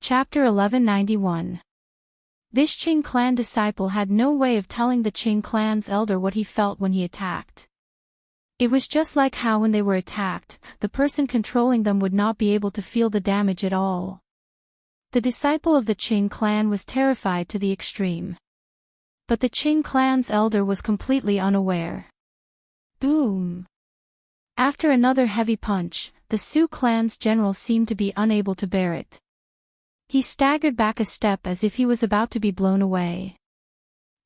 Chapter 1191. This Qing clan disciple had no way of telling the Qing clan's elder what he felt when he attacked. It was just like how when they were attacked, the person controlling them would not be able to feel the damage at all. The disciple of the Qing clan was terrified to the extreme. But the Qing clan's elder was completely unaware. Boom! After another heavy punch, the Su clan's general seemed to be unable to bear it. He staggered back a step as if he was about to be blown away.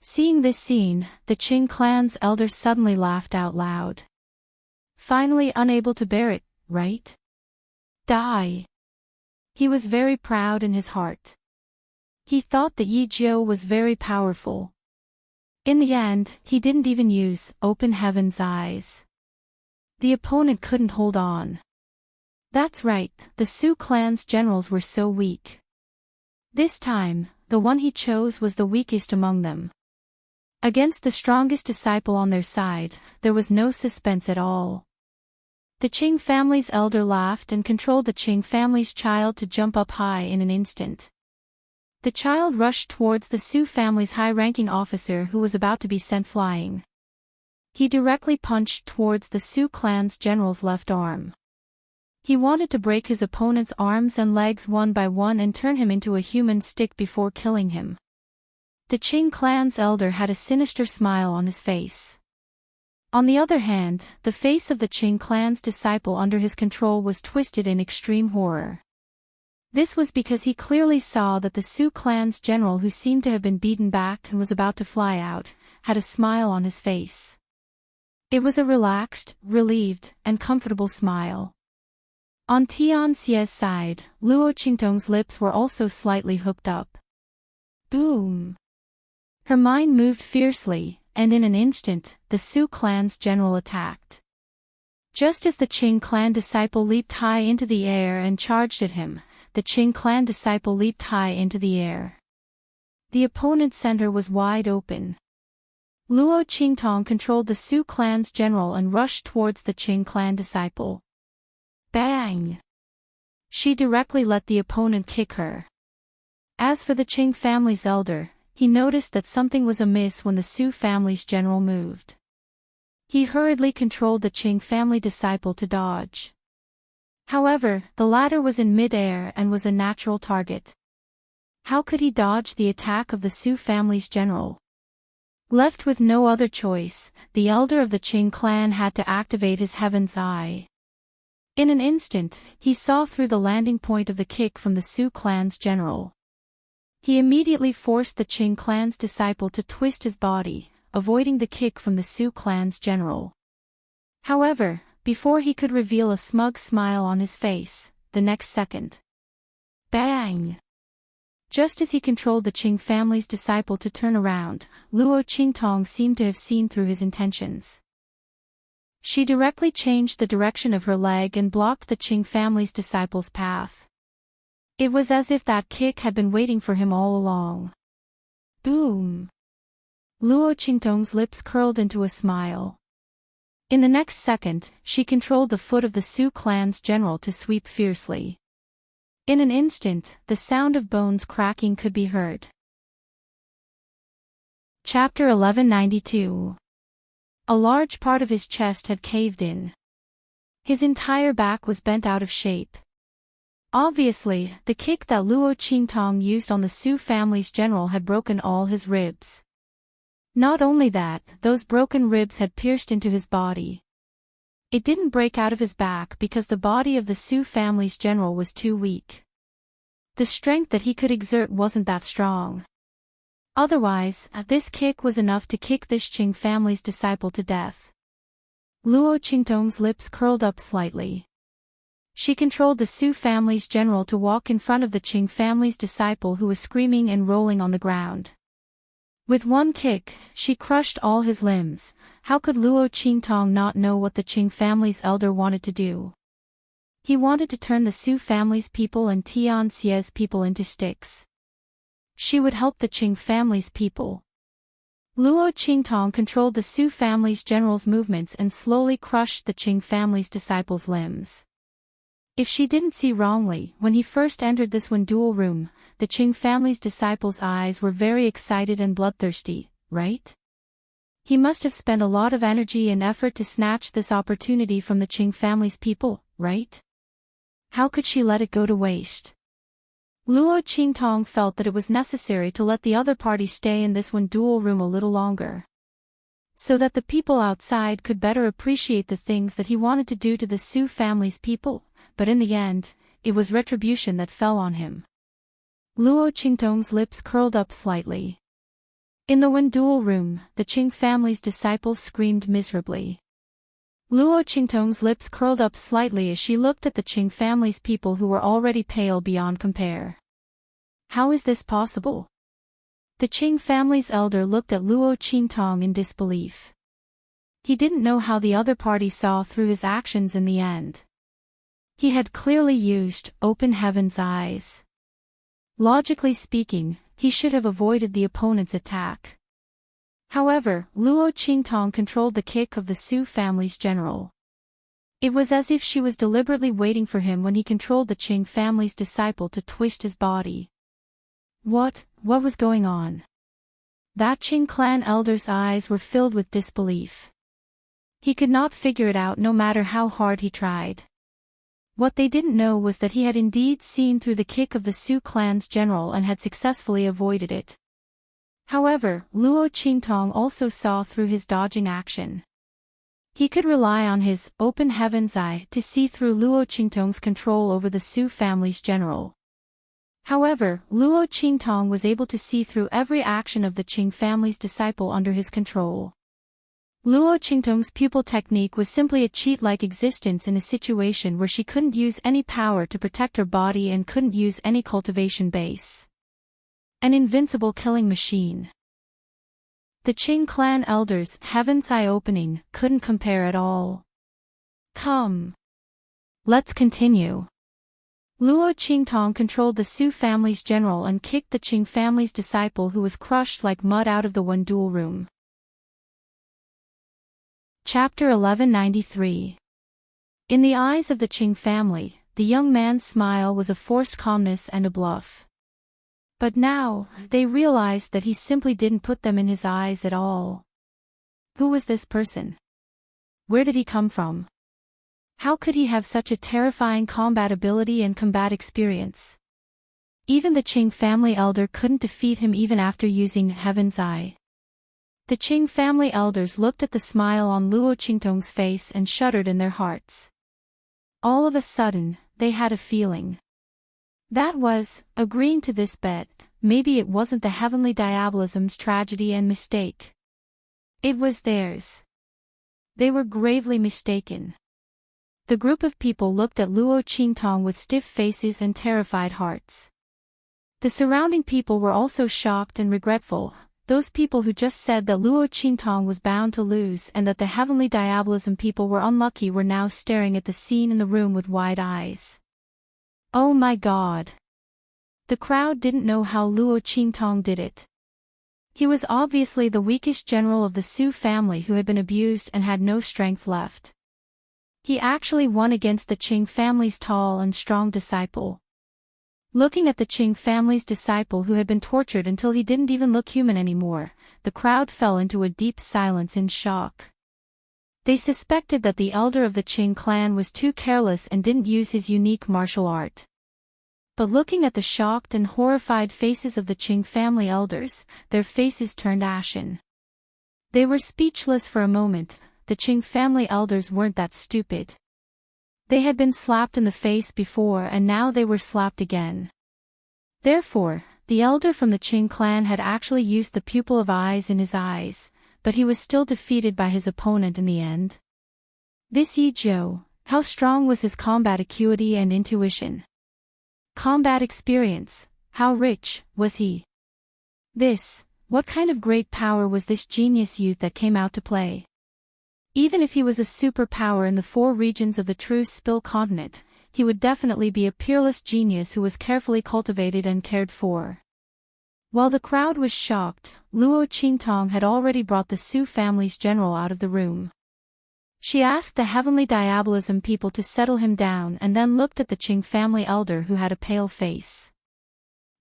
Seeing this scene, the Qing clan's elder suddenly laughed out loud. Finally unable to bear it, right? Die! He was very proud in his heart. He thought that Yi Jiu was very powerful. In the end, he didn't even use open heaven's eyes. The opponent couldn't hold on. That's right, the Su clan's generals were so weak. This time, the one he chose was the weakest among them. Against the strongest disciple on their side, there was no suspense at all. The Qing family's elder laughed and controlled the Qing family's child to jump up high in an instant. The child rushed towards the Su family's high-ranking officer who was about to be sent flying. He directly punched towards the Su clan's general's left arm. He wanted to break his opponent's arms and legs one by one and turn him into a human stick before killing him. The Qing clan's elder had a sinister smile on his face. On the other hand, the face of the Qing clan's disciple under his control was twisted in extreme horror. This was because he clearly saw that the Su clan's general, who seemed to have been beaten back and was about to fly out, had a smile on his face. It was a relaxed, relieved, and comfortable smile. On Tian Xie's side, Luo Qingtong's lips were also slightly hooked up. Boom! Her mind moved fiercely, and in an instant, the Su clan's general attacked. Just as the Qing clan disciple leaped high into the air and charged at him, the Qing clan disciple leaped high into the air. The opponent's center was wide open. Luo Qingtong controlled the Su clan's general and rushed towards the Qing clan disciple. Bang! She directly let the opponent kick her. As for the Qing family's elder, he noticed that something was amiss when the Su family's general moved. He hurriedly controlled the Qing family disciple to dodge. However, the latter was in mid-air and was a natural target. How could he dodge the attack of the Su family's general? Left with no other choice, the elder of the Qing clan had to activate his heaven's eye. In an instant, he saw through the landing point of the kick from the Su clan's general. He immediately forced the Qing clan's disciple to twist his body, avoiding the kick from the Su clan's general. However, before he could reveal a smug smile on his face, the next second. Bang! Just as he controlled the Qing family's disciple to turn around, Luo Qingtong seemed to have seen through his intentions. She directly changed the direction of her leg and blocked the Qing family's disciple's path. It was as if that kick had been waiting for him all along. Boom! Luo Qingtong's lips curled into a smile. In the next second, she controlled the foot of the Su clan's general to sweep fiercely. In an instant, the sound of bones cracking could be heard. Chapter 1192. A large part of his chest had caved in. His entire back was bent out of shape. Obviously, the kick that Luo Qingtong used on the Su family's general had broken all his ribs. Not only that, those broken ribs had pierced into his body. It didn't break out of his back because the body of the Su family's general was too weak. The strength that he could exert wasn't that strong. Otherwise, this kick was enough to kick this Qing family's disciple to death. Luo Qingtong's lips curled up slightly. She controlled the Su family's general to walk in front of the Qing family's disciple, who was screaming and rolling on the ground. With one kick, she crushed all his limbs. How could Luo Qingtong not know what the Qing family's elder wanted to do? He wanted to turn the Su family's people and Tian Xie's people into sticks. She would help the Qing family's people. Luo Qingtong controlled the Su family's general's movements and slowly crushed the Qing family's disciples' limbs. If she didn't see wrongly, when he first entered this dual room, the Qing family's disciples' eyes were very excited and bloodthirsty, right? He must have spent a lot of energy and effort to snatch this opportunity from the Qing family's people, right? How could she let it go to waste? Luo Qingtong felt that it was necessary to let the other party stay in this dual room a little longer, so that the people outside could better appreciate the things that he wanted to do to the Su family's people, but in the end, it was retribution that fell on him. Luo Qingtong's lips curled up slightly. In the dual room, the Qing family's disciples screamed miserably. Luo Qingtong's lips curled up slightly as she looked at the Qing family's people who were already pale beyond compare. How is this possible? The Qing family's elder looked at Luo Qingtong in disbelief. He didn't know how the other party saw through his actions in the end. He had clearly used open heaven's eyes. Logically speaking, he should have avoided the opponent's attack. However, Luo Qingtong controlled the kick of the Su family's general. It was as if she was deliberately waiting for him when he controlled the Qing family's disciple to twist his body. What was going on? That Qing clan elder's eyes were filled with disbelief. He could not figure it out no matter how hard he tried. What they didn't know was that he had indeed seen through the kick of the Su clan's general and had successfully avoided it. However, Luo Qingtong also saw through his dodging action. He could rely on his open heaven's eye to see through Luo Qingtong's control over the Su family's general. However, Luo Qingtong was able to see through every action of the Qing family's disciple under his control. Luo Qingtong's pupil technique was simply a cheat-like existence in a situation where she couldn't use any power to protect her body and couldn't use any cultivation base. An invincible killing machine. The Qing clan elders' heaven's eye opening couldn't compare at all. Come. Let's continue. Luo Qingtong controlled the Su family's general and kicked the Qing family's disciple who was crushed like mud out of the dual room. Chapter 1193. In the eyes of the Qing family, the young man's smile was a forced calmness and a bluff. But now, they realized that he simply didn't put them in his eyes at all. Who was this person? Where did he come from? How could he have such a terrifying combat ability and combat experience? Even the Qing family elder couldn't defeat him even after using Heaven's Eye. The Qing family elders looked at the smile on Luo Qingtong's face and shuddered in their hearts. All of a sudden, they had a feeling. That was, agreeing to this bet, maybe it wasn't the heavenly diabolism's tragedy and mistake. It was theirs. They were gravely mistaken. The group of people looked at Luo Qingtong with stiff faces and terrified hearts. The surrounding people were also shocked and regretful. Those people who just said that Luo Qingtong was bound to lose and that the heavenly diabolism people were unlucky were now staring at the scene in the room with wide eyes. Oh my God! The crowd didn't know how Luo Qingtong did it. He was obviously the weakest general of the Su family who had been abused and had no strength left. He actually won against the Qing family's tall and strong disciple. Looking at the Qing family's disciple who had been tortured until he didn't even look human anymore, the crowd fell into a deep silence in shock. They suspected that the elder of the Qing clan was too careless and didn't use his unique martial art. But looking at the shocked and horrified faces of the Qing family elders, their faces turned ashen. They were speechless for a moment. The Qing family elders weren't that stupid. They had been slapped in the face before and now they were slapped again. Therefore, the elder from the Qing clan had actually used the pupil of eyes in his eyes, but he was still defeated by his opponent in the end. This Yi Zhou, how strong was his combat acuity and intuition? Combat experience, how rich was he? What kind of great power was this genius youth that came out to play? Even if he was a superpower in the 4 regions of the true Spill continent, he would definitely be a peerless genius who was carefully cultivated and cared for. While the crowd was shocked, Luo Qingtong had already brought the Su family's general out of the room. She asked the heavenly diabolism people to settle him down and then looked at the Qing family elder who had a pale face.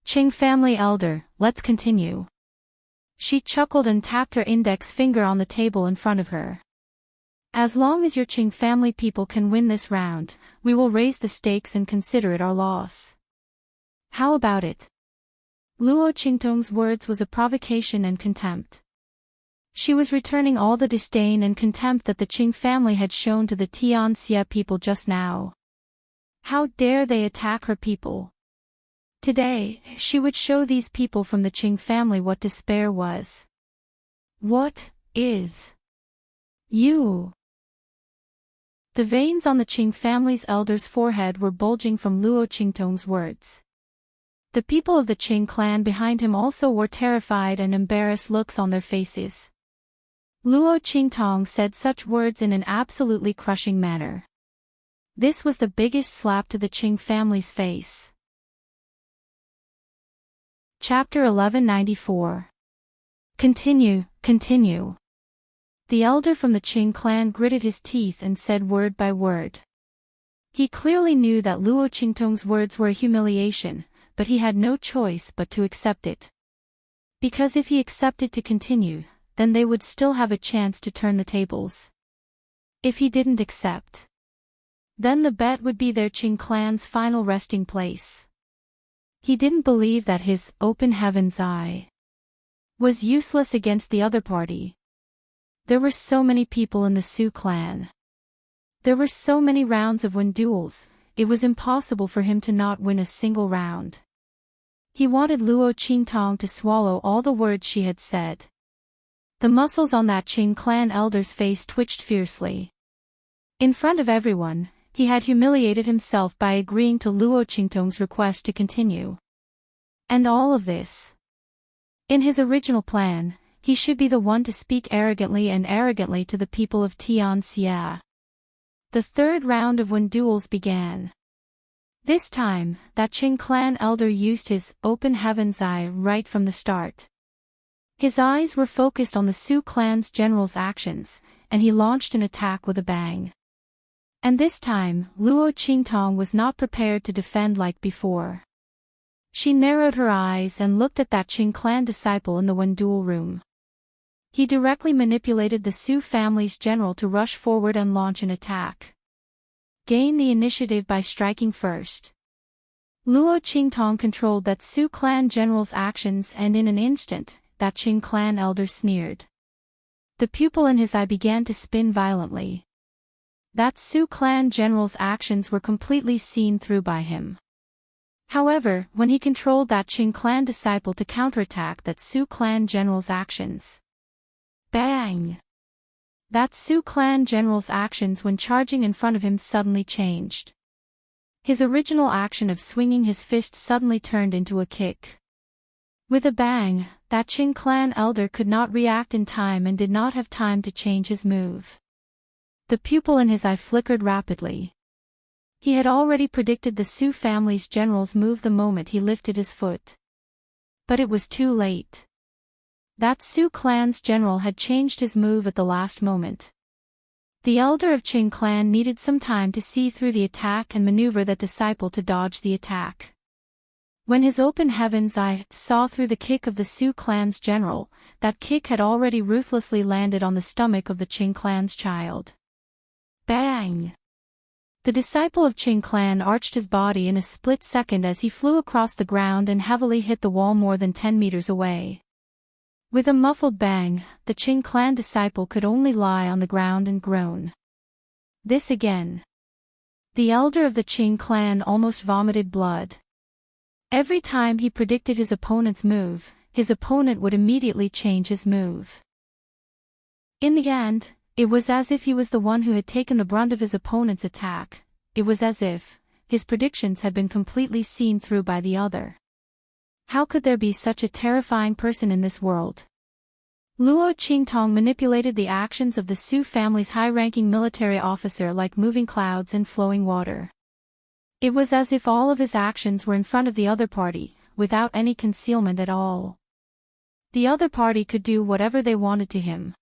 Qing family elder, let's continue. She chuckled and tapped her index finger on the table in front of her. As long as your Qing family people can win this round, we will raise the stakes and consider it our loss. How about it? Luo Qingtong's words was a provocation and contempt. She was returning all the disdain and contempt that the Qing family had shown to the Tianxia people just now. How dare they attack her people? Today, she would show these people from the Qing family what despair was. What is you? The veins on the Qing family's elder's forehead were bulging from Luo Qingtong's words. The people of the Qing clan behind him also wore terrified and embarrassed looks on their faces. Luo Qingtong said such words in an absolutely crushing manner. This was the biggest slap to the Qing family's face. Chapter 1194. Continue. The elder from the Qing clan gritted his teeth and said word by word. He clearly knew that Luo Qingtong's words were a humiliation, but he had no choice but to accept it. Because if he accepted to continue, then they would still have a chance to turn the tables. If he didn't accept, then the bet would be their Qing clan's final resting place. He didn't believe that his open heaven's eye was useless against the other party. There were so many people in the Su clan. There were so many rounds of win duels, it was impossible for him to not win a single round. He wanted Luo Qingtong to swallow all the words she had said. The muscles on that Qing clan elder's face twitched fiercely. In front of everyone, he had humiliated himself by agreeing to Luo Qingtong's request to continue. And all of this. In his original plan, he should be the one to speak arrogantly to the people of Tianxia. The third round of win duels began. This time, that Qing clan elder used his open heaven's eye right from the start. His eyes were focused on the Su clan's general's actions, and he launched an attack with a bang. And this time, Luo Qingtong was not prepared to defend like before. She narrowed her eyes and looked at that Qing clan disciple in the win duel room. He directly manipulated the Su family's general to rush forward and launch an attack. Gain the initiative by striking first. Luo Qingtong controlled that Su clan general's actions, and in an instant, that Qing clan elder sneered. The pupil in his eye began to spin violently. That Su clan general's actions were completely seen through by him. However, when he controlled that Qing clan disciple to counterattack that Su clan general's actions. Bang! That Su clan general's actions when charging in front of him suddenly changed. His original action of swinging his fist suddenly turned into a kick. With a bang, that Qing clan elder could not react in time and did not have time to change his move. The pupil in his eye flickered rapidly. He had already predicted the Su family's general's move the moment he lifted his foot. But it was too late. That Su clan's general had changed his move at the last moment. The elder of Qing clan needed some time to see through the attack and maneuver that disciple to dodge the attack. When his open heaven's eye saw through the kick of the Su clan's general, that kick had already ruthlessly landed on the stomach of the Qing clan's child. Bang! The disciple of Qing clan arched his body in a split second as he flew across the ground and heavily hit the wall more than 10 meters away. With a muffled bang, the Qing clan disciple could only lie on the ground and groan. This again. The elder of the Qing clan almost vomited blood. Every time he predicted his opponent's move, his opponent would immediately change his move. In the end, it was as if he was the one who had taken the brunt of his opponent's attack. It was as if his predictions had been completely seen through by the other. How could there be such a terrifying person in this world? Luo Qingtong manipulated the actions of the Su family's high-ranking military officer like moving clouds and flowing water. It was as if all of his actions were in front of the other party, without any concealment at all. The other party could do whatever they wanted to him.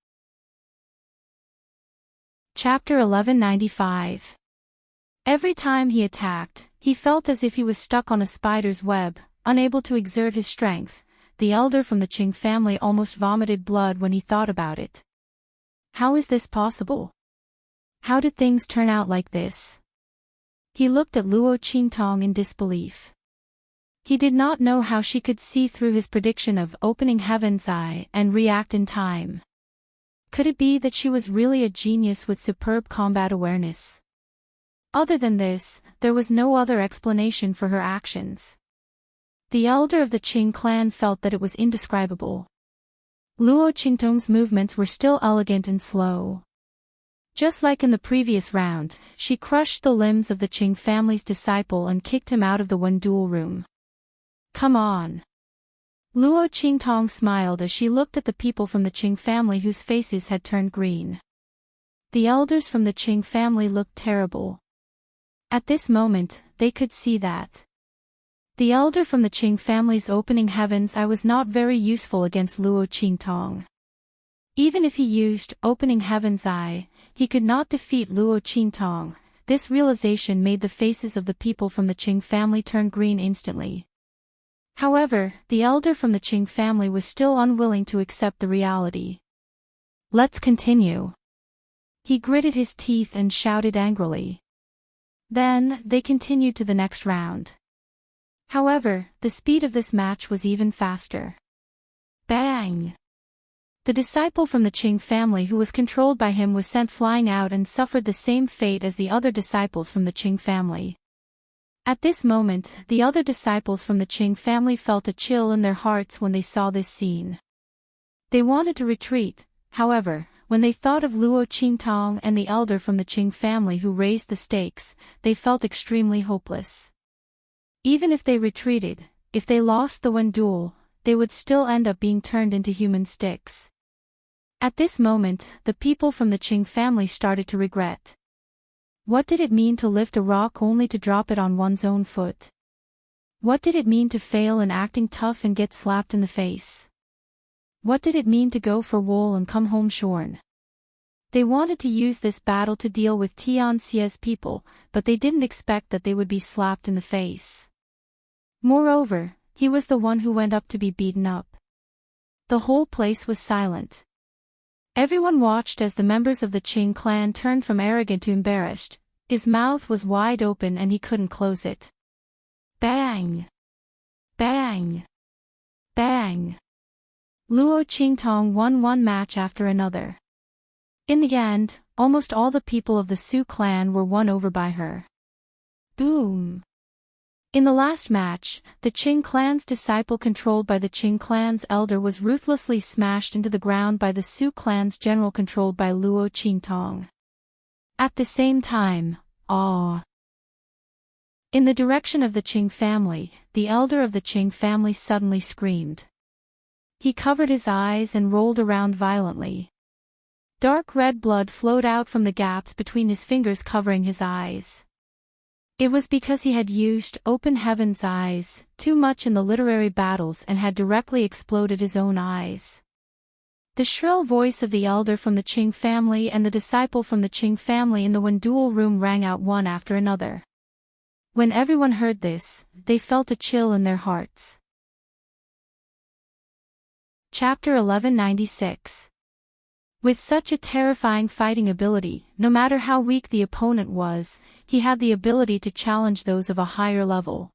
Chapter 1195. Every time he attacked, he felt as if he was stuck on a spider's web, unable to exert his strength. The elder from the Qing family almost vomited blood when he thought about it. How is this possible? How did things turn out like this? He looked at Luo Qingtong in disbelief. He did not know how she could see through his prediction of opening heaven's eye and react in time. Could it be that she was really a genius with superb combat awareness? Other than this, there was no other explanation for her actions. The elder of the Qing clan felt that it was indescribable. Luo Qingtong's movements were still elegant and slow. Just like in the previous round, she crushed the limbs of the Qing family's disciple and kicked him out of the Wenduel room. Come on. Luo Qingtong smiled as she looked at the people from the Qing family whose faces had turned green. The elders from the Qing family looked terrible. At this moment, they could see that the elder from the Qing family's opening heaven's eye was not very useful against Luo Qingtong. Even if he used opening heaven's eye, he could not defeat Luo Qingtong. This realization made the faces of the people from the Qing family turn green instantly. However, the elder from the Qing family was still unwilling to accept the reality. Let's continue. He gritted his teeth and shouted angrily. Then, they continued to the next round. However, the speed of this match was even faster. Bang! The disciple from the Qing family who was controlled by him was sent flying out and suffered the same fate as the other disciples from the Qing family. At this moment, the other disciples from the Qing family felt a chill in their hearts when they saw this scene. They wanted to retreat, however, when they thought of Luo Qingtong and the elder from the Qing family who raised the stakes, they felt extremely hopeless. Even if they retreated, if they lost the Wenduel, they would still end up being turned into human sticks. At this moment, the people from the Qing family started to regret. What did it mean to lift a rock only to drop it on one's own foot? What did it mean to fail in acting tough and get slapped in the face? What did it mean to go for wool and come home shorn? They wanted to use this battle to deal with Tianxia's people, but they didn't expect that they would be slapped in the face. Moreover, he was the one who went up to be beaten up. The whole place was silent. Everyone watched as the members of the Qing clan turned from arrogant to embarrassed. His mouth was wide open and he couldn't close it. Bang! Bang! Bang! Luo Qingtong won one match after another. In the end, almost all the people of the Su clan were won over by her. Boom! In the last match, the Qing clan's disciple controlled by the Qing clan's elder was ruthlessly smashed into the ground by the Su clan's general controlled by Luo Qingtong. At the same time, awe! In the direction of the Qing family, the elder of the Qing family suddenly screamed. He covered his eyes and rolled around violently. Dark red blood flowed out from the gaps between his fingers covering his eyes. It was because he had used open heaven's eyes too much in the literary battles and had directly exploded his own eyes. The shrill voice of the elder from the Qing family and the disciple from the Qing family in the Wenduel room rang out one after another. When everyone heard this, they felt a chill in their hearts. Chapter 1196. With such a terrifying fighting ability, no matter how weak the opponent was, he had the ability to challenge those of a higher level.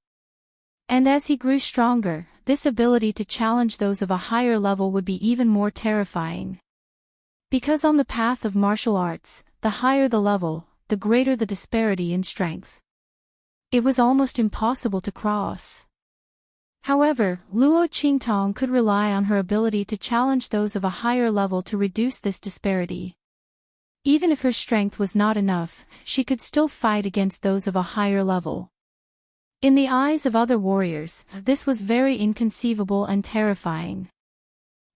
And as he grew stronger, this ability to challenge those of a higher level would be even more terrifying. Because on the path of martial arts, the higher the level, the greater the disparity in strength. It was almost impossible to cross. However, Luo Qingtong could rely on her ability to challenge those of a higher level to reduce this disparity. Even if her strength was not enough, she could still fight against those of a higher level. In the eyes of other warriors, this was very inconceivable and terrifying.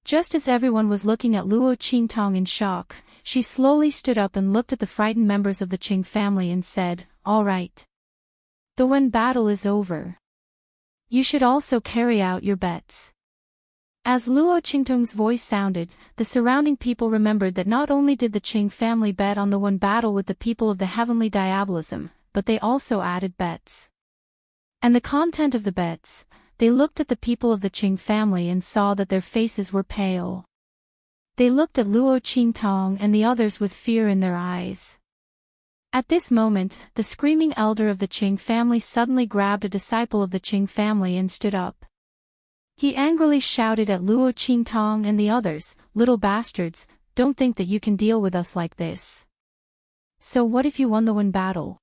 Just as everyone was looking at Luo Qingtong in shock, she slowly stood up and looked at the frightened members of the Qing family and said, "All right. The Wen battle is over. You should also carry out your bets." As Luo Qingtong's voice sounded, the surrounding people remembered that not only did the Qing family bet on the one battle with the people of the heavenly diabolism, but they also added bets. And the content of the bets, they looked at the people of the Qing family and saw that their faces were pale. They looked at Luo Qingtong and the others with fear in their eyes. At this moment, the screaming elder of the Qing family suddenly grabbed a disciple of the Qing family and stood up. He angrily shouted at Luo Qingtong and the others, "Little bastards, don't think that you can deal with us like this. So what if you won the one battle?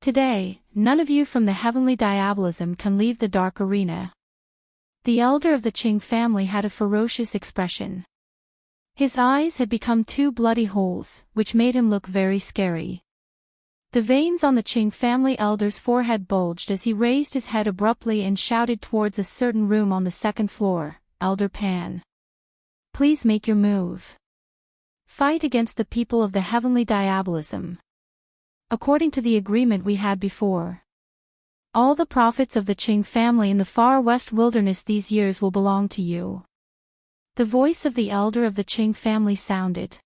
Today, none of you from the heavenly diabolism can leave the dark arena." The elder of the Qing family had a ferocious expression. His eyes had become two bloody holes, which made him look very scary. The veins on the Qing family elder's forehead bulged as he raised his head abruptly and shouted towards a certain room on the second floor, "Elder Pan. Please make your move. Fight against the people of the heavenly diabolism. According to the agreement we had before, all the profits of the Qing family in the far west wilderness these years will belong to you." The voice of the elder of the Qing family sounded.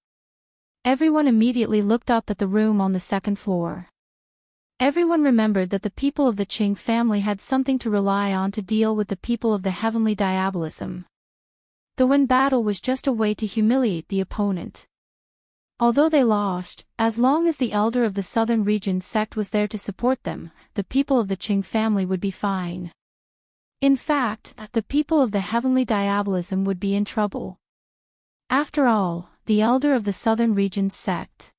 Everyone immediately looked up at the room on the second floor. Everyone remembered that the people of the Qing family had something to rely on to deal with the people of the heavenly diabolism. The win battle was just a way to humiliate the opponent. Although they lost, as long as the elder of the southern region sect was there to support them, the people of the Qing family would be fine. In fact, the people of the heavenly diabolism would be in trouble. After all, the elder of the southern region's sect.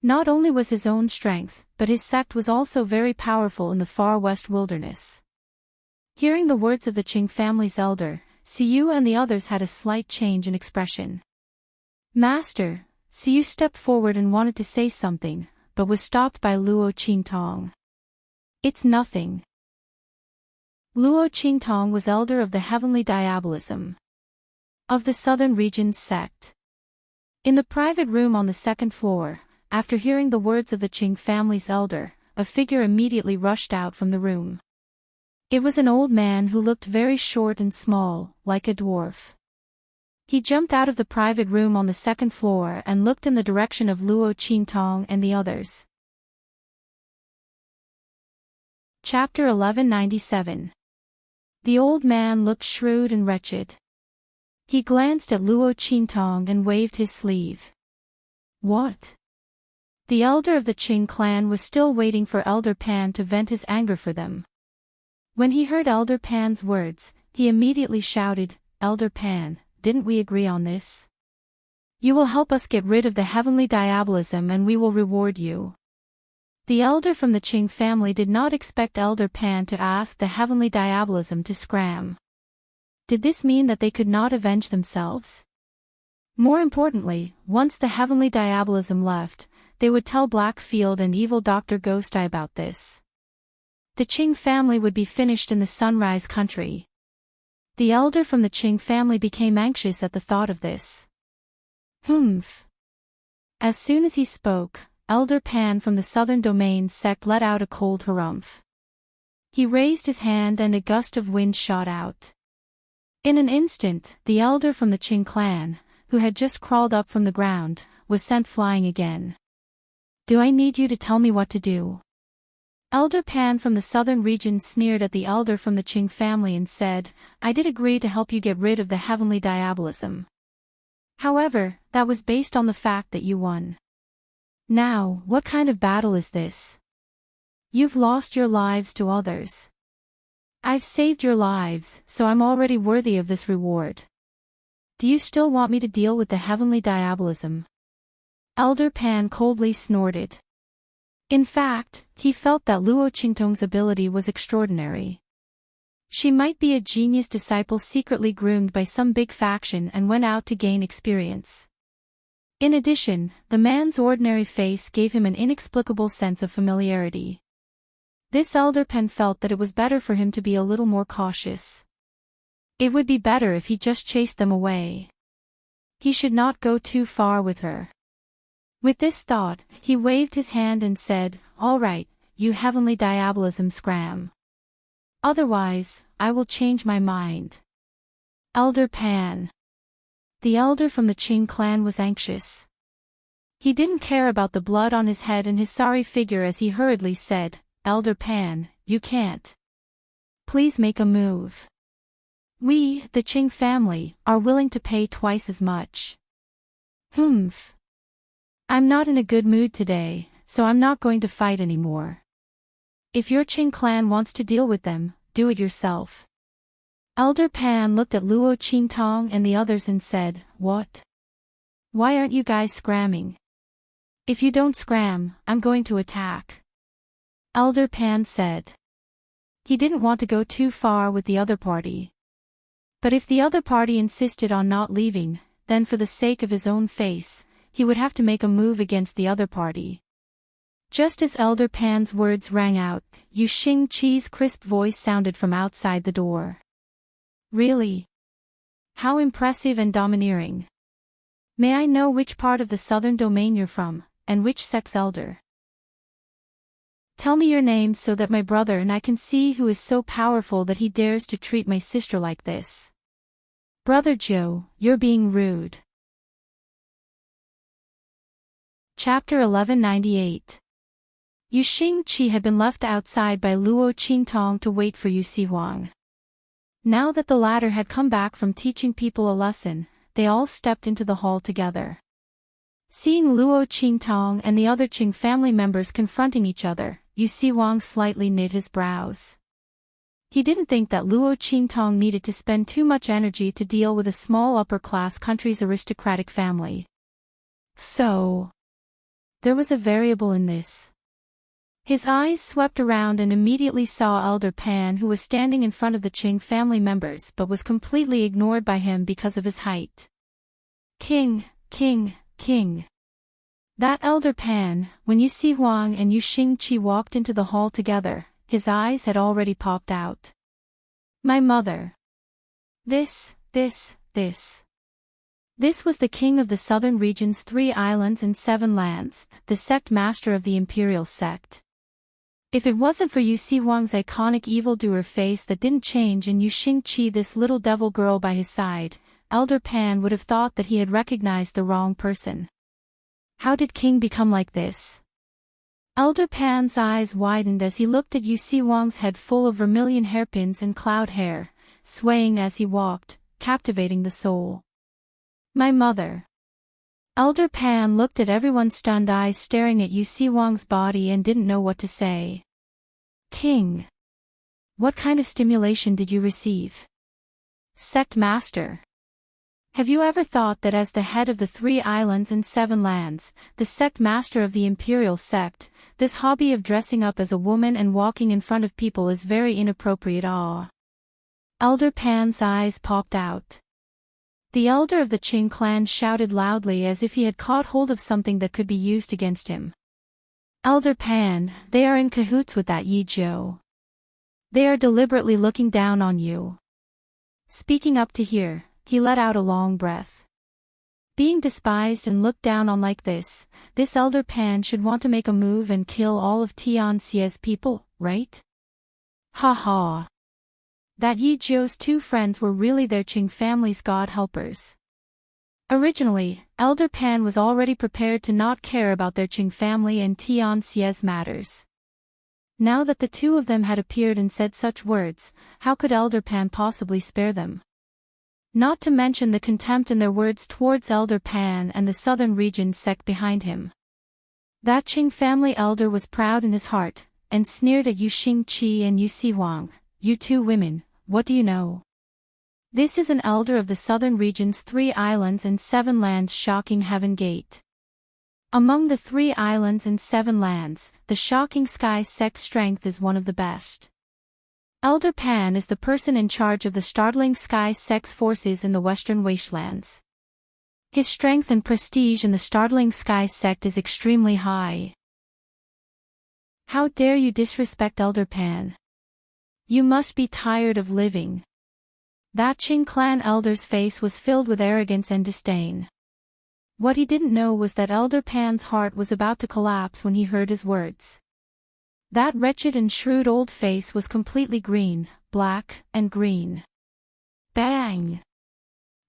Not only was his own strength, but his sect was also very powerful in the far west wilderness. Hearing the words of the Qing family's elder, Siyu and the others had a slight change in expression. "Master," Siyu stepped forward and wanted to say something, but was stopped by Luo Qingtong. "It's nothing." Luo Qingtong was elder of the heavenly diabolism of the southern region's sect. In the private room on the second floor, after hearing the words of the Qing family's elder, a figure immediately rushed out from the room. It was an old man who looked very short and small, like a dwarf. He jumped out of the private room on the second floor and looked in the direction of Luo Qingtong and the others. Chapter 1197. The old man looked shrewd and wretched. He glanced at Luo Qingtong and waved his sleeve. "What?" The elder of the Qing clan was still waiting for Elder Pan to vent his anger for them. When he heard Elder Pan's words, he immediately shouted, "Elder Pan, didn't we agree on this? You will help us get rid of the heavenly diabolism and we will reward you." The elder from the Qing family did not expect Elder Pan to ask the heavenly diabolism to scram. Did this mean that they could not avenge themselves? More importantly, once the heavenly diabolism left, they would tell Blackfield and evil Dr. Ghost Eye about this. The Qing family would be finished in the Sunrise Country. The elder from the Qing family became anxious at the thought of this. Humph. As soon as he spoke, Elder Pan from the Southern Domain sect let out a cold harumph. He raised his hand and a gust of wind shot out. In an instant, the elder from the Qing clan, who had just crawled up from the ground, was sent flying again. "Do I need you to tell me what to do?" Elder Pan from the southern region sneered at the elder from the Qing family and said, "I did agree to help you get rid of the heavenly diabolism. However, that was based on the fact that you won. Now, what kind of battle is this? You've lost your lives to others. I've saved your lives, so I'm already worthy of this reward. Do you still want me to deal with the heavenly diabolism?" Elder Pan coldly snorted. In fact, he felt that Luo Qingtong's ability was extraordinary. She might be a genius disciple secretly groomed by some big faction and went out to gain experience. In addition, the man's ordinary face gave him an inexplicable sense of familiarity. This Elder Pan felt that it was better for him to be a little more cautious. It would be better if he just chased them away. He should not go too far with her. With this thought, he waved his hand and said, "All right, you heavenly diabolism scram. Otherwise, I will change my mind." Elder Pan. The elder from the Qing clan was anxious. He didn't care about the blood on his head and his sorry figure as he hurriedly said, Elder Pan, you can't. Please make a move. We, the Qing family, are willing to pay twice as much. Humph. I'm not in a good mood today, so I'm not going to fight anymore. If your Qing clan wants to deal with them, do it yourself. Elder Pan looked at Luo Qingtong and the others and said, What? Why aren't you guys scramming? If you don't scram, I'm going to attack. Elder Pan said. He didn't want to go too far with the other party. But if the other party insisted on not leaving, then for the sake of his own face, he would have to make a move against the other party. Just as Elder Pan's words rang out, Yu Xingqi's crisp voice sounded from outside the door. Really? How impressive and domineering. May I know which part of the southern domain you're from, and which sex elder? Tell me your name so that my brother and I can see who is so powerful that he dares to treat my sister like this. Brother Joe, you're being rude. Chapter 1198. Yu Xingqi had been left outside by Luo Qingtong to wait for Yu Sihuang. Now that the latter had come back from teaching people a lesson, they all stepped into the hall together. Seeing Luo Qingtong and the other Qing family members confronting each other, Yu Sihuang slightly knit his brows. He didn't think that Luo Qingtong needed to spend too much energy to deal with a small upper-class country's aristocratic family. So, there was a variable in this. His eyes swept around and immediately saw Elder Pan, who was standing in front of the Qing family members but was completely ignored by him because of his height. King. That Elder Pan, when Yu Sihuang and Yu Xingqi walked into the hall together, his eyes had already popped out. My mother. This was the king of the southern region's 3 islands and 7 lands, the sect master of the imperial sect. If it wasn't for Yu Sihuang's iconic evildoer face that didn't change and Yu Xingqi, this little devil girl by his side, Elder Pan would have thought that he had recognized the wrong person. How did King become like this? Elder Pan's eyes widened as he looked at Yu Sihuang's head full of vermilion hairpins and cloud hair, swaying as he walked, captivating the soul. My mother. Elder Pan looked at everyone's stunned eyes staring at Yu Sihuang's body and didn't know what to say. King. What kind of stimulation did you receive? Sect Master. Have you ever thought that as the head of the 3 islands and 7 lands, the sect master of the imperial sect, this hobby of dressing up as a woman and walking in front of people is very inappropriate? Elder Pan's eyes popped out. The elder of the Qing clan shouted loudly as if he had caught hold of something that could be used against him. Elder Pan, they are in cahoots with that Yi Zhou. They are deliberately looking down on you. Speaking up to here, he let out a long breath. Being despised and looked down on like this Elder Pan should want to make a move and kill all of Tianxia's people, right? Ha ha. That Yi Zhou's 2 friends were really their Qing family's god helpers. Originally, Elder Pan was already prepared to not care about their Qing family and Tianxia's matters. Now that the 2 of them had appeared and said such words, how could Elder Pan possibly spare them? Not to mention the contempt in their words towards Elder Pan and the southern region sect behind him. That Qing family elder was proud in his heart, and sneered at Yu Xingqi and Yu Sihuang. You 2 women, what do you know? This is an elder of the southern region's 3 islands and 7 lands, shocking Heaven Gate. Among the 3 islands and 7 lands, the Shocking Sky sect strength is one of the best. Elder Pan is the person in charge of the Startling Sky sect's forces in the Western Wastelands. His strength and prestige in the Startling Sky sect is extremely high. How dare you disrespect Elder Pan? You must be tired of living. That Qing clan elder's face was filled with arrogance and disdain. What he didn't know was that Elder Pan's heart was about to collapse when he heard his words. That wretched and shrewd old face was completely green, black, and green. Bang!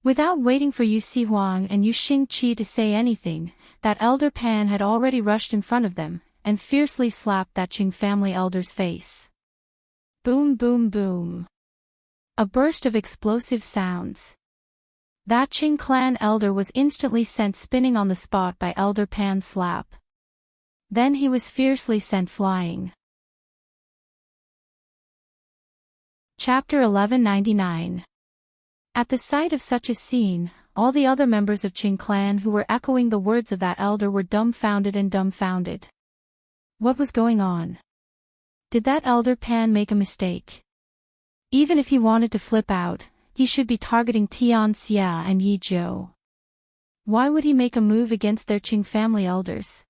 Without waiting for Yu Huang and Yu Xingqi to say anything, that elder Pan had already rushed in front of them, and fiercely slapped that Qing family elder's face. Boom boom boom. A burst of explosive sounds. That Qing clan elder was instantly sent spinning on the spot by elder Pan's slap. Then he was fiercely sent flying. Chapter 1199. At the sight of such a scene, all the other members of Qing clan who were echoing the words of that elder were dumbfounded. What was going on? Did that elder Pan make a mistake? Even if he wanted to flip out, he should be targeting Tian Xia and Yi Zhou. Why would he make a move against their Qing family elders?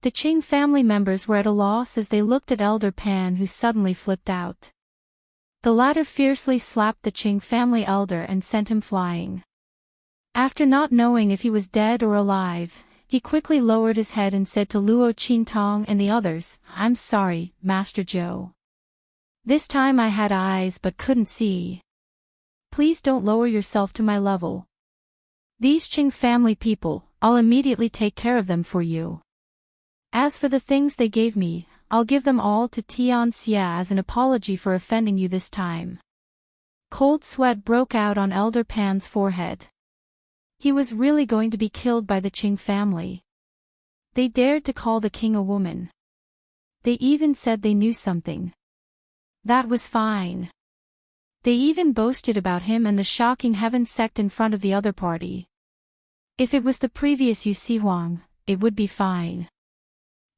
The Qing family members were at a loss as they looked at elder Pan, who suddenly flipped out. The latter fiercely slapped the Qing family elder and sent him flying. After not knowing if he was dead or alive, he quickly lowered his head and said to Luo Qintong and the others, "I'm sorry, Master Zhou. This time I had eyes but couldn't see. Please don't lower yourself to my level. These Qing family people, I'll immediately take care of them for you. As for the things they gave me, I'll give them all to Tian Xia as an apology for offending you this time." Cold sweat broke out on elder Pan's forehead. He was really going to be killed by the Qing family. They dared to call the king a woman. They even said they knew something. That was fine. They even boasted about him and the shocking heaven sect in front of the other party. If it was the previous Yu Huang, it would be fine.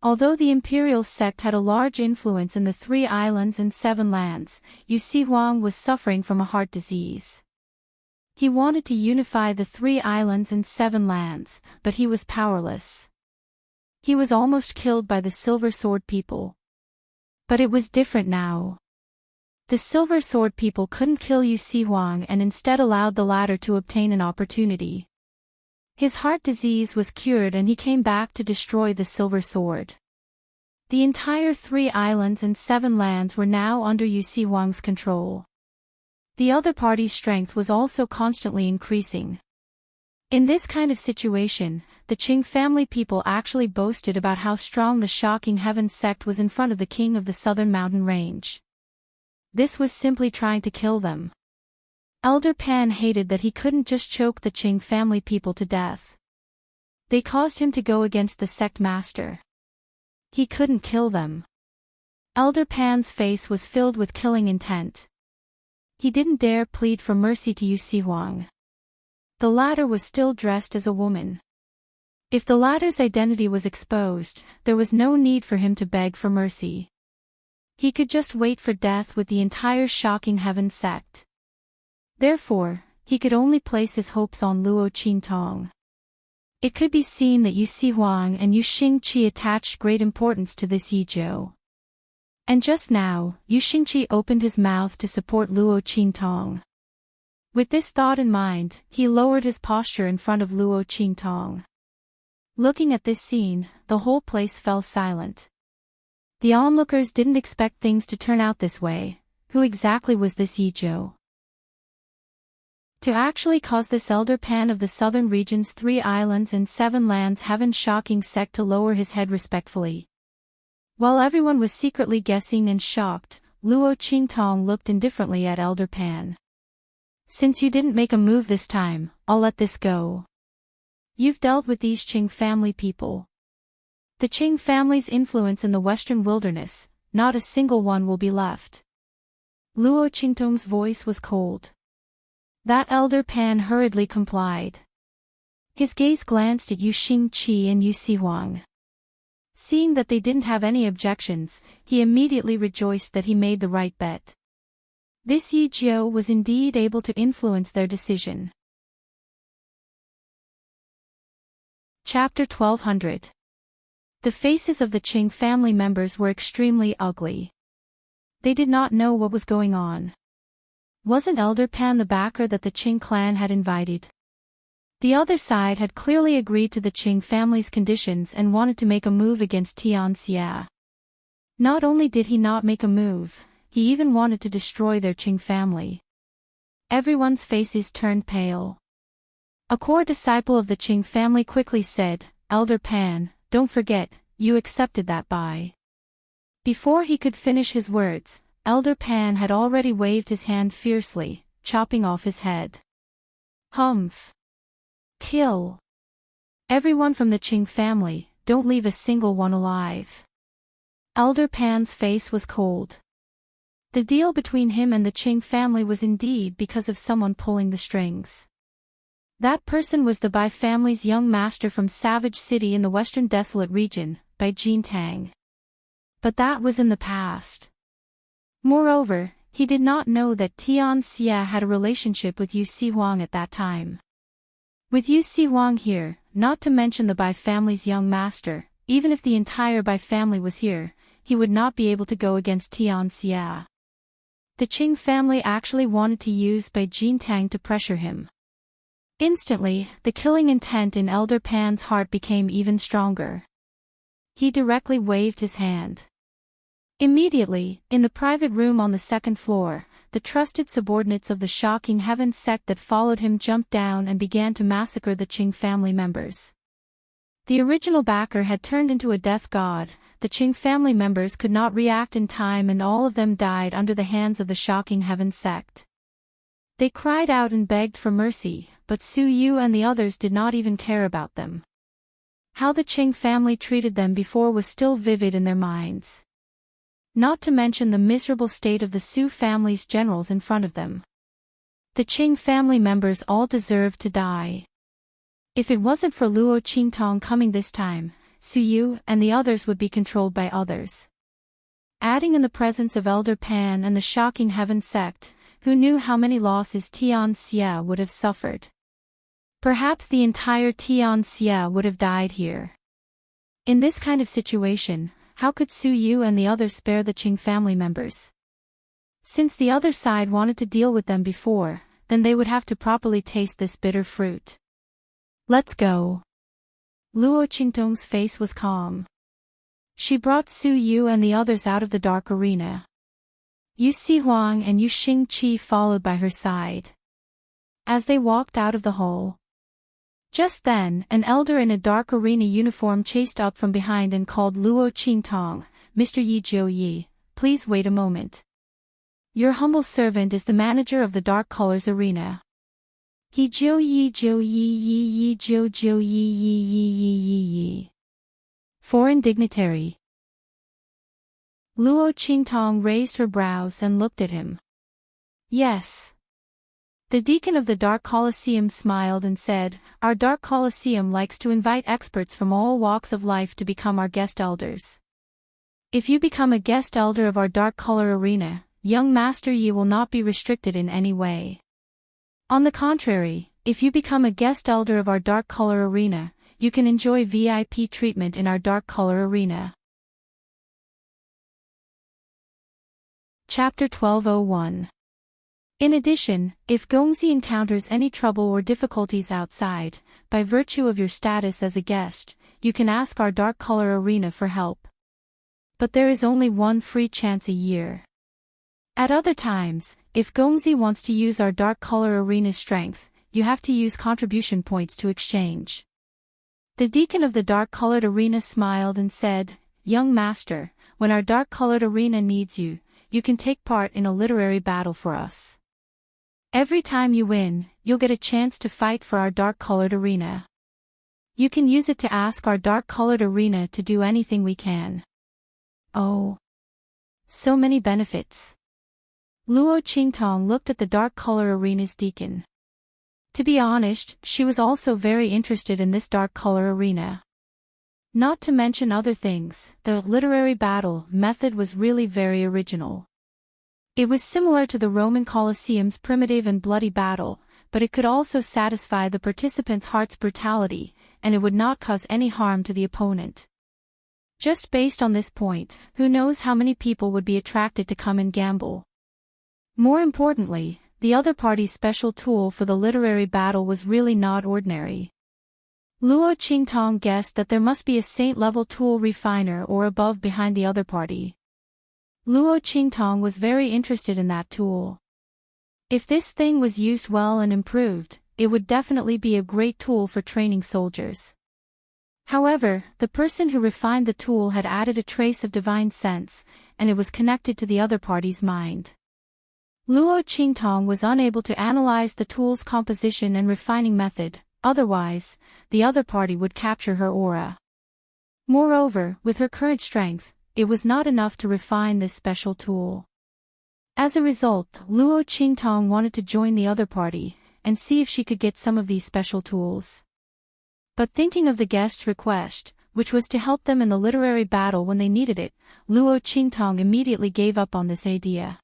Although the imperial sect had a large influence in the 3 islands and 7 lands, Yu Huang was suffering from a heart disease. He wanted to unify the 3 islands and 7 lands, but he was powerless. He was almost killed by the Silver Sword people. But it was different now. The Silver Sword people couldn't kill Yu Huang and instead allowed the latter to obtain an opportunity. His heart disease was cured and he came back to destroy the Silver Sword. The entire 3 islands and 7 lands were now under Yu Huang's control. The other party's strength was also constantly increasing. In this kind of situation, the Qing family people actually boasted about how strong the shocking heaven sect was in front of the king of the southern mountain range. This was simply trying to kill them. Elder Pan hated that he couldn't just choke the Qing family people to death. They caused him to go against the sect master. He couldn't kill them. Elder Pan's face was filled with killing intent. He didn't dare plead for mercy to Yu Huang. The latter was still dressed as a woman. If the latter's identity was exposed, there was no need for him to beg for mercy. He could just wait for death with the entire shocking heaven sect. Therefore, he could only place his hopes on Luo Qintong. It could be seen that Yu Huang and Yu Xingqi attached great importance to this Yi Zhou. And just now, Yu Xingqi opened his mouth to support Luo Qintong. With this thought in mind, he lowered his posture in front of Luo Qintong. Looking at this scene, the whole place fell silent. The onlookers didn't expect things to turn out this way. Who exactly was this Yi Zhou? To actually cause this elder Pan of the southern region's 3 islands and 7 lands heaven shocking sect to lower his head respectfully. While everyone was secretly guessing and shocked, Luo Qintong looked indifferently at elder Pan. "Since you didn't make a move this time, I'll let this go. You've dealt with these Qing family people. The Qing family's influence in the western wilderness, not a single one will be left." Luo Qintong's voice was cold. That elder Pan hurriedly complied. His gaze glanced at Yu Xingqi and Yu Huang. Seeing that they didn't have any objections, he immediately rejoiced that he made the right bet. This Yi Zhou was indeed able to influence their decision. Chapter 1200. The faces of the Qing family members were extremely ugly. They did not know what was going on. Wasn't Elder Pan the backer that the Qing clan had invited? The other side had clearly agreed to the Qing family's conditions and wanted to make a move against Tian Xia. Not only did he not make a move, he even wanted to destroy their Qing family. Everyone's faces turned pale. A core disciple of the Qing family quickly said, "Elder Pan, don't forget, you accepted that buy." Before he could finish his words, Elder Pan had already waved his hand fiercely, chopping off his head. Humph! Kill! Everyone from the Qing family, don't leave a single one alive. Elder Pan's face was cold. The deal between him and the Qing family was indeed because of someone pulling the strings. That person was the Bai family's young master from Savage City in the Western Desolate region, Bai Jintang. But that was in the past. Moreover, he did not know that Tian Xia had a relationship with Yu Si Huang at that time. With Yu Si Huang here, not to mention the Bai family's young master, even if the entire Bai family was here, he would not be able to go against Tian Xia. The Qing family actually wanted to use Bai Jintang to pressure him. Instantly, the killing intent in Elder Pan's heart became even stronger. He directly waved his hand. Immediately, in the private room on the second floor, the trusted subordinates of the Shocking Heaven sect that followed him jumped down and began to massacre the Qing family members. The original backer had turned into a death god, the Qing family members could not react in time and all of them died under the hands of the Shocking Heaven sect. They cried out and begged for mercy, but Su Yu and the others did not even care about them. How the Qing family treated them before was still vivid in their minds. Not to mention the miserable state of the Su family's generals in front of them. The Qing family members all deserved to die. If it wasn't for Luo Qingtong coming this time, Su Yu and the others would be controlled by others. Adding in the presence of Elder Pan and the Shocking Heaven sect, who knew how many losses Tian Xia would have suffered. Perhaps the entire Tian Xia would have died here. In this kind of situation, how could Su Yu and the others spare the Qing family members? Since the other side wanted to deal with them before, then they would have to properly taste this bitter fruit. Let's go. Luo Qingtong's face was calm. She brought Su Yu and the others out of the dark arena. Yu Si Huang and Yu Xingqi followed by her side. As they walked out of the hall, just then, an elder in a dark arena uniform chased up from behind and called Luo Qingtong, "Mr. Yi Jiu Yi, please wait a moment. Your humble servant is the manager of the Dark Colors Arena." Yi Jiu Yi Jiu Yi Yi Yi Jiu Jiu Yi Yi Yi Yi Yi Yi. Foreign dignitary. Luo Qingtong raised her brows and looked at him. Yes. The deacon of the Dark Colosseum smiled and said, "Our Dark Colosseum likes to invite experts from all walks of life to become our guest elders. If you become a guest elder of our Dark Color Arena, young Master Yi will not be restricted in any way. On the contrary, if you become a guest elder of our Dark Color Arena, you can enjoy VIP treatment in our Dark Color Arena." Chapter 1201. In addition, if Gongzi encounters any trouble or difficulties outside, by virtue of your status as a guest, you can ask our Dark Color Arena for help. But there is only one free chance a year. At other times, if Gongzi wants to use our Dark Color Arena's strength, you have to use contribution points to exchange. The deacon of the Dark Colored Arena smiled and said, "Young master, when our Dark Colored Arena needs you, you can take part in a literary battle for us. Every time you win, you'll get a chance to fight for our Dark Colored Arena. You can use it to ask our Dark Colored Arena to do anything we can." Oh. So many benefits. Luo Qingtong looked at the Dark Color Arena's deacon. To be honest, she was also very interested in this Dark Color Arena. Not to mention other things, the literary battle method was really very original. It was similar to the Roman Colosseum's primitive and bloody battle, but it could also satisfy the participants' heart's brutality, and it would not cause any harm to the opponent. Just based on this point, who knows how many people would be attracted to come and gamble. More importantly, the other party's special tool for the literary battle was really not ordinary. Luo Qingtong guessed that there must be a saint-level tool refiner or above behind the other party. Luo Qingtong was very interested in that tool. If this thing was used well and improved, it would definitely be a great tool for training soldiers. However, the person who refined the tool had added a trace of divine sense, and it was connected to the other party's mind. Luo Qingtong was unable to analyze the tool's composition and refining method, otherwise, the other party would capture her aura. Moreover, with her current strength, it was not enough to refine this special tool. As a result, Luo Qingtong wanted to join the other party, and see if she could get some of these special tools. But thinking of the guest's request, which was to help them in the literary battle when they needed it, Luo Qingtong immediately gave up on this idea.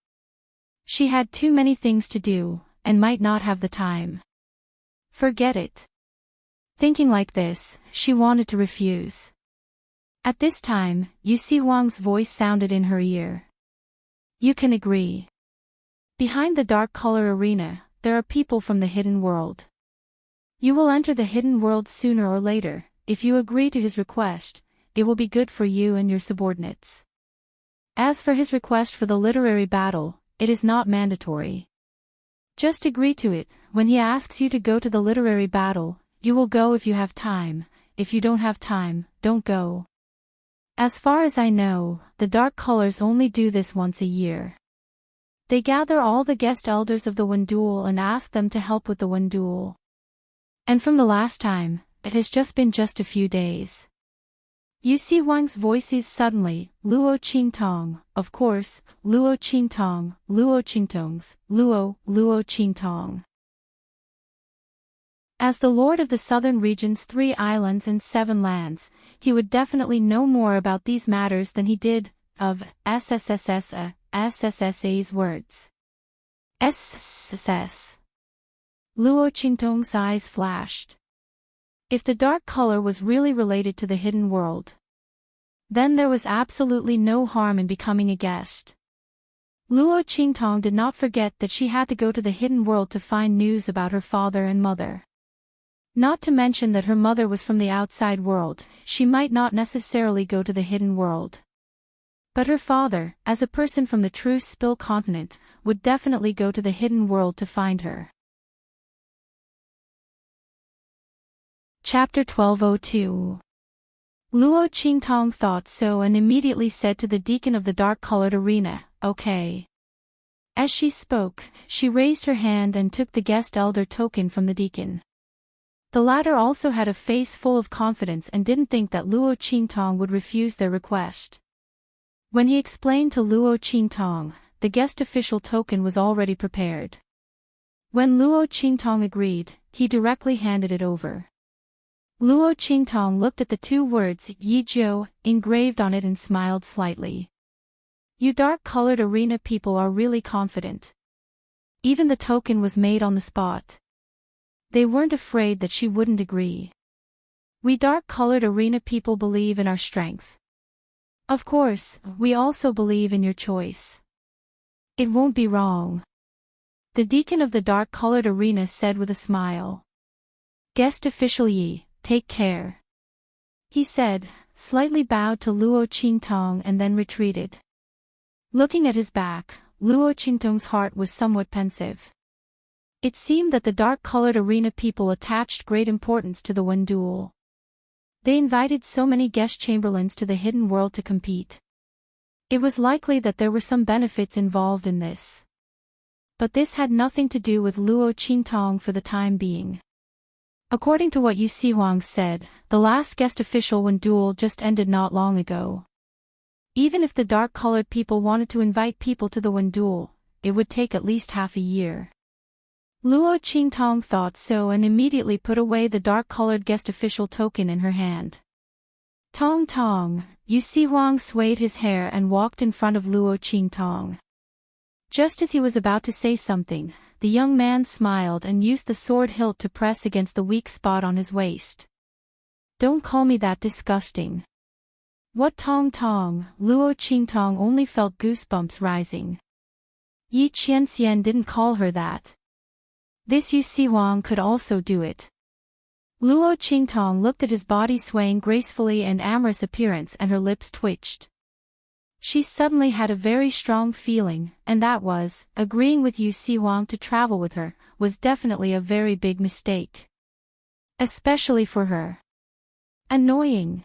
She had too many things to do, and might not have the time. Forget it. Thinking like this, she wanted to refuse. At this time, Yu Wang's voice sounded in her ear. You can agree. Behind the dark color arena, there are people from the hidden world. You will enter the hidden world sooner or later. If you agree to his request, it will be good for you and your subordinates. As for his request for the literary battle, it is not mandatory. Just agree to it. When he asks you to go to the literary battle, you will go if you have time. If you don't have time, don't go. As far as I know, the dark colors only do this once a year. They gather all the guest elders of the Wenduel and ask them to help with the Wenduel. And from the last time, it has just been a few days. Yu Wang's voice is suddenly, Luo Qingtong, of course, Luo Qingtong, Luo Qingtong's, Luo Qingtong. As the lord of the southern region's 3 islands and 7 lands, he would definitely know more about these matters than he did of SSSA's words. SSS. Luo Qingtong's eyes flashed. If the dark color was really related to the hidden world, then there was absolutely no harm in becoming a guest. Luo Qingtong did not forget that she had to go to the hidden world to find news about her father and mother. Not to mention that her mother was from the outside world, she might not necessarily go to the hidden world. But her father, as a person from the true Spill continent, would definitely go to the hidden world to find her. Chapter 1202. Luo Qingtong thought so and immediately said to the deacon of the dark-colored arena, "Okay." As she spoke, she raised her hand and took the guest elder token from the deacon. The latter also had a face full of confidence and didn't think that Luo Qingtong would refuse their request. When he explained to Luo Qingtong, the guest official token was already prepared. When Luo Qingtong agreed, he directly handed it over. Luo Qingtong looked at the 2 words Yijiu engraved on it and smiled slightly. You dark-colored arena people are really confident. Even the token was made on the spot. They weren't afraid that she wouldn't agree. We dark-colored arena people believe in our strength. Of course, we also believe in your choice. It won't be wrong. The deacon of the dark-colored arena said with a smile. Guest official Yi, take care. He said, slightly bowed to Luo Qingtong and then retreated. Looking at his back, Luo Qingtong's heart was somewhat pensive. It seemed that the dark-colored arena people attached great importance to the Wenduel. They invited so many guest chamberlains to the hidden world to compete. It was likely that there were some benefits involved in this. But this had nothing to do with Luo Qingtong for the time being. According to what Yu Wang said, the last guest official Wenduel just ended not long ago. Even if the dark-colored people wanted to invite people to the Wenduel, it would take at least half a year. Luo Qingtong thought so and immediately put away the dark-colored guest official token in her hand. Tong tong, Yu Wang swayed his hair and walked in front of Luo Qingtong. Just as he was about to say something, the young man smiled and used the sword hilt to press against the weak spot on his waist. Don't call me that disgusting. What tong tong, Luo Qingtong only felt goosebumps rising. Yi Qianxian didn't call her that. This Yu Wang could also do it. Luo Qingtong looked at his body swaying gracefully and amorous appearance and her lips twitched. She suddenly had a very strong feeling, and that was, agreeing with Yu Si-wang to travel with her, was definitely a very big mistake. Especially for her. Annoying.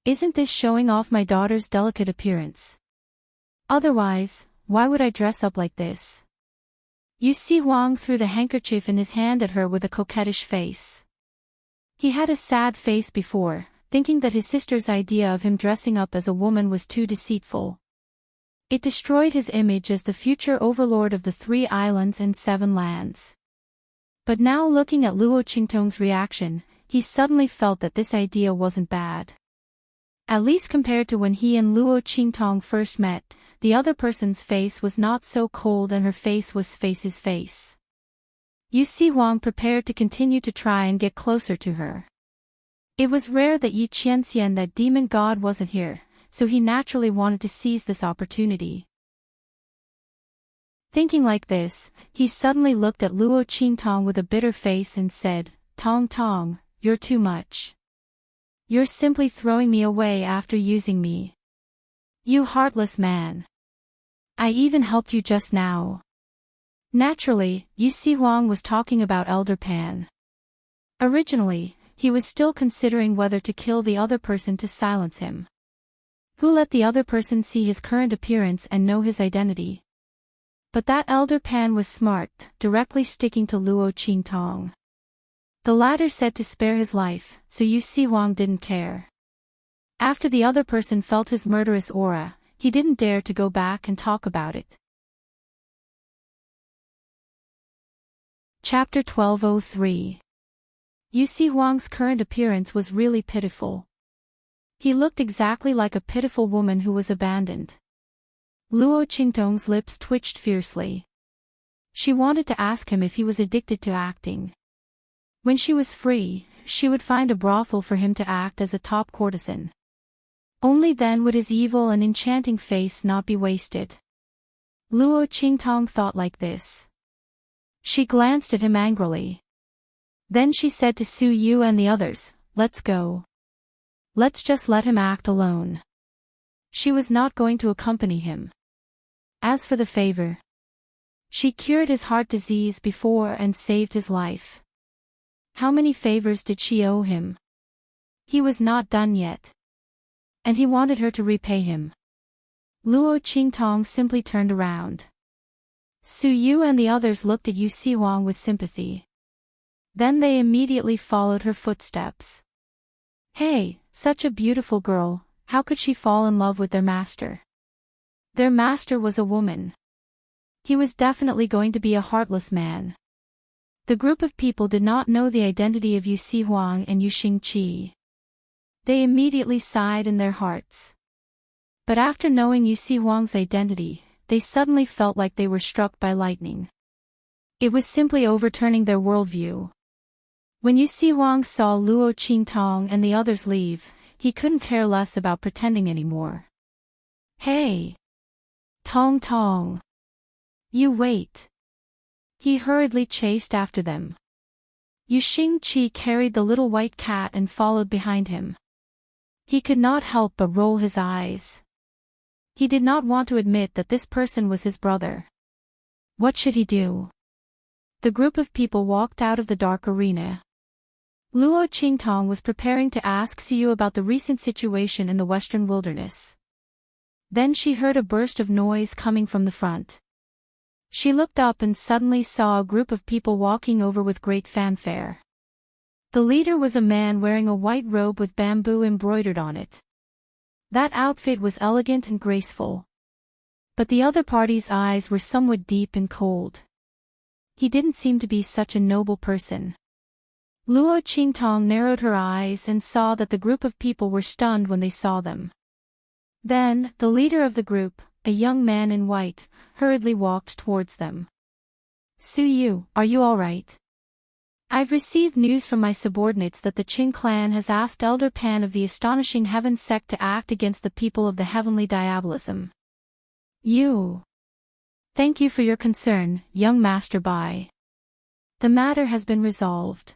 Isn't this showing off my daughter's delicate appearance? Otherwise, why would I dress up like this? Yu Si-wang threw the handkerchief in his hand at her with a coquettish face. He had a sad face before, thinking that his sister's idea of him dressing up as a woman was too deceitful. It destroyed his image as the future overlord of the 3 islands and 7 lands. But now looking at Luo Qingtong's reaction, he suddenly felt that this idea wasn't bad. At least compared to when he and Luo Qingtong first met, the other person's face was not so cold and her face was Face's face. Yu Si-wang prepared to continue to try and get closer to her. It was rare that Yi Qianxian, that demon god, wasn't here, so he naturally wanted to seize this opportunity. Thinking like this, he suddenly looked at Luo Qingtong with a bitter face and said, "Tong Tong, you're too much. You're simply throwing me away after using me. You heartless man. I even helped you just now." Naturally, Yu Si-wang was talking about Elder Pan. Originally, he was still considering whether to kill the other person to silence him. Who let the other person see his current appearance and know his identity? But that Elder Pan was smart, directly sticking to Luo Qingtong. The latter said to spare his life, so Yu Si-wang didn't care. After the other person felt his murderous aura, he didn't dare to go back and talk about it. Chapter 1203. Yu Si-wang's current appearance was really pitiful. He looked exactly like a pitiful woman who was abandoned. Luo Qingtong's lips twitched fiercely. She wanted to ask him if he was addicted to acting. When she was free, she would find a brothel for him to act as a top courtesan. Only then would his evil and enchanting face not be wasted. Luo Qingtong thought like this. She glanced at him angrily. Then she said to Su Yu and the others, "Let's go. Let's just let him act alone." She was not going to accompany him. As for the favor, she cured his heart disease before and saved his life. How many favors did she owe him? He was not done yet. And he wanted her to repay him. Luo Qingtong simply turned around. Su Yu and the others looked at Yu Si-wang with sympathy. Then they immediately followed her footsteps. Hey, such a beautiful girl, how could she fall in love with their master? Their master was a woman. He was definitely going to be a heartless man. The group of people did not know the identity of Yu Si-wang and Yu Xingqi. They immediately sighed in their hearts. But after knowing Yu Si-wang's identity, they suddenly felt like they were struck by lightning. It was simply overturning their worldview. When Yu Si-wang saw Luo Qingtong and the others leave, he couldn't care less about pretending anymore. "Hey! Tong Tong! You wait!" He hurriedly chased after them. Yu Xingqi carried the little white cat and followed behind him. He could not help but roll his eyes. He did not want to admit that this person was his brother. What should he do? The group of people walked out of the dark arena. Luo Qingtong was preparing to ask Siyu about the recent situation in the western wilderness. Then she heard a burst of noise coming from the front. She looked up and suddenly saw a group of people walking over with great fanfare. The leader was a man wearing a white robe with bamboo embroidered on it. That outfit was elegant and graceful. But the other party's eyes were somewhat deep and cold. He didn't seem to be such a noble person. Luo Qingtong narrowed her eyes and saw that the group of people were stunned when they saw them. Then, the leader of the group, a young man in white, hurriedly walked towards them. "Su Yu, are you all right? I've received news from my subordinates that the Qing clan has asked Elder Pan of the Astonishing Heaven sect to act against the people of the Heavenly Diabolism. You. Thank you for your concern, young Master Bai. The matter has been resolved."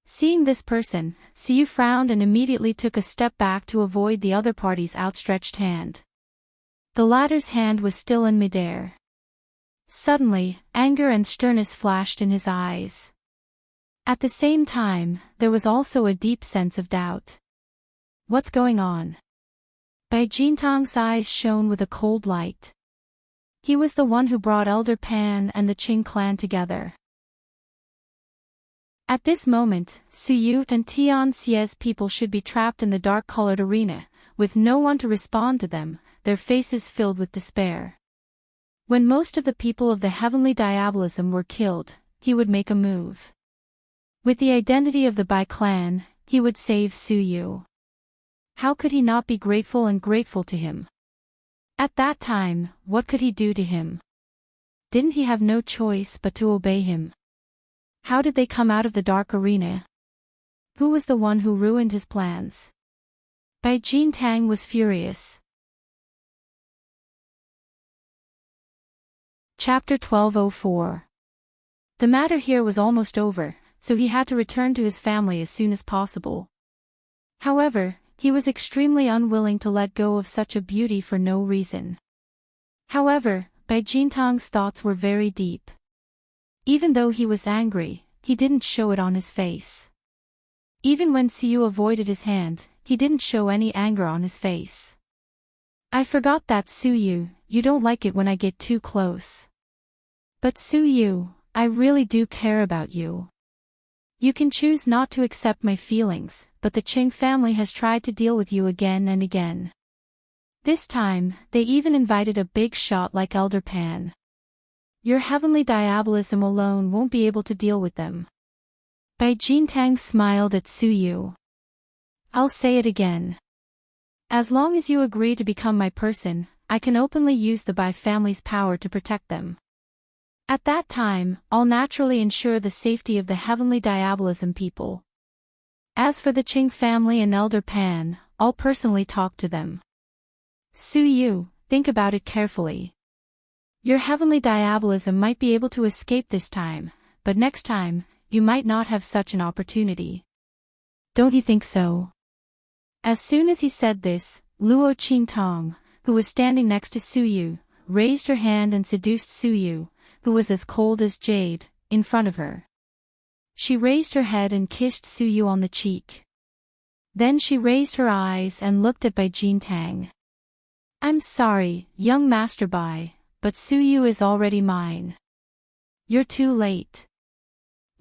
Seeing this person, Siyu frowned and immediately took a step back to avoid the other party's outstretched hand. The latter's hand was still in midair. Suddenly, anger and sternness flashed in his eyes. At the same time, there was also a deep sense of doubt. What's going on? Bai Jintang's eyes shone with a cold light. He was the one who brought Elder Pan and the Qing clan together. At this moment, Suyu and Tian Xie's people should be trapped in the dark-colored arena, with no one to respond to them, their faces filled with despair. When most of the people of the heavenly diabolism were killed, he would make a move. With the identity of the Bai clan, he would save Suyu. How could he not be grateful to him? At that time, what could he do to him? Didn't he have no choice but to obey him? How did they come out of the dark arena? Who was the one who ruined his plans? Bai Jintang was furious. Chapter 1204. The matter here was almost over, so he had to return to his family as soon as possible. However, he was extremely unwilling to let go of such a beauty for no reason. However, Bai Jintang's thoughts were very deep. Even though he was angry, he didn't show it on his face. Even when Suyu avoided his hand, he didn't show any anger on his face. I forgot that, Suyu, you don't like it when I get too close. But Suyu, I really do care about you. You can choose not to accept my feelings, but the Qing family has tried to deal with you again and again. This time, they even invited a big shot like Elder Pan. Your heavenly diabolism alone won't be able to deal with them. Bai Jintang smiled at Suyu. I'll say it again. As long as you agree to become my person, I can openly use the Bai family's power to protect them. At that time, I'll naturally ensure the safety of the heavenly diabolism people. As for the Qing family and Elder Pan, I'll personally talk to them. Suyu, think about it carefully. Your heavenly diabolism might be able to escape this time, but next time, you might not have such an opportunity. Don't you think so? As soon as he said this, Luo Qingtong, who was standing next to Suyu, raised her hand and seduced Suyu, who was as cold as jade, in front of her. She raised her head and kissed Suyu on the cheek. Then she raised her eyes and looked at Bai Jintang. I'm sorry, young Master Bai, but Suyu is already mine. You're too late.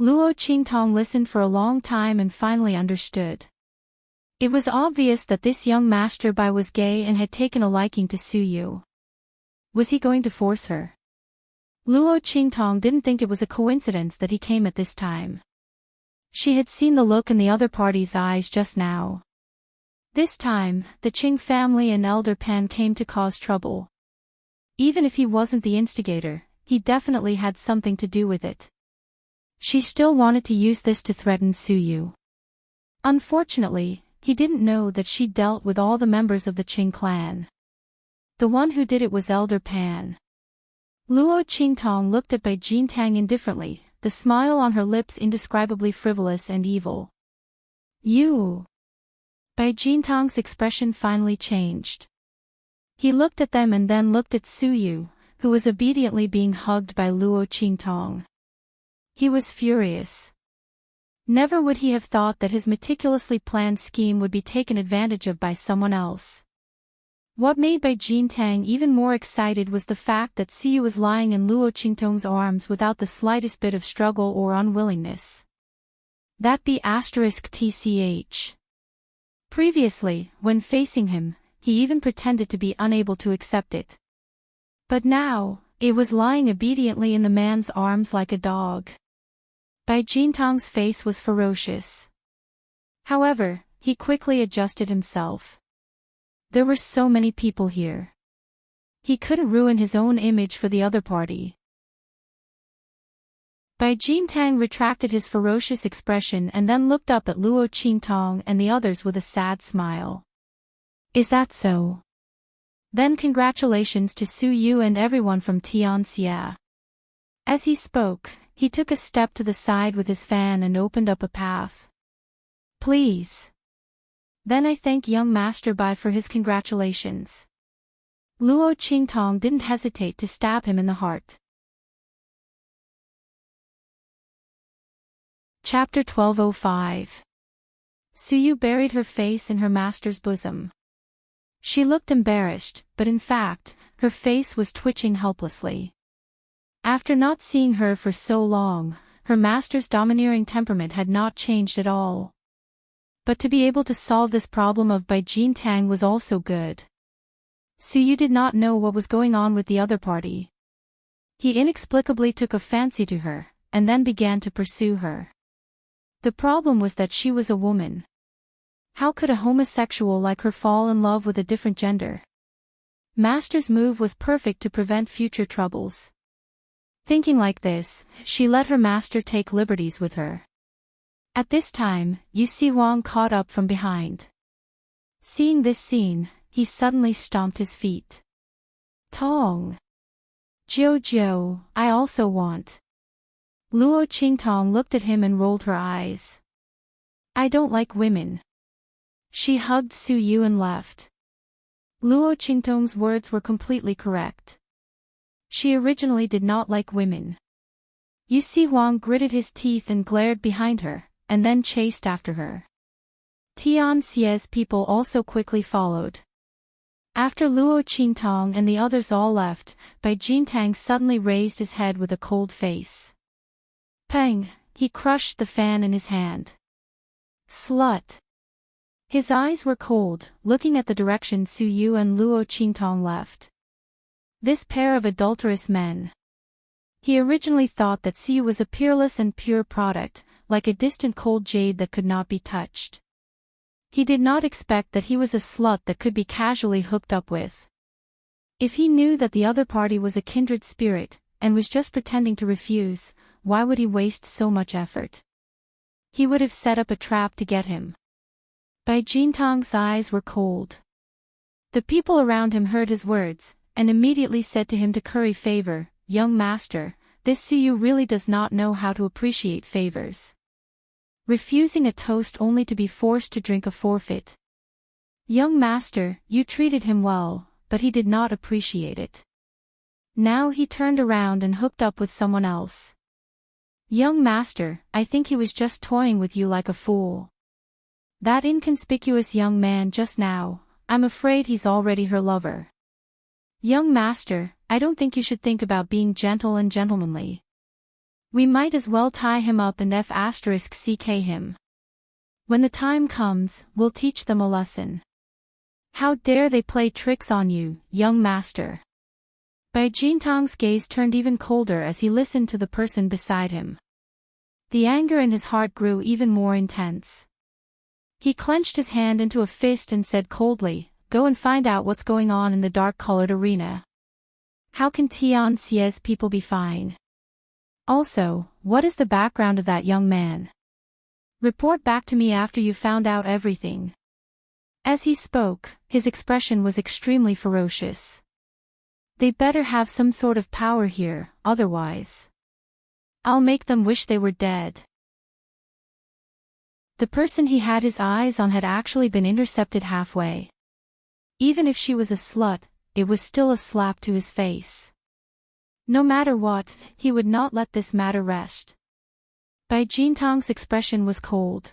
Luo Qingtong listened for a long time and finally understood. It was obvious that this young Master Bai was gay and had taken a liking to Suyu. Was he going to force her? Luo Qingtong didn't think it was a coincidence that he came at this time. She had seen the look in the other party's eyes just now. This time, the Qing family and Elder Pan came to cause trouble. Even if he wasn't the instigator, he definitely had something to do with it. She still wanted to use this to threaten Suyu. Unfortunately, he didn't know that she dealt with all the members of the Qing clan. The one who did it was Elder Pan. Luo Qingtong looked at Bai Jintang indifferently, the smile on her lips indescribably frivolous and evil. You! Bai Jintang's expression finally changed. He looked at them and then looked at Suyu, who was obediently being hugged by Luo Qingtong. He was furious. Never would he have thought that his meticulously planned scheme would be taken advantage of by someone else. What made Bai Jintang even more excited was the fact that Suyu was lying in Luo Qingtong's arms without the slightest bit of struggle or unwillingness. That be *tch. Previously, when facing him, he even pretended to be unable to accept it. But now, it was lying obediently in the man's arms like a dog. Bai Jintang's face was ferocious. However, he quickly adjusted himself. There were so many people here. He couldn't ruin his own image for the other party. Bai Jintang retracted his ferocious expression and then looked up at Luo Qingtong and the others with a sad smile. Is that so? Then congratulations to Suyu and everyone from Tianxia. As he spoke, he took a step to the side with his fan and opened up a path. Please. Then I thank young Master Bai for his congratulations. Luo Qingtong didn't hesitate to stab him in the heart. Chapter 1205. Suyu buried her face in her master's bosom. She looked embarrassed, but in fact, her face was twitching helplessly. After not seeing her for so long, her master's domineering temperament had not changed at all. But to be able to solve this problem of Bai Jintang was also good. Suyu did not know what was going on with the other party. He inexplicably took a fancy to her, and then began to pursue her. The problem was that she was a woman. How could a homosexual like her fall in love with a different gender? Master's move was perfect to prevent future troubles. Thinking like this, she let her master take liberties with her. At this time, Yu Siwang caught up from behind. Seeing this scene, he suddenly stomped his feet. Tong! Jiu, I also want. Luo Qingtong looked at him and rolled her eyes. I don't like women. She hugged Suyu and left. Luo Qingtong's words were completely correct. She originally did not like women. Yu Siwang gritted his teeth and glared behind her, and then chased after her. Tian Xie's people also quickly followed. After Luo Qingtong and the others all left, Bai Jintang suddenly raised his head with a cold face. Pang! He crushed the fan in his hand. Slut! His eyes were cold, looking at the direction Suyu and Luo Qingtong left. This pair of adulterous men. He originally thought that Suyu was a peerless and pure product, like a distant cold jade that could not be touched. He did not expect that he was a slut that could be casually hooked up with. If he knew that the other party was a kindred spirit, and was just pretending to refuse, why would he waste so much effort? He would have set up a trap to get him. Bai Jintang's eyes were cold. The people around him heard his words, and immediately said to him to curry favor, young master, this Suyu really does not know how to appreciate favors. Refusing a toast only to be forced to drink a forfeit. Young master, you treated him well, but he did not appreciate it. Now he turned around and hooked up with someone else. Young master, I think he was just toying with you like a fool. That inconspicuous young man just now, I'm afraid he's already her lover. Young master, I don't think you should think about being gentle and gentlemanly. We might as well tie him up and *ck him. When the time comes, we'll teach them a lesson. How dare they play tricks on you, young master? Bai Jintang's gaze turned even colder as he listened to the person beside him. The anger in his heart grew even more intense. He clenched his hand into a fist and said coldly, go and find out what's going on in the dark-colored arena. How can Tian Xie's people be fine? Also, what is the background of that young man? Report back to me after you found out everything. As he spoke, his expression was extremely ferocious. They better have some sort of power here, otherwise I'll make them wish they were dead. The person he had his eyes on had actually been intercepted halfway. Even if she was a slut, it was still a slap to his face. No matter what, he would not let this matter rest. Bai Jintang's expression was cold.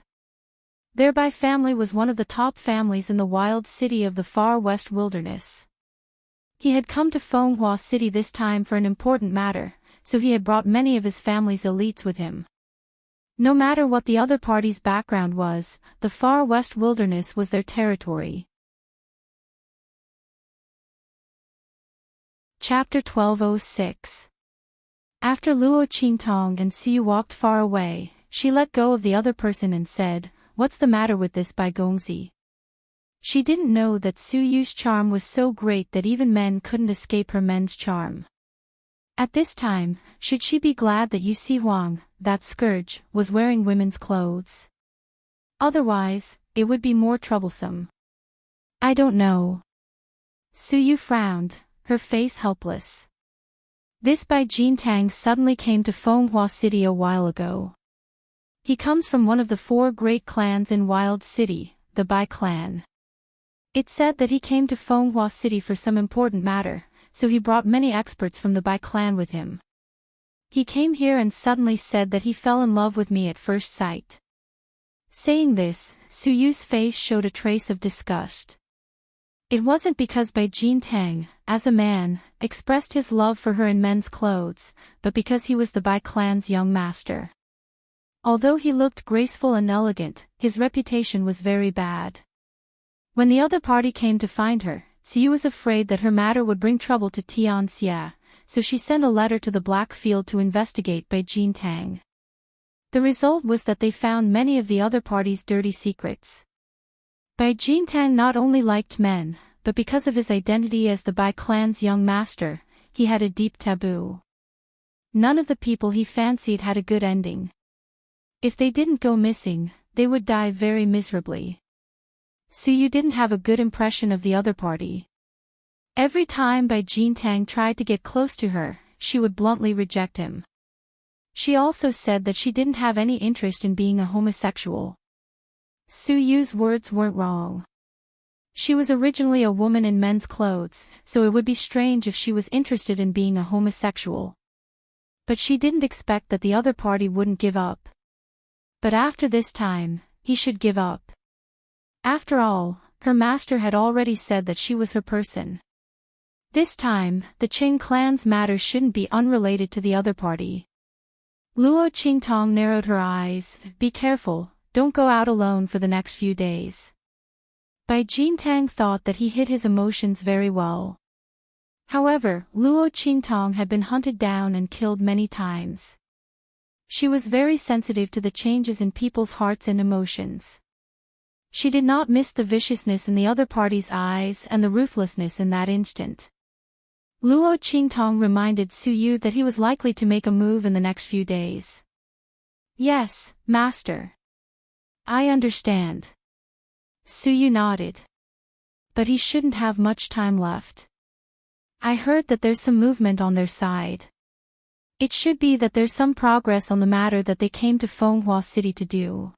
Their Bai family was one of the top families in the wild city of the far west wilderness. He had come to Fenghua City this time for an important matter, so he had brought many of his family's elites with him. No matter what the other party's background was, the far west wilderness was their territory. Chapter 1206. After Luo Qingtong and Suyu walked far away, she let go of the other person and said, what's the matter with this Bai Gongzi? She didn't know that Suyu's charm was so great that even men couldn't escape her men's charm. At this time, should she be glad that Yu Siwang, that scourge, was wearing women's clothes? Otherwise, it would be more troublesome. I don't know. Suyu frowned, her face helpless. This Bai Jintang suddenly came to Fenghua City a while ago. He comes from one of the 4 great clans in Wild City, the Bai clan. It said that he came to Fenghua City for some important matter, so he brought many experts from the Bai clan with him. He came here and suddenly said that he fell in love with me at first sight. Saying this, Su Yu's face showed a trace of disgust. It wasn't because Bai Jintang, as a man, expressed his love for her in men's clothes, but because he was the Bai clan's young master. Although he looked graceful and elegant, his reputation was very bad. When the other party came to find her, Su Yu was afraid that her matter would bring trouble to Tianxia, so she sent a letter to the Black Field to investigate Bai Jintang. The result was that they found many of the other party's dirty secrets. Bai Jintang not only liked men, but because of his identity as the Bai clan's young master, he had a deep taboo. None of the people he fancied had a good ending. If they didn't go missing, they would die very miserably. Su Yu didn't have a good impression of the other party. Every time Bai Jintang tried to get close to her, she would bluntly reject him. She also said that she didn't have any interest in being a homosexual. Su Yu's words weren't wrong. She was originally a woman in men's clothes, so it would be strange if she was interested in being a homosexual. But she didn't expect that the other party wouldn't give up. But after this time, he should give up. After all, her master had already said that she was her person. This time, the Qing clan's matter shouldn't be unrelated to the other party. Luo Qingtong narrowed her eyes. Be careful, don't go out alone for the next few days. Bai Jintang thought that he hid his emotions very well. However, Luo Qingtong had been hunted down and killed many times. She was very sensitive to the changes in people's hearts and emotions. She did not miss the viciousness in the other party's eyes and the ruthlessness in that instant. Luo Qingtong reminded Su Yu that he was likely to make a move in the next few days. Yes, master. I understand. Su Yu nodded. But he shouldn't have much time left. I heard that there's some movement on their side. It should be that there's some progress on the matter that they came to Fenghua City to do.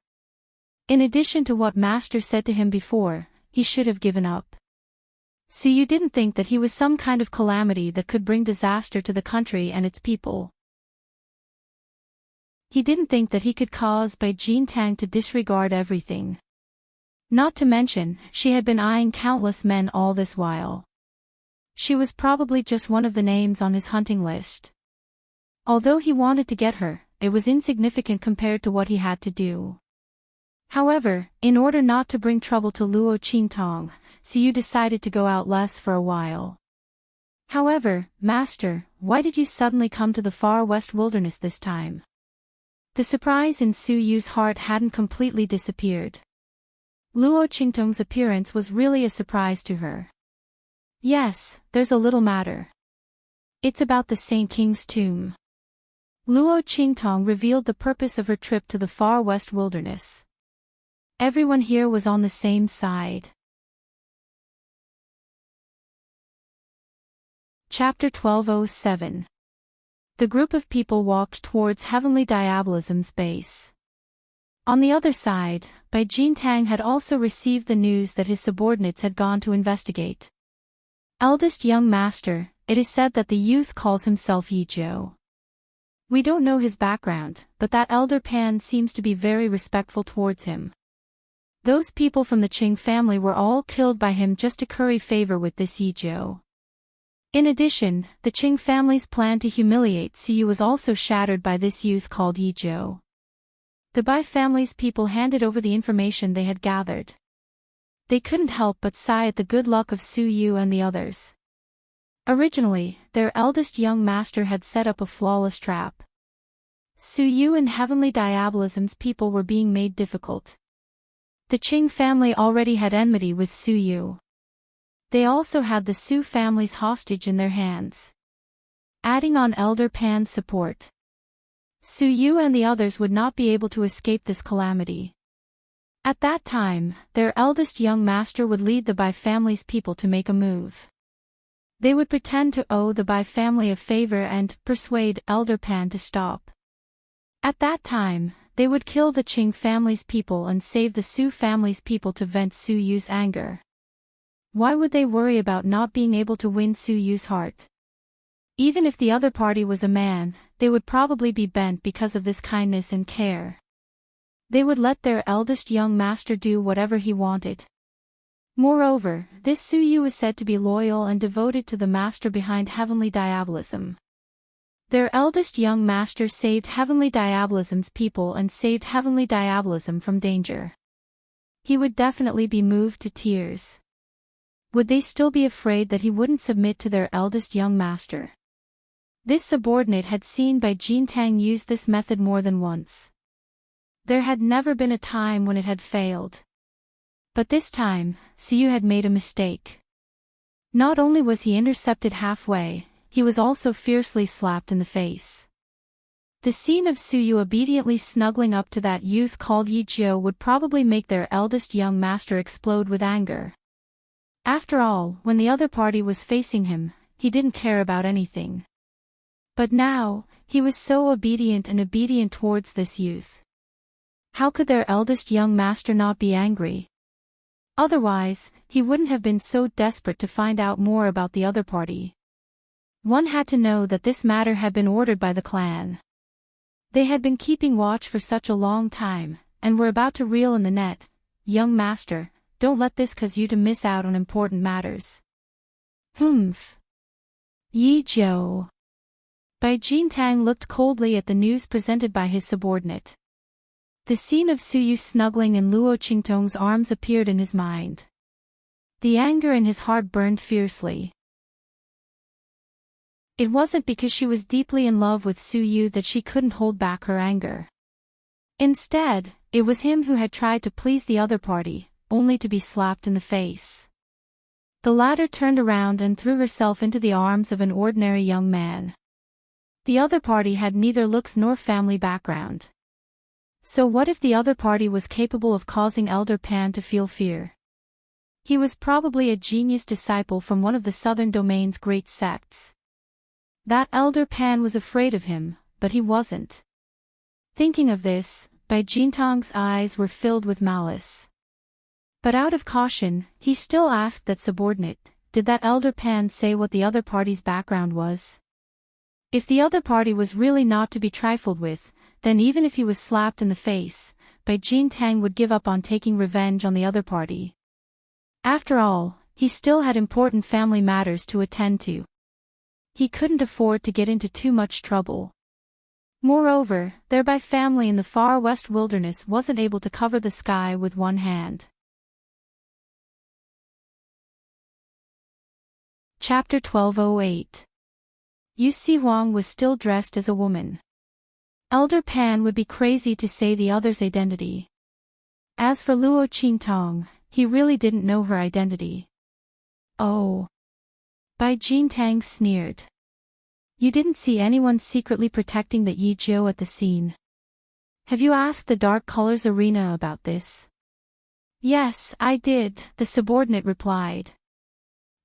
In addition to what master said to him before, he should have given up. Su Yu didn't think that he was some kind of calamity that could bring disaster to the country and its people. He didn't think that he could cause Bai Jintang to disregard everything. Not to mention, she had been eyeing countless men all this while. She was probably just one of the names on his hunting list. Although he wanted to get her, it was insignificant compared to what he had to do. However, in order not to bring trouble to Luo Qingtong, Su Yu decided to go out less for a while. However, master, why did you suddenly come to the far west wilderness this time? The surprise in Su Yu's heart hadn't completely disappeared. Luo Qingtong's appearance was really a surprise to her. Yes, there's a little matter. It's about the Saint King's tomb. Luo Qingtong revealed the purpose of her trip to the far west wilderness. Everyone here was on the same side. Chapter 1207. The group of people walked towards Heavenly Diabolism's base. On the other side, Bai Jintang had also received the news that his subordinates had gone to investigate. Eldest young master, it is said that the youth calls himself Yizhou. We don't know his background, but that elder Pan seems to be very respectful towards him. Those people from the Qing family were all killed by him just to curry favor with this Yizhou. In addition, the Qing family's plan to humiliate Su Yu was also shattered by this youth called Yizhou. The Bai family's people handed over the information they had gathered. They couldn't help but sigh at the good luck of Su Yu and the others. Originally, their eldest young master had set up a flawless trap. Su Yu and Heavenly Diabolism's people were being made difficult. The Qing family already had enmity with Su Yu. They also had the Su family's hostage in their hands. Adding on Elder Pan's support, Su Yu and the others would not be able to escape this calamity. At that time, their eldest young master would lead the Bai family's people to make a move. They would pretend to owe the Bai family a favor and persuade Elder Pan to stop. At that time, they would kill the Qing family's people and save the Su family's people to vent Su Yu's anger. Why would they worry about not being able to win Su-yu's heart? Even if the other party was a man, they would probably be bent because of this kindness and care. They would let their eldest young master do whatever he wanted. Moreover, this Su-yu is said to be loyal and devoted to the master behind heavenly diabolism. Their eldest young master saved heavenly diabolism's people and saved heavenly diabolism from danger. He would definitely be moved to tears. Would they still be afraid that he wouldn't submit to their eldest young master? This subordinate had seen Bai Jintang use this method more than once. There had never been a time when it had failed. But this time, Su-yu had made a mistake. Not only was he intercepted halfway, he was also fiercely slapped in the face. The scene of Su-yu obediently snuggling up to that youth called Yi Jiu would probably make their eldest young master explode with anger. After all, when the other party was facing him, he didn't care about anything. But now, he was so obedient towards this youth. How could their eldest young master not be angry? Otherwise, he wouldn't have been so desperate to find out more about the other party. One had to know that this matter had been ordered by the clan. They had been keeping watch for such a long time, and were about to reel in the net. Young master, don't let this cause you to miss out on important matters. Humph. Yi Jiu. Bai Jintang looked coldly at the news presented by his subordinate. The scene of Su-yu snuggling in Luo Qingtong's arms appeared in his mind. The anger in his heart burned fiercely. It wasn't because she was deeply in love with Su-yu that she couldn't hold back her anger. Instead, it was him who had tried to please the other party, only to be slapped in the face. The latter turned around and threw herself into the arms of an ordinary young man. The other party had neither looks nor family background. So what if the other party was capable of causing Elder Pan to feel fear? He was probably a genius disciple from one of the southern domain's great sects. That Elder Pan was afraid of him, but he wasn't. Thinking of this, Bai Jintang's eyes were filled with malice. But out of caution, he still asked that subordinate, did that Elder Pan say what the other party's background was? If the other party was really not to be trifled with, then even if he was slapped in the face, Bai Jintang would give up on taking revenge on the other party. After all, he still had important family matters to attend to. He couldn't afford to get into too much trouble. Moreover, their Bai family in the far west wilderness wasn't able to cover the sky with one hand. Chapter 1208. Yu Si Huang was still dressed as a woman. Elder Pan would be crazy to say the other's identity. As for Luo Qingtong, he really didn't know her identity. Oh. Bai Jintang sneered. You didn't see anyone secretly protecting the Yi Jiu at the scene. Have you asked the Dark Colors Arena about this? Yes, I did, the subordinate replied.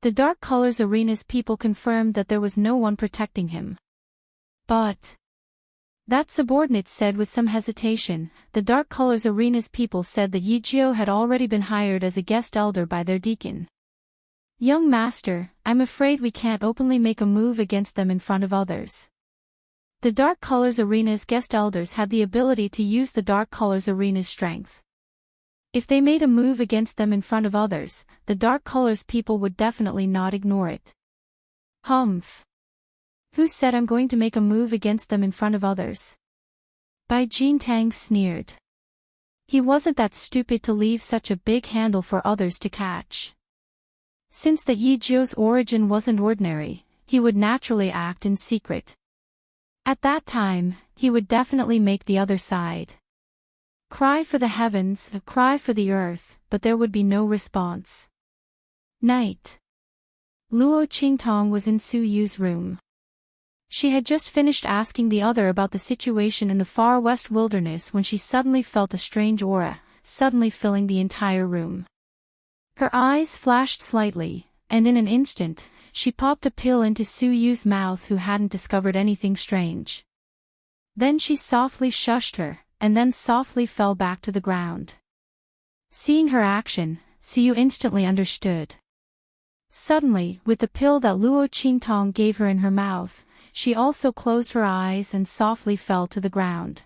The Dark Colors Arena's people confirmed that there was no one protecting him. But... that subordinate said with some hesitation, the Dark Colors Arena's people said that Yi Jiu had already been hired as a guest elder by their deacon. Young master, I'm afraid we can't openly make a move against them in front of others. The Dark Colors Arena's guest elders had the ability to use the Dark Colors Arena's strength. If they made a move against them in front of others, the Dark Colors people would definitely not ignore it. Humph. Who said I'm going to make a move against them in front of others? Bai Jintang sneered. He wasn't that stupid to leave such a big handle for others to catch. Since the Yi Jiu's origin wasn't ordinary, he would naturally act in secret. At that time, he would definitely make the other side cry for the heavens, cry for the earth, but there would be no response. Night. Luo Qingtong was in Su-yu's room. She had just finished asking the other about the situation in the far west wilderness when she suddenly felt a strange aura, suddenly filling the entire room. Her eyes flashed slightly, and in an instant, she popped a pill into Su-yu's mouth who hadn't discovered anything strange. Then she softly shushed her, and then softly fell back to the ground. Seeing her action, Su-yu instantly understood. Suddenly, with the pill that Luo Qingtong gave her in her mouth, she also closed her eyes and softly fell to the ground.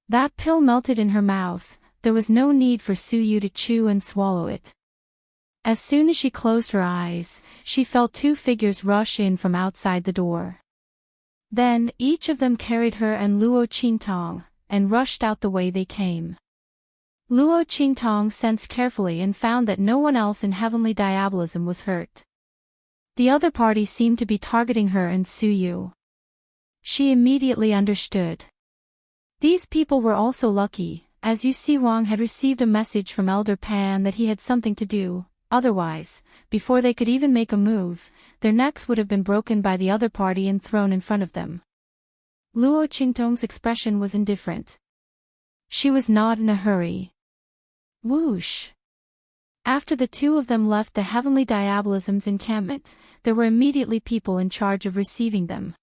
That pill melted in her mouth, there was no need for Suyu to chew and swallow it. As soon as she closed her eyes, she felt two figures rush in from outside the door. Then, each of them carried her and Luo Qingtong, and rushed out the way they came. Luo Qingtong sensed carefully and found that no one else in Heavenly Diabolism was hurt. The other party seemed to be targeting her and Suyu. She immediately understood. These people were also lucky, as Yu Siwang had received a message from Elder Pan that he had something to do, otherwise, before they could even make a move, their necks would have been broken by the other party and thrown in front of them. Luo Qingtong's expression was indifferent. She was not in a hurry. Whoosh! After the two of them left the Heavenly Diabolism's encampment, there were immediately people in charge of receiving them.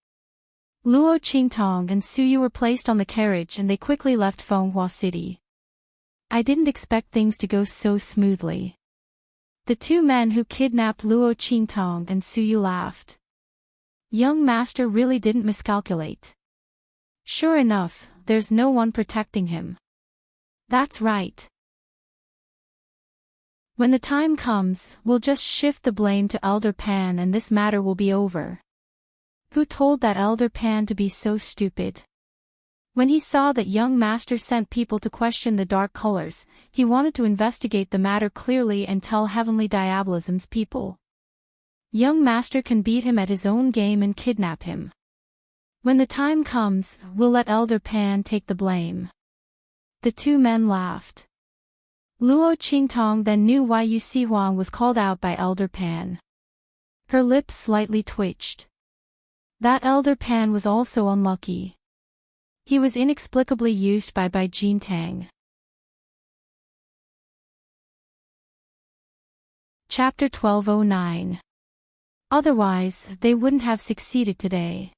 Luo Qingtong and Suyu were placed on the carriage and they quickly left Fenghua City. I didn't expect things to go so smoothly. The two men who kidnapped Luo Qingtong and Suyu laughed. Young master really didn't miscalculate. Sure enough, there's no one protecting him. That's right. When the time comes, we'll just shift the blame to Elder Pan and this matter will be over. Who told that Elder Pan to be so stupid? When he saw that young master sent people to question the dark colors, he wanted to investigate the matter clearly and tell Heavenly Diabolism's people. Young master can beat him at his own game and kidnap him. When the time comes, we'll let Elder Pan take the blame. The two men laughed. Luo Qingtong then knew why Yu Siwang was called out by Elder Pan. Her lips slightly twitched. That Elder Pan was also unlucky. He was inexplicably used by Jintang. Chapter 1209. Otherwise, they wouldn't have succeeded today.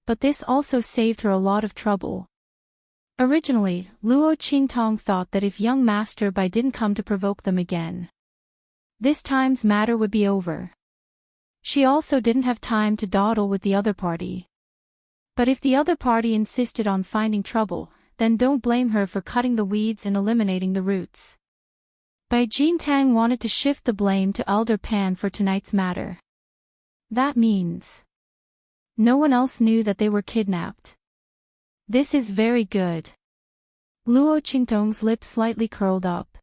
But this also saved her a lot of trouble. Originally, Luo Qingtong thought that if young master Bai didn't come to provoke them again, this time's matter would be over. She also didn't have time to dawdle with the other party. But if the other party insisted on finding trouble, then don't blame her for cutting the weeds and eliminating the roots. Bai Jintang wanted to shift the blame to Elder Pan for tonight's matter. That means no one else knew that they were kidnapped. This is very good. Luo Qingtong's lips slightly curled up.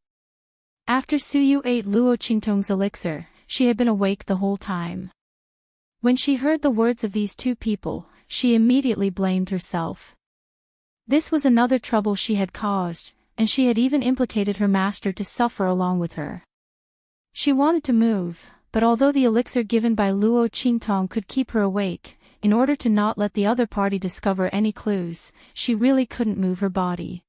After Suyu ate Luo Qingtong's elixir, she had been awake the whole time. When she heard the words of these two people, she immediately blamed herself. This was another trouble she had caused, and she had even implicated her master to suffer along with her. She wanted to move, but although the elixir given by Luo Qingtong could keep her awake, in order to not let the other party discover any clues, she really couldn't move her body.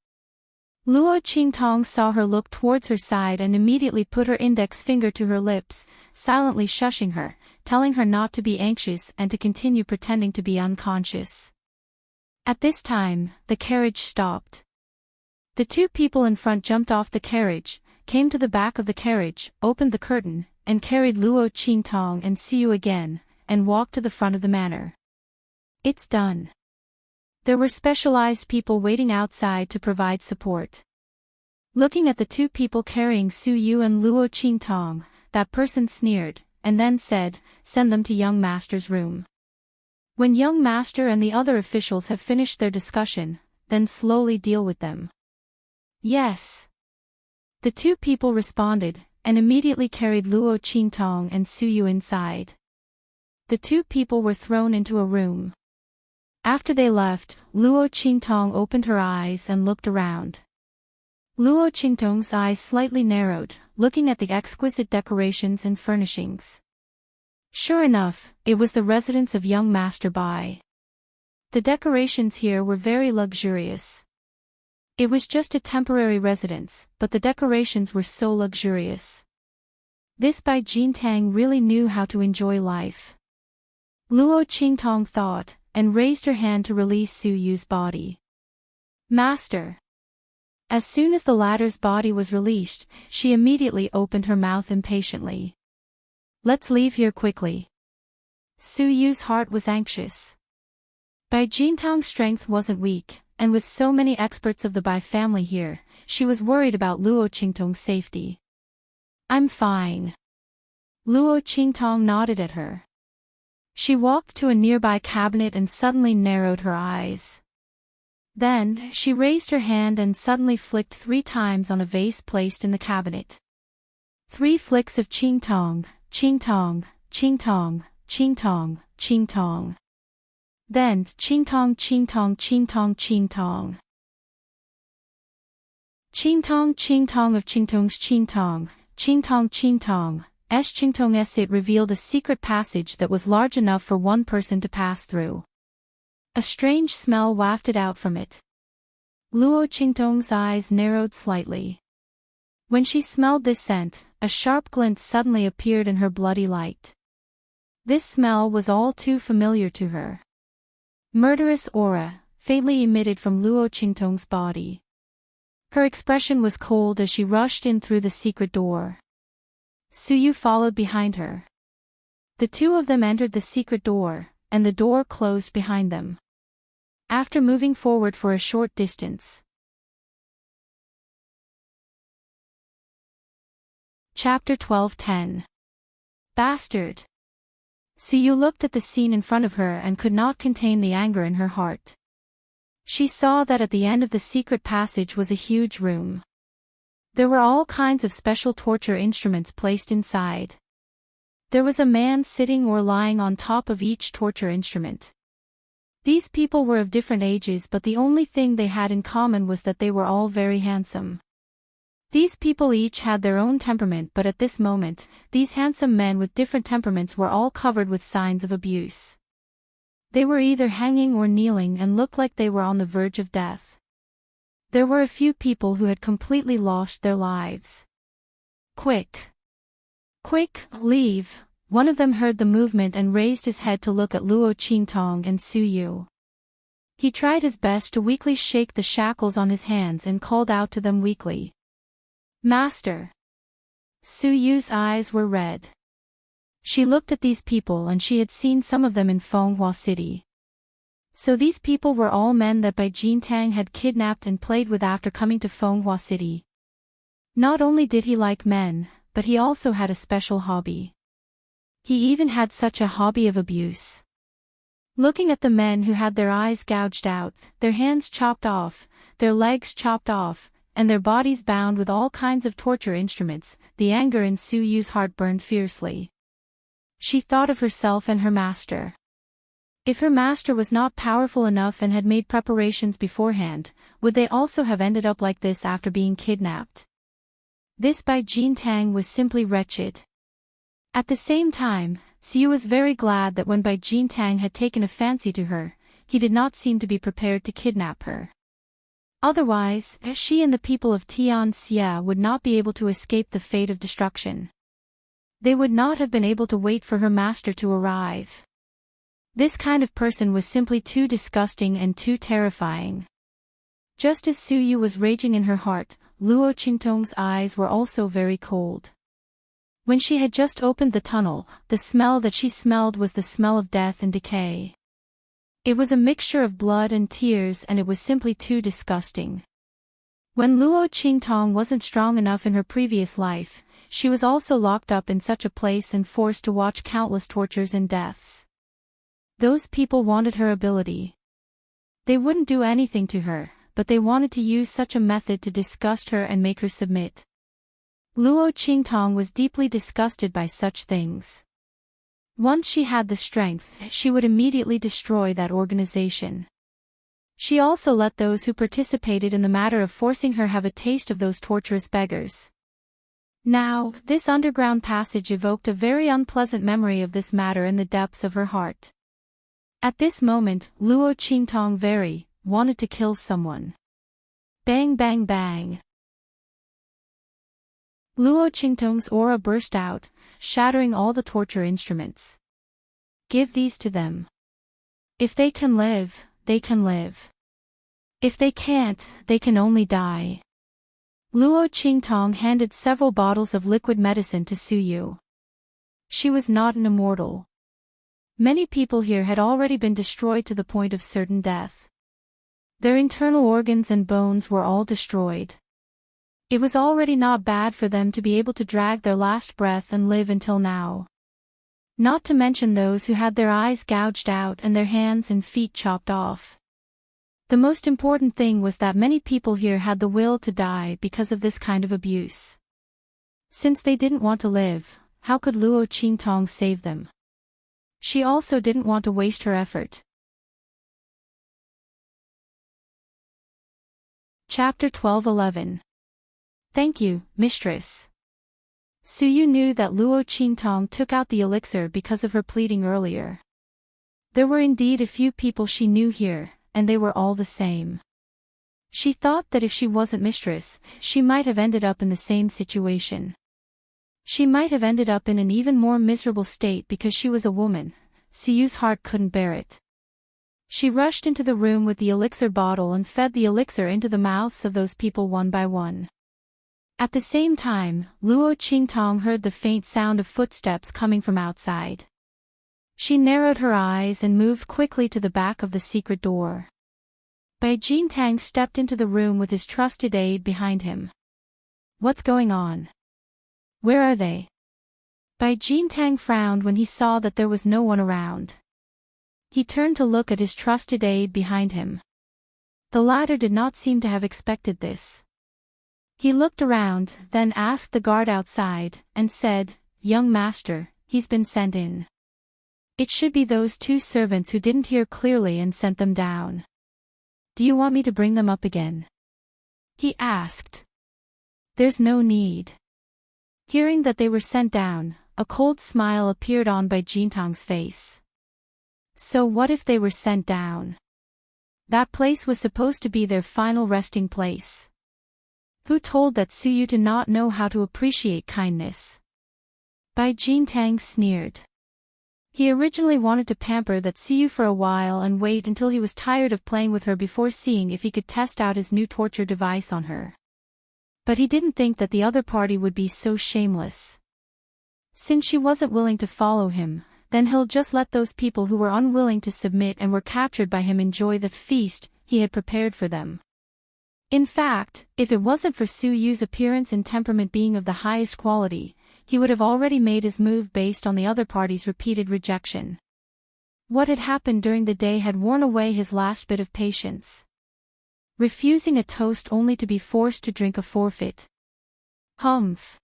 Luo Qingtong saw her look towards her side and immediately put her index finger to her lips, silently shushing her, telling her not to be anxious and to continue pretending to be unconscious. At this time, the carriage stopped. The two people in front jumped off the carriage, came to the back of the carriage, opened the curtain, and carried Luo Qingtong and Suyu again, and walked to the front of the manor. It's done. There were specialized people waiting outside to provide support. Looking at the two people carrying Suyu and Luo Qingtong, that person sneered, and then said, "Send them to young master's room. When young master and the other officials have finished their discussion, then slowly deal with them." Yes. The two people responded, and immediately carried Luo Qingtong and Suyu inside. The two people were thrown into a room. After they left, Luo Qingtong opened her eyes and looked around. Luo Qingtong's eyes slightly narrowed, looking at the exquisite decorations and furnishings. Sure enough, it was the residence of young Master Bai. The decorations here were very luxurious. It was just a temporary residence, but the decorations were so luxurious. This Bai Jintang really knew how to enjoy life. Luo Qingtong thought, and raised her hand to release Suyu's body. Master! As soon as the latter's body was released, she immediately opened her mouth impatiently. Let's leave here quickly. Su Yu's heart was anxious. Bai Jintang's strength wasn't weak, and with so many experts of the Bai family here, she was worried about Luo Qingtong's safety. I'm fine. Luo Qingtong nodded at her. She walked to a nearby cabinet and suddenly narrowed her eyes. Then, she raised her hand and suddenly flicked 3 times on a vase placed in the cabinet. 3 flicks of Qingtong, Qingtong, Qingtong, Qingtong, Qingtong. Then, Qingtong, Qingtong, Qingtong, Qingtong. Qingtong, Qingtong of Qingtong's Qingtong, Qingtong, Qingtong, Qingtong s. It revealed a secret passage that was large enough for one person to pass through. A strange smell wafted out from it. Luo Qingtong's eyes narrowed slightly. When she smelled this scent, a sharp glint suddenly appeared in her bloody light. This smell was all too familiar to her. Murderous aura, faintly emitted from Luo Qingtong's body. Her expression was cold as she rushed in through the secret door. Su Yu followed behind her. The 2 of them entered the secret door, and the door closed behind them. After moving forward for a short distance. Chapter 12:10. Bastard. Su Yu looked at the scene in front of her and could not contain the anger in her heart. She saw that at the end of the secret passage was a huge room. There were all kinds of special torture instruments placed inside. There was a man sitting or lying on top of each torture instrument. These people were of different ages, but the only thing they had in common was that they were all very handsome. These people each had their own temperament, but at this moment, these handsome men with different temperaments were all covered with signs of abuse. They were either hanging or kneeling and looked like they were on the verge of death. There were a few people who had completely lost their lives. Quick! Quick, leave! One of them heard the movement and raised his head to look at Luo Qingtong and Su Yu. He tried his best to weakly shake the shackles on his hands and called out to them weakly. Master! Su Yu's eyes were red. She looked at these people and she had seen some of them in Fenghua City. So these people were all men that Bai Jintang had kidnapped and played with after coming to Fenghua City. Not only did he like men, but he also had a special hobby. He even had such a hobby of abuse. Looking at the men who had their eyes gouged out, their hands chopped off, their legs chopped off, and their bodies bound with all kinds of torture instruments, the anger in Su Yu's heart burned fiercely. She thought of herself and her master. If her master was not powerful enough and had made preparations beforehand, would they also have ended up like this after being kidnapped? This Bai Jintang was simply wretched. At the same time, Su Yu was very glad that when Bai Jintang had taken a fancy to her, he did not seem to be prepared to kidnap her. Otherwise, she and the people of Tianxia would not be able to escape the fate of destruction. They would not have been able to wait for her master to arrive. This kind of person was simply too disgusting and too terrifying. Just as Su Yu was raging in her heart, Luo Qingtong's eyes were also very cold. When she had just opened the tunnel, the smell that she smelled was the smell of death and decay. It was a mixture of blood and tears, and it was simply too disgusting. When Luo Qingtong wasn't strong enough in her previous life, she was also locked up in such a place and forced to watch countless tortures and deaths. Those people wanted her ability. They wouldn't do anything to her, but they wanted to use such a method to disgust her and make her submit. Luo Qingtong was deeply disgusted by such things. Once she had the strength, she would immediately destroy that organization. She also let those who participated in the matter of forcing her have a taste of those torturous beggars. Now, this underground passage evoked a very unpleasant memory of this matter in the depths of her heart. At this moment, Luo Qingtong wanted to kill someone. Bang bang bang. Luo Qingtong's aura burst out, shattering all the torture instruments. Give these to them. If they can live, they can live. If they can't, they can only die. Luo Qingtong handed several bottles of liquid medicine to Su Yu. She was not an immortal. Many people here had already been destroyed to the point of certain death. Their internal organs and bones were all destroyed. It was already not bad for them to be able to drag their last breath and live until now. Not to mention those who had their eyes gouged out and their hands and feet chopped off. The most important thing was that many people here had the will to die because of this kind of abuse. Since they didn't want to live, how could Luo Qingtong save them? She also didn't want to waste her effort. Chapter 12:11. Thank you, mistress. Suyu knew that Luo Qingtong took out the elixir because of her pleading earlier. There were indeed a few people she knew here, and they were all the same. She thought that if she wasn't mistress, she might have ended up in the same situation. She might have ended up in an even more miserable state because she was a woman. Suyu's heart couldn't bear it. She rushed into the room with the elixir bottle and fed the elixir into the mouths of those people one by one. At the same time, Luo Qingtong heard the faint sound of footsteps coming from outside. She narrowed her eyes and moved quickly to the back of the secret door. Bai Jintang stepped into the room with his trusted aide behind him. What's going on? Where are they? Bai Jintang frowned when he saw that there was no one around. He turned to look at his trusted aide behind him. The latter did not seem to have expected this. He looked around, then asked the guard outside, and said, "Young master, he's been sent in." It should be those two servants who didn't hear clearly and sent them down. "Do you want me to bring them up again?" he asked. "There's no need." Hearing that they were sent down, a cold smile appeared on Bai Jintang's face. So what if they were sent down? That place was supposed to be their final resting place. Who told that Suyu to not know how to appreciate kindness? Bai Jintang sneered. He originally wanted to pamper that Suyu for a while and wait until he was tired of playing with her before seeing if he could test out his new torture device on her. But he didn't think that the other party would be so shameless. Since she wasn't willing to follow him, then he'll just let those people who were unwilling to submit and were captured by him enjoy the feast he had prepared for them. In fact, if it wasn't for Suyu's appearance and temperament being of the highest quality, he would have already made his move based on the other party's repeated rejection. What had happened during the day had worn away his last bit of patience. Refusing a toast only to be forced to drink a forfeit. Humph.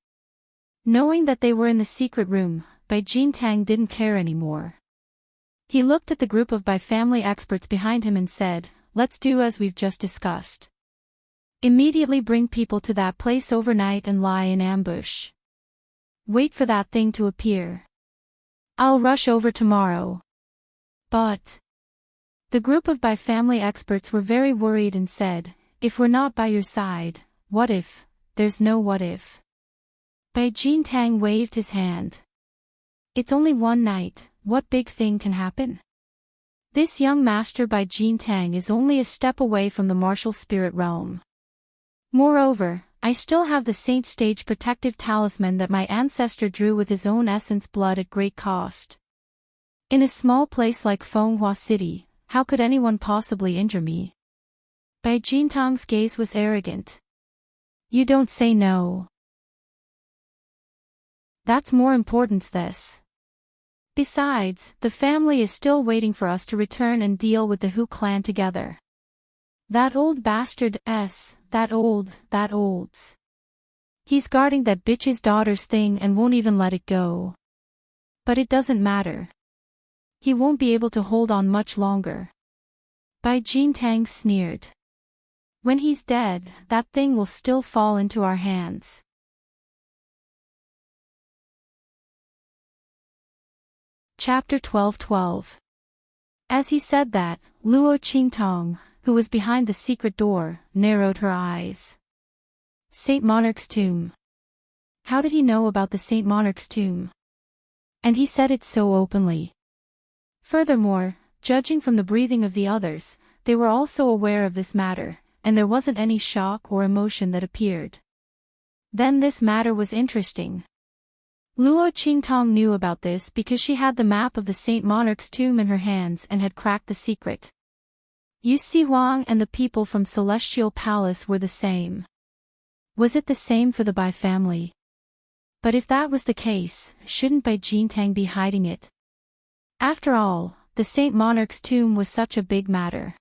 Knowing that they were in the secret room, Bai Jintang didn't care anymore. He looked at the group of Bai family experts behind him and said, "Let's do as we've just discussed. Immediately bring people to that place overnight and lie in ambush. Wait for that thing to appear. I'll rush over tomorrow." But the group of Bai family experts were very worried and said, "If we're not by your side, what if?" "There's no what if." Bai Jintang waved his hand. "It's only one night, what big thing can happen?" This young master Bai Jintang is only a step away from the martial spirit realm. Moreover, I still have the saint stage protective talisman that my ancestor drew with his own essence blood at great cost. In a small place like Fenghua City, how could anyone possibly injure me? Bai Jintang's gaze was arrogant. "You don't say no. That's more important this. Besides, the family is still waiting for us to return and deal with the Hu clan together. That old bastard, that olds. He's guarding that bitch's daughter's thing and won't even let it go. But it doesn't matter. He won't be able to hold on much longer." Bai Jintang sneered. "When he's dead, that thing will still fall into our hands." Chapter 12:12. As he said that, Luo Qingtong, who was behind the secret door, narrowed her eyes. Saint Monarch's tomb. How did he know about the Saint Monarch's tomb? And he said it so openly. Furthermore, judging from the breathing of the others, they were also aware of this matter, and there wasn't any shock or emotion that appeared. Then this matter was interesting. Luo Qingtong knew about this because she had the map of the Saint Monarch's tomb in her hands and had cracked the secret. Yu Huang and the people from Celestial Palace were the same. Was it the same for the Bai family? But if that was the case, shouldn't Bai Jintang be hiding it? After all, the Saint Monarch's tomb was such a big matter.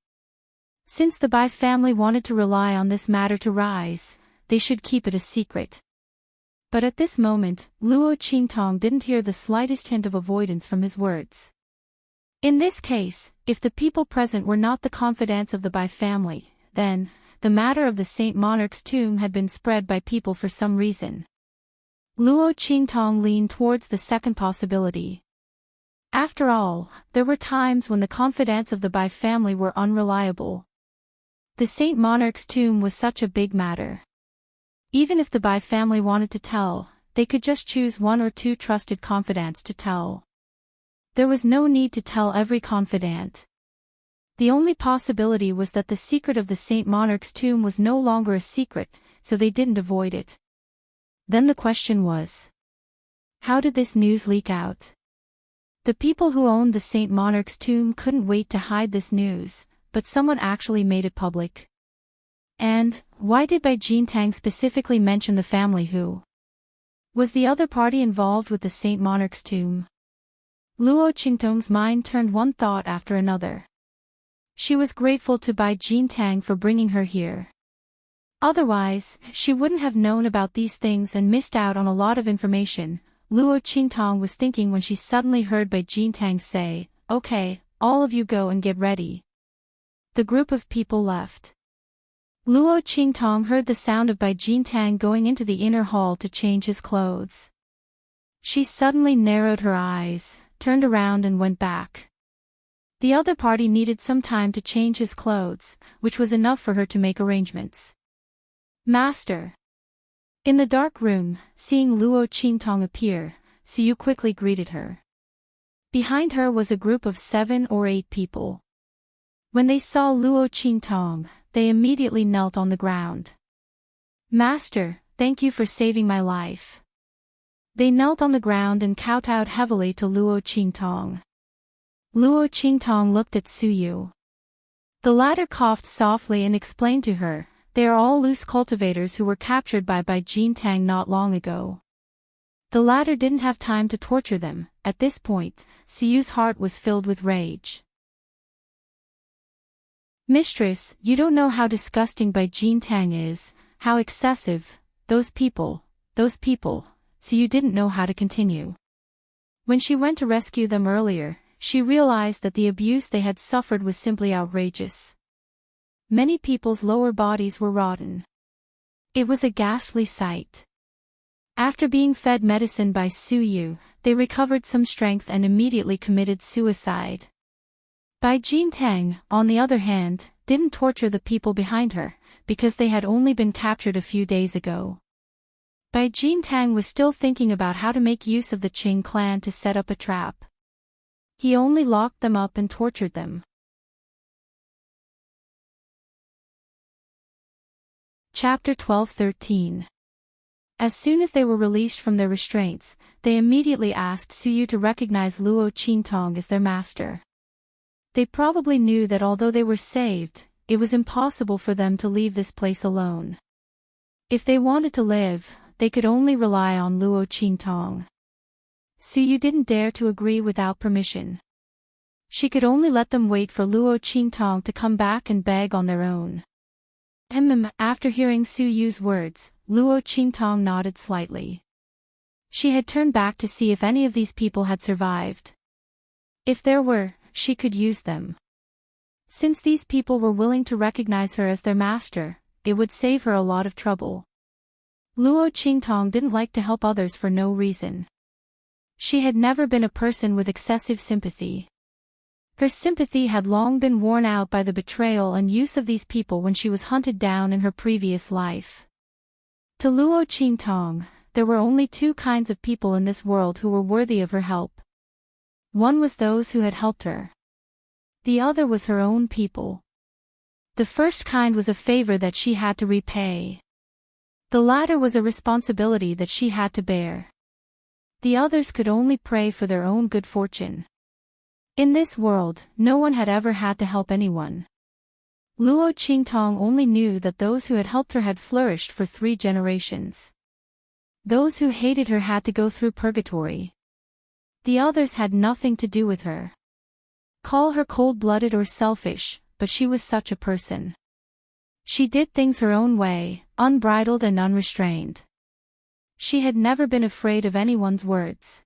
Since the Bai family wanted to rely on this matter to rise, they should keep it a secret. But at this moment, Luo Qingtong didn't hear the slightest hint of avoidance from his words. In this case, if the people present were not the confidants of the Bai family, then, the matter of the Saint Monarch's tomb had been spread by people for some reason. Luo Qingtong leaned towards the second possibility. After all, there were times when the confidants of the Bai family were unreliable. The Saint Monarch's tomb was such a big matter. Even if the Bai family wanted to tell, they could just choose one or two trusted confidants to tell. There was no need to tell every confidant. The only possibility was that the secret of the Saint Monarch's tomb was no longer a secret, so they didn't avoid it. Then the question was, how did this news leak out? The people who owned the Saint Monarch's tomb couldn't wait to hide this news, but someone actually made it public. And, why did Bai Jintang specifically mention the family who? Was the other party involved with the Saint Monarch's tomb? Luo Qingtong's mind turned one thought after another. She was grateful to Bai Jintang for bringing her here. Otherwise, she wouldn't have known about these things and missed out on a lot of information, Luo Qingtong was thinking when she suddenly heard Bai Jintang say, "Okay, all of you go and get ready." The group of people left. Luo Qingtong heard the sound of Bai Jintang going into the inner hall to change his clothes. She suddenly narrowed her eyes, turned around and went back. The other party needed some time to change his clothes, which was enough for her to make arrangements. "Master." In the dark room, seeing Luo Qingtong appear, Suyu quickly greeted her. Behind her was a group of 7 or 8 people. When they saw Luo Qingtong, they immediately knelt on the ground. "Master, thank you for saving my life." They knelt on the ground and kowtowed heavily to Luo Qingtong. Luo Qingtong looked at Suyu. The latter coughed softly and explained to her, "They are all loose cultivators who were captured by Bai Jintang not long ago." The latter didn't have time to torture them. At this point, Suyu's heart was filled with rage. "Mistress, you don't know how disgusting Bai Jintang is, how excessive, those people, Suyu didn't know how to continue. When she went to rescue them earlier, she realized that the abuse they had suffered was simply outrageous. Many people's lower bodies were rotten. It was a ghastly sight. After being fed medicine by Suyu, they recovered some strength and immediately committed suicide. Bai Jintang, on the other hand, didn't torture the people behind her, because they had only been captured a few days ago. Bai Jintang was still thinking about how to make use of the Qing clan to set up a trap. He only locked them up and tortured them. Chapter 12-13. As soon as they were released from their restraints, they immediately asked Suyu to recognize Luo Qingtong as their master. They probably knew that although they were saved, it was impossible for them to leave this place alone. If they wanted to live, they could only rely on Luo Qingtong. Suyu didn't dare to agree without permission. She could only let them wait for Luo Qingtong to come back and beg on their own. After hearing Suyu's words, Luo Qingtong nodded slightly. She had turned back to see if any of these people had survived. If there were, she could use them. Since these people were willing to recognize her as their master, it would save her a lot of trouble. Luo Qingtong didn't like to help others for no reason. She had never been a person with excessive sympathy. Her sympathy had long been worn out by the betrayal and use of these people when she was hunted down in her previous life. To Luo Qingtong, there were only 2 kinds of people in this world who were worthy of her help. One was those who had helped her. The other was her own people. The first kind was a favor that she had to repay. The latter was a responsibility that she had to bear. The others could only pray for their own good fortune. In this world, no one had ever had to help anyone. Luo Qingtong only knew that those who had helped her had flourished for 3 generations. Those who hated her had to go through purgatory. The others had nothing to do with her. Call her cold-blooded or selfish, but she was such a person. She did things her own way, unbridled and unrestrained. She had never been afraid of anyone's words.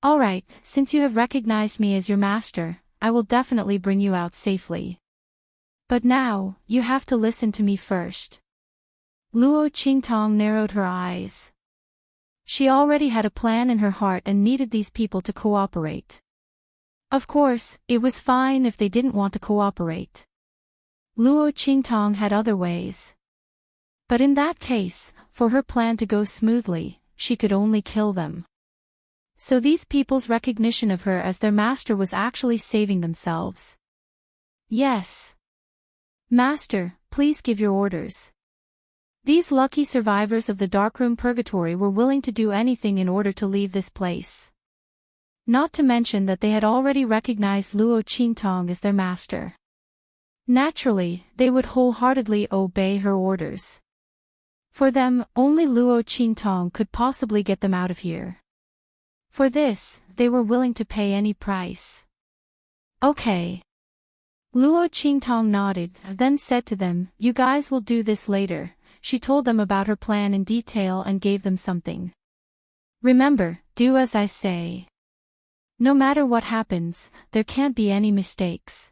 All right, since you have recognized me as your master, I will definitely bring you out safely. But now, you have to listen to me first. Luo Qingtong narrowed her eyes. She already had a plan in her heart and needed these people to cooperate. Of course, it was fine if they didn't want to cooperate. Luo Qingtong had other ways. But in that case, for her plan to go smoothly, she could only kill them. So these people's recognition of her as their master was actually saving themselves. Yes. Master, please give your orders. These lucky survivors of the darkroom purgatory were willing to do anything in order to leave this place. Not to mention that they had already recognized Luo Qingtong as their master. Naturally, they would wholeheartedly obey her orders. For them, only Luo Qingtong could possibly get them out of here. For this, they were willing to pay any price. Okay. Luo Qingtong nodded, then said to them, "You guys will do this later." She told them about her plan in detail and gave them something. Remember, do as I say. No matter what happens, there can't be any mistakes.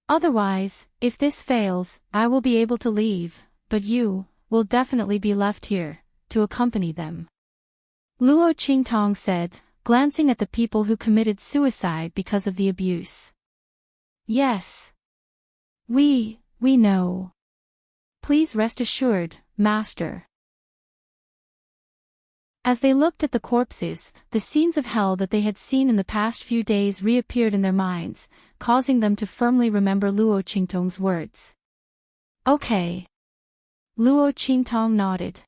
Otherwise, if this fails, I will be able to leave, but you will definitely be left here to accompany them. Luo Qingtong said, glancing at the people who committed suicide because of the abuse. Yes. We know. Please rest assured, Master. As they looked at the corpses, the scenes of hell that they had seen in the past few days reappeared in their minds, causing them to firmly remember Luo Qingtong's words. Okay. Luo Qingtong nodded.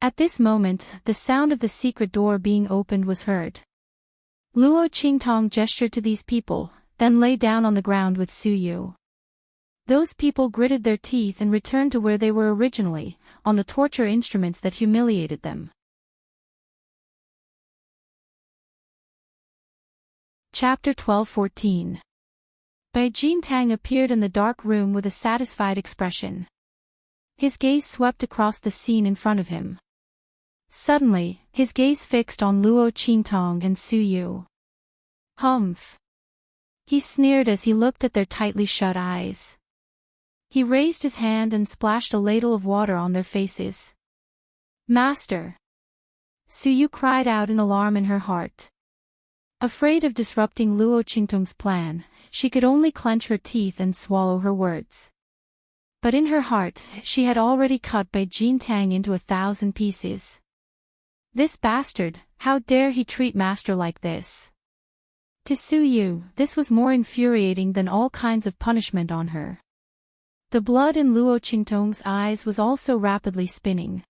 At this moment, the sound of the secret door being opened was heard. Luo Qingtong gestured to these people, then lay down on the ground with Su Yu. Those people gritted their teeth and returned to where they were originally, on the torture instruments that humiliated them. Chapter 12-14. Bai Jintang appeared in the dark room with a satisfied expression. His gaze swept across the scene in front of him. Suddenly, his gaze fixed on Luo Qingtong and Su Yu. Humph. He sneered as he looked at their tightly shut eyes. He raised his hand and splashed a ladle of water on their faces. Master! Su Yu cried out in alarm in her heart. Afraid of disrupting Luo Qingtong's plan, she could only clench her teeth and swallow her words. But in her heart, she had already cut Bai Jintang into 1,000 pieces. This bastard, how dare he treat Master like this? To Su Yu, this was more infuriating than all kinds of punishment on her. The blood in Luo Qingtong's eyes was also rapidly spinning.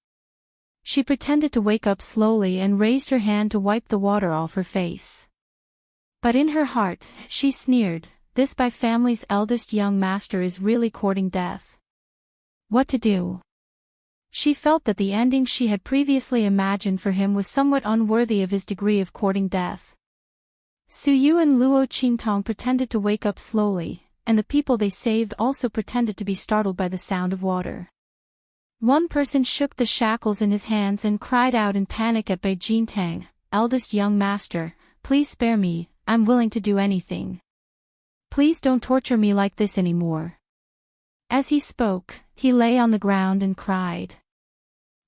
She pretended to wake up slowly and raised her hand to wipe the water off her face. But in her heart, she sneered, this Bai family's eldest young master is really courting death. What to do? She felt that the ending she had previously imagined for him was somewhat unworthy of his degree of courting death. Su Yu and Luo Qingtong pretended to wake up slowly, and the people they saved also pretended to be startled by the sound of water. One person shook the shackles in his hands and cried out in panic at Bai Jintang, "Eldest young master, please spare me, I'm willing to do anything. Please don't torture me like this anymore." As he spoke, he lay on the ground and cried.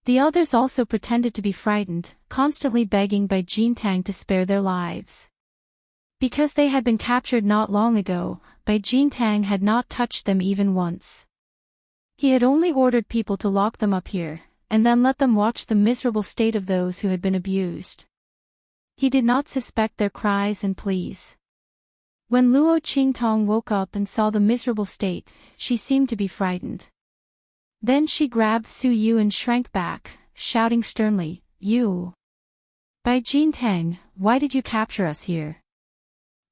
The others also pretended to be frightened, constantly begging Bai Jintang to spare their lives. Because they had been captured not long ago, Bai Jintang had not touched them even once. He had only ordered people to lock them up here, and then let them watch the miserable state of those who had been abused. He did not suspect their cries and pleas. When Luo Qingtong woke up and saw the miserable state, she seemed to be frightened. Then she grabbed Su Yu and shrank back, shouting sternly, "You! By Jean Tang, why did you capture us here?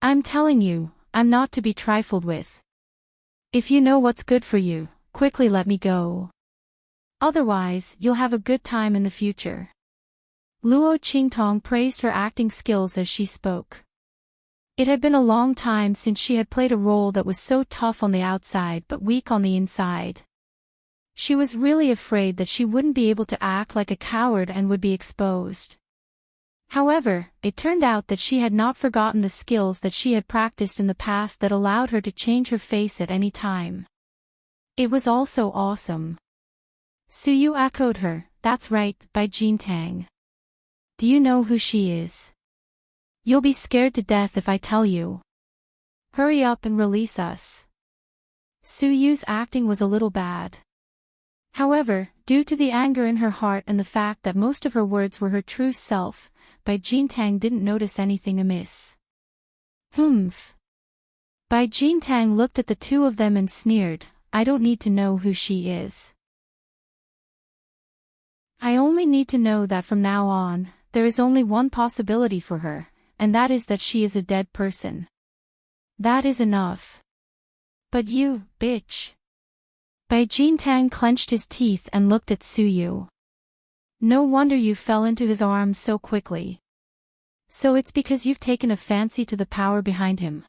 I'm telling you, I'm not to be trifled with. If you know what's good for you, quickly let me go. Otherwise, you'll have a good time in the future. Luo Qingtong praised her acting skills as she spoke. It had been a long time since she had played a role that was so tough on the outside but weak on the inside. She was really afraid that she wouldn't be able to act like a coward and would be exposed. However, it turned out that she had not forgotten the skills that she had practiced in the past that allowed her to change her face at any time. It was also awesome. Suyu echoed her, "That's right, by Jean Tang. Do you know who she is? You'll be scared to death if I tell you. Hurry up and release us." Suyu's acting was a little bad. However, due to the anger in her heart and the fact that most of her words were her true self, Bai Jintang didn't notice anything amiss. Humph. Bai Jintang looked at the two of them and sneered, "I don't need to know who she is. I only need to know that from now on, there is only one possibility for her, and that is that she is a dead person. That is enough. But you, bitch." Bai Jintang clenched his teeth and looked at Suyu. "No wonder you fell into his arms so quickly. So it's because you've taken a fancy to the power behind him.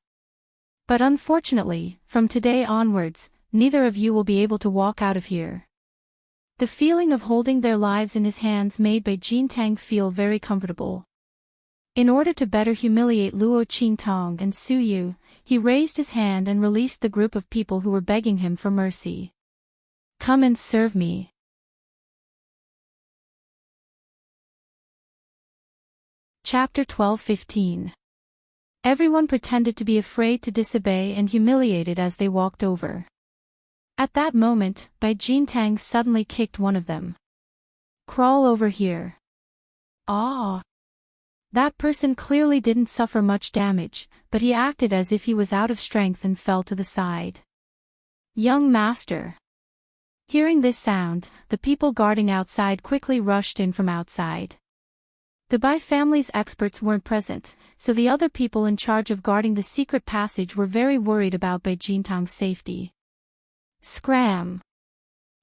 But unfortunately, from today onwards, neither of you will be able to walk out of here." The feeling of holding their lives in his hands made Bai Jintang feel very comfortable. In order to better humiliate Luo Qingtong and Suyu, he raised his hand and released the group of people who were begging him for mercy. "Come and serve me." Chapter 12-15. Everyone pretended to be afraid to disobey and humiliated as they walked over. At that moment, Bai Jintang suddenly kicked one of them. "Crawl over here." Ah! That person clearly didn't suffer much damage, but he acted as if he was out of strength and fell to the side. "Young master." Hearing this sound, the people guarding outside quickly rushed in from outside. The Bai family's experts weren't present, so the other people in charge of guarding the secret passage were very worried about Bai Jintang's safety. Scram!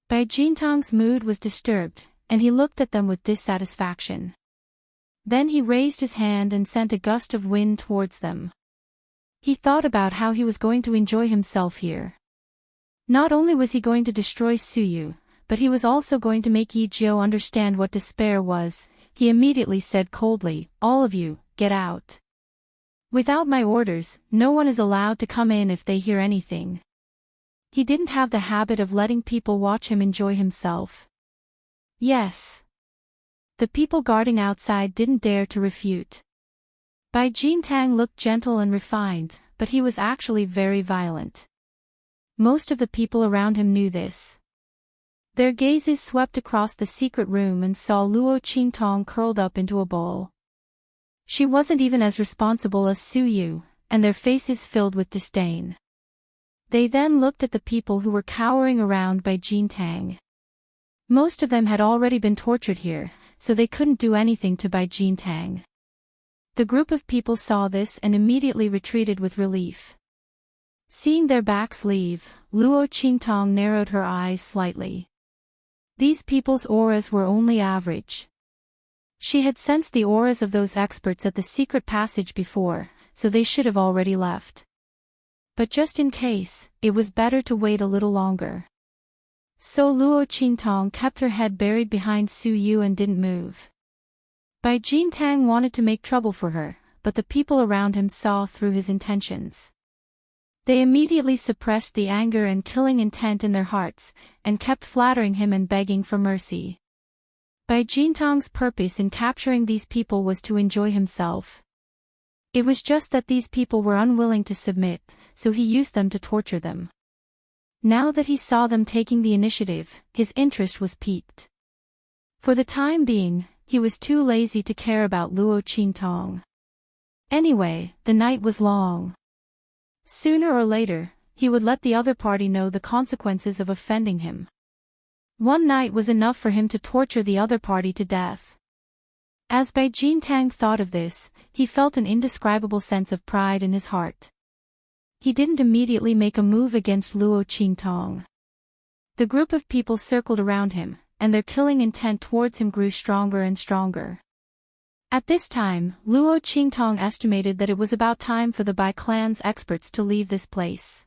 Bai Jintang's mood was disturbed, and he looked at them with dissatisfaction. Then he raised his hand and sent a gust of wind towards them. He thought about how he was going to enjoy himself here. Not only was he going to destroy Suyu, but he was also going to make Yi Jiu understand what despair was. He immediately said coldly, "All of you, get out. Without my orders, no one is allowed to come in if they hear anything." He didn't have the habit of letting people watch him enjoy himself. Yes. The people guarding outside didn't dare to refute. Bai Jintang looked gentle and refined, but he was actually very violent. Most of the people around him knew this. Their gazes swept across the secret room and saw Luo Qingtong curled up into a ball. She wasn't even as responsible as Suyu, and their faces filled with disdain. They then looked at the people who were cowering around Bai Jintang. Most of them had already been tortured here, so they couldn't do anything to Bai Jintang. The group of people saw this and immediately retreated with relief. Seeing their backs leave, Luo Qingtong narrowed her eyes slightly. These people's auras were only average. She had sensed the auras of those experts at the secret passage before, so they should have already left. But just in case, it was better to wait a little longer. So Luo Qingtong kept her head buried behind Suyu and didn't move. Bai Jintang wanted to make trouble for her, but the people around him saw through his intentions. They immediately suppressed the anger and killing intent in their hearts, and kept flattering him and begging for mercy. Bai Jintang's purpose in capturing these people was to enjoy himself. It was just that these people were unwilling to submit, so he used them to torture them. Now that he saw them taking the initiative, his interest was piqued. For the time being, he was too lazy to care about Luo Qingtong. Anyway, the night was long. Sooner or later, he would let the other party know the consequences of offending him. One night was enough for him to torture the other party to death. As Bai Jintang thought of this, he felt an indescribable sense of pride in his heart. He didn't immediately make a move against Luo Qingtong. The group of people circled around him, and their killing intent towards him grew stronger and stronger. At this time, Luo Qingtong estimated that it was about time for the Bai clan's experts to leave this place.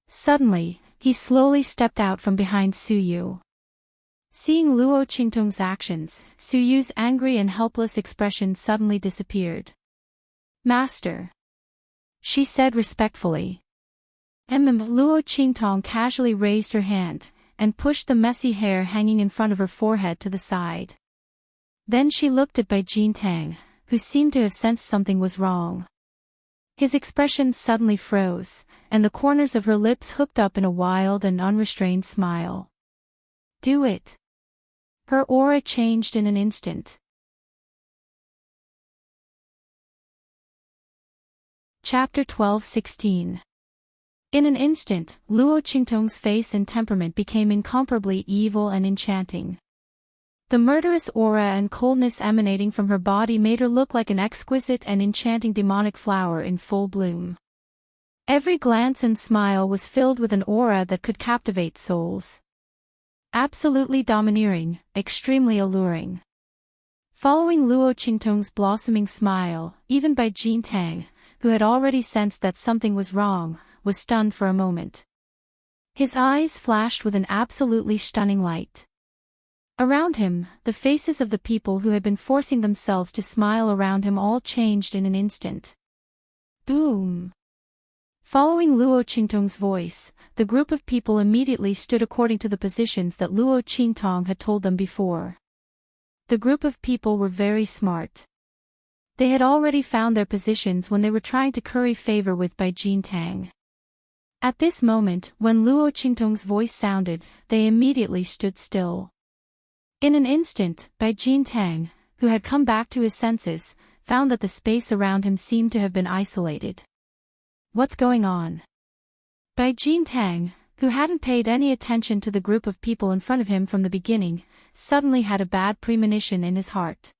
Suddenly, he slowly stepped out from behind Su Yu. Seeing Luo Qingtong's actions, Su Yu's angry and helpless expression suddenly disappeared. "Master," she said respectfully. Luo Qingtong casually raised her hand, and pushed the messy hair hanging in front of her forehead to the side. Then she looked at Bai Jintang, who seemed to have sensed something was wrong. His expression suddenly froze, and the corners of her lips hooked up in a wild and unrestrained smile. "Do it." Her aura changed in an instant. Chapter 12:16. In an instant, Luo Qingtong's face and temperament became incomparably evil and enchanting. The murderous aura and coldness emanating from her body made her look like an exquisite and enchanting demonic flower in full bloom. Every glance and smile was filled with an aura that could captivate souls. Absolutely domineering, extremely alluring. Following Luo Qingtong's blossoming smile, even Bai Jintang, who had already sensed that something was wrong, was stunned for a moment. His eyes flashed with an absolutely stunning light. Around him, the faces of the people who had been forcing themselves to smile around him all changed in an instant. Boom! Following Luo Qingtong's voice, the group of people immediately stood according to the positions that Luo Qingtong had told them before. The group of people were very smart. They had already found their positions when they were trying to curry favor with Bai Jintang. At this moment, when Luo Qingtong's voice sounded, they immediately stood still. In an instant, Bai Jintang, who had come back to his senses, found that the space around him seemed to have been isolated. What's going on? Bai Jintang, who hadn't paid any attention to the group of people in front of him from the beginning, suddenly had a bad premonition in his heart.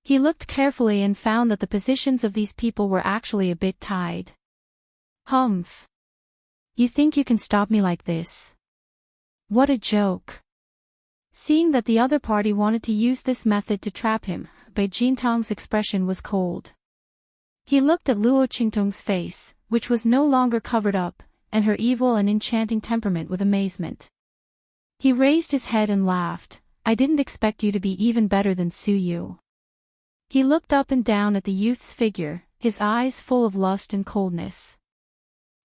He looked carefully and found that the positions of these people were actually a bit tied. Humph! You think you can stop me like this? What a joke! Seeing that the other party wanted to use this method to trap him, Bai Jintang's expression was cold. He looked at Luo Qingtong's face, which was no longer covered up, and her evil and enchanting temperament with amazement. He raised his head and laughed. "I didn't expect you to be even better than Su Yu." He looked up and down at the youth's figure, his eyes full of lust and coldness.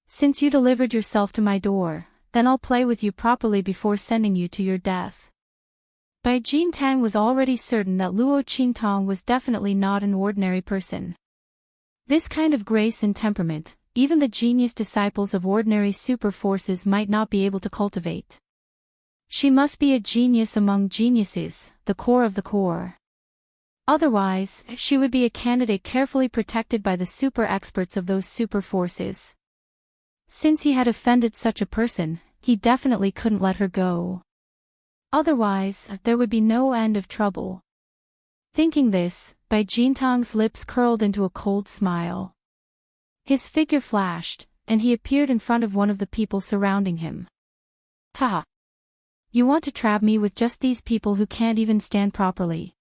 "Since you delivered yourself to my door, then I'll play with you properly before sending you to your death." Bai Jintang was already certain that Luo Qingtong was definitely not an ordinary person. This kind of grace and temperament, even the genius disciples of ordinary super forces might not be able to cultivate. She must be a genius among geniuses, the core of the core. Otherwise, she would be a candidate carefully protected by the super experts of those super forces. Since he had offended such a person, he definitely couldn't let her go. Otherwise, there would be no end of trouble. Thinking this, Bai Jintang's lips curled into a cold smile. His figure flashed, and he appeared in front of one of the people surrounding him. "Ha! You want to trap me with just these people who can't even stand properly?"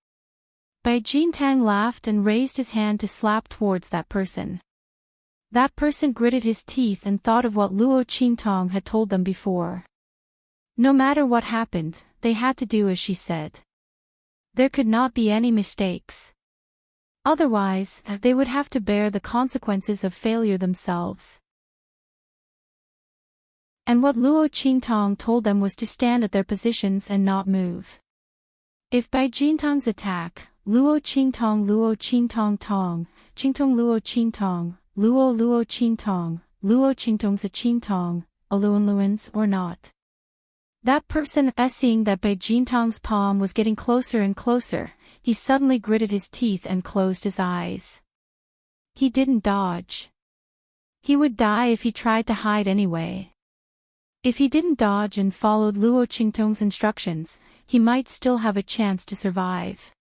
Bai Jintang laughed and raised his hand to slap towards that person. That person gritted his teeth and thought of what Luo Qingtong had told them before. No matter what happened, they had to do as she said. There could not be any mistakes. Otherwise, they would have to bear the consequences of failure themselves. And what Luo Qingtong told them was to stand at their positions and not move. If Bai Jintang's attack, Luo Qingtong Tong, Qingtong Luo Qingtong, Luo Qingtong, Luo Qingtong's a Qingtong, a Luan's or not. That person, seeing that Bai Jintang's palm was getting closer and closer, he suddenly gritted his teeth and closed his eyes. He didn't dodge. He would die if he tried to hide anyway. If he didn't dodge and followed Luo Qingtong's instructions, he might still have a chance to survive.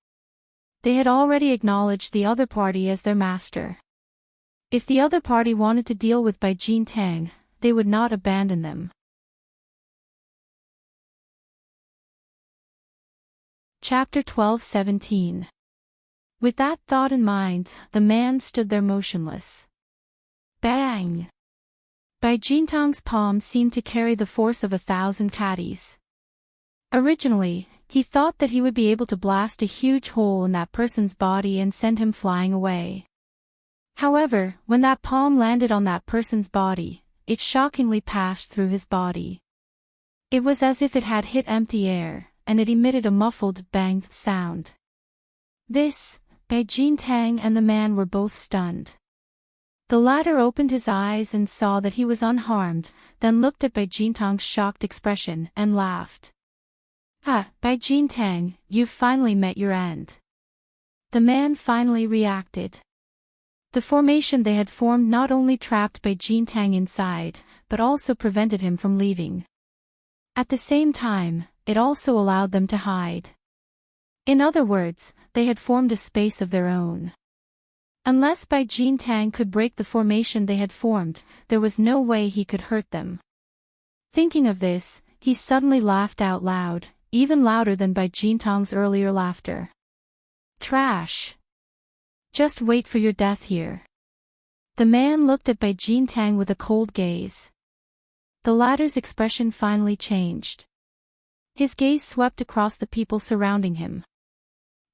They had already acknowledged the other party as their master. If the other party wanted to deal with Bai Jintang, they would not abandon them. Chapter 12:17. With that thought in mind, the man stood there motionless. Bang! Bai Jintang's palm seemed to carry the force of 1,000 caddies. Originally, he thought that he would be able to blast a huge hole in that person's body and send him flying away. However, when that palm landed on that person's body, it shockingly passed through his body. It was as if it had hit empty air, and it emitted a muffled bang sound. Bai Jintang and the man were both stunned. The latter opened his eyes and saw that he was unharmed, then looked at Bai Jintang's shocked expression and laughed. Bai Jintang, you've finally met your end. The man finally reacted. The formation they had formed not only trapped Bai Jintang inside, but also prevented him from leaving. At the same time, it also allowed them to hide. In other words, they had formed a space of their own. Unless Bai Jintang could break the formation they had formed, there was no way he could hurt them. Thinking of this, he suddenly laughed out loud, even louder than Bai Jintang's earlier laughter. Trash! Just wait for your death here. The man looked at Bai Jintang with a cold gaze. The latter's expression finally changed. His gaze swept across the people surrounding him.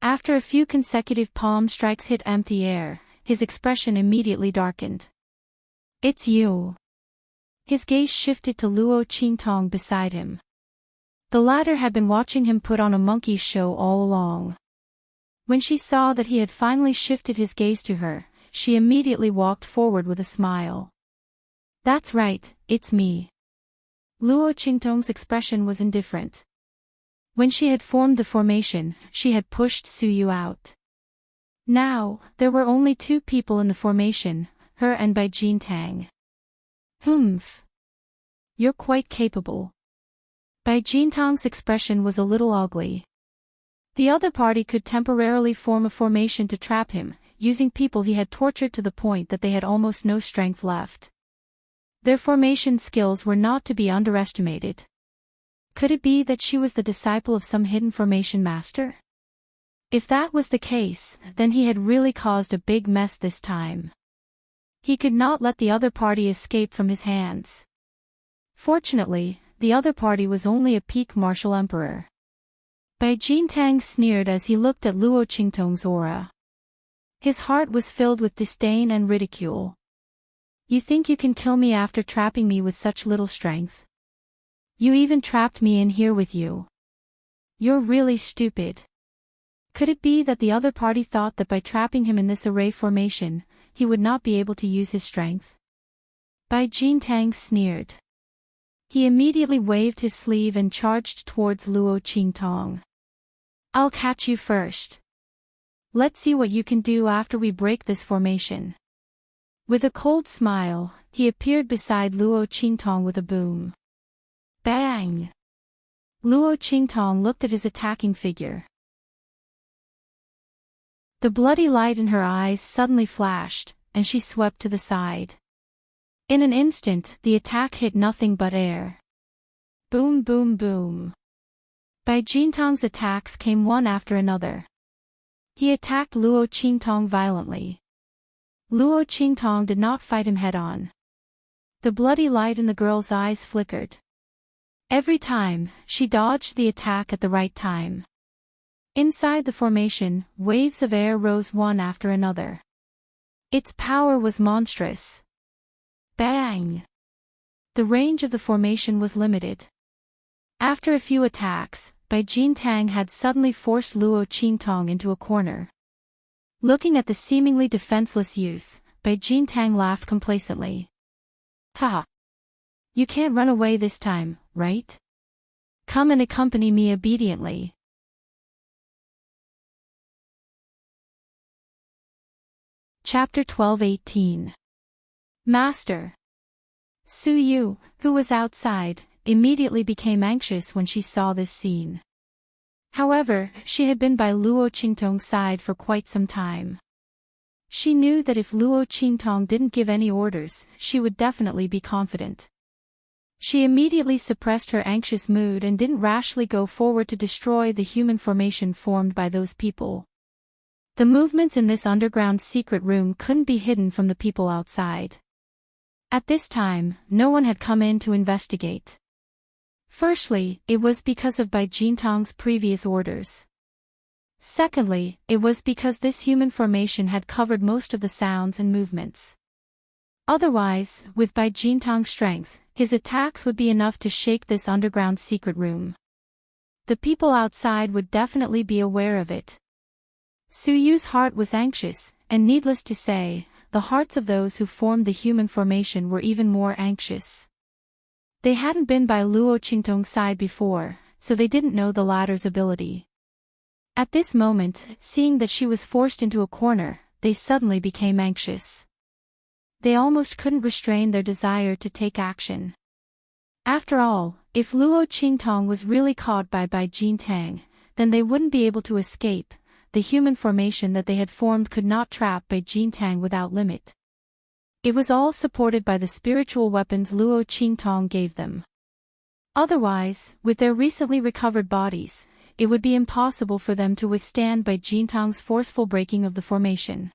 After a few consecutive palm strikes hit empty air, his expression immediately darkened. It's you. His gaze shifted to Luo Qingtong beside him. The latter had been watching him put on a monkey show all along. When she saw that he had finally shifted his gaze to her, she immediately walked forward with a smile. That's right, it's me. Luo Qingtong's expression was indifferent. When she had formed the formation, she had pushed Suyu out. Now, there were only 2 people in the formation, her and Bai Jintang. Humph. You're quite capable. Bai Jintang's expression was a little ugly. The other party could temporarily form a formation to trap him, using people he had tortured to the point that they had almost no strength left. Their formation skills were not to be underestimated. Could it be that she was the disciple of some hidden formation master? If that was the case, then he had really caused a big mess this time. He could not let the other party escape from his hands. Fortunately, the other party was only a peak martial emperor. Bai Jintang sneered as he looked at Luo Qingtong's aura. His heart was filled with disdain and ridicule. You think you can kill me after trapping me with such little strength? You even trapped me in here with you. You're really stupid. Could it be that the other party thought that by trapping him in this array formation, he would not be able to use his strength? Bai Jintang sneered. He immediately waved his sleeve and charged towards Luo Qingtong. I'll catch you first. Let's see what you can do after we break this formation. With a cold smile, he appeared beside Luo Qingtong with a boom. Bang! Luo Qingtong looked at his attacking figure. The bloody light in her eyes suddenly flashed, and she swept to the side. In an instant, the attack hit nothing but air. Boom boom boom. Bai Jintong's attacks came one after another. He attacked Luo Qingtong violently. Luo Qingtong did not fight him head-on. The bloody light in the girl's eyes flickered. Every time, she dodged the attack at the right time. Inside the formation, waves of air rose one after another. Its power was monstrous. Bang! The range of the formation was limited. After a few attacks, Bai Jintang had suddenly forced Luo Qingtong into a corner. Looking at the seemingly defenseless youth, Bai Jintang laughed complacently. Ha! You can't run away this time, right? Come and accompany me obediently. Chapter 12:18. Master. Su Yu, who was outside, immediately became anxious when she saw this scene. However, she had been by Luo Qingtong's side for quite some time. She knew that if Luo Qingtong didn't give any orders, she would definitely be confident. She immediately suppressed her anxious mood and didn't rashly go forward to destroy the human formation formed by those people. The movements in this underground secret room couldn't be hidden from the people outside. At this time, no one had come in to investigate. Firstly, it was because of Bai Jintong's previous orders. Secondly, it was because this human formation had covered most of the sounds and movements. Otherwise, with Bai Jintong's strength, his attacks would be enough to shake this underground secret room. The people outside would definitely be aware of it. Su Yu's heart was anxious, and needless to say, the hearts of those who formed the human formation were even more anxious. They hadn't been by Luo Qingtong's side before, so they didn't know the latter's ability. At this moment, seeing that she was forced into a corner, they suddenly became anxious. They almost couldn't restrain their desire to take action. After all, if Luo Qingtong was really caught by Bai Jintang, then they wouldn't be able to escape. The human formation that they had formed could not trap Bai Jintang without limit. It was all supported by the spiritual weapons Luo Qingtong gave them. Otherwise, with their recently recovered bodies, it would be impossible for them to withstand Bai Jintang's forceful breaking of the formation.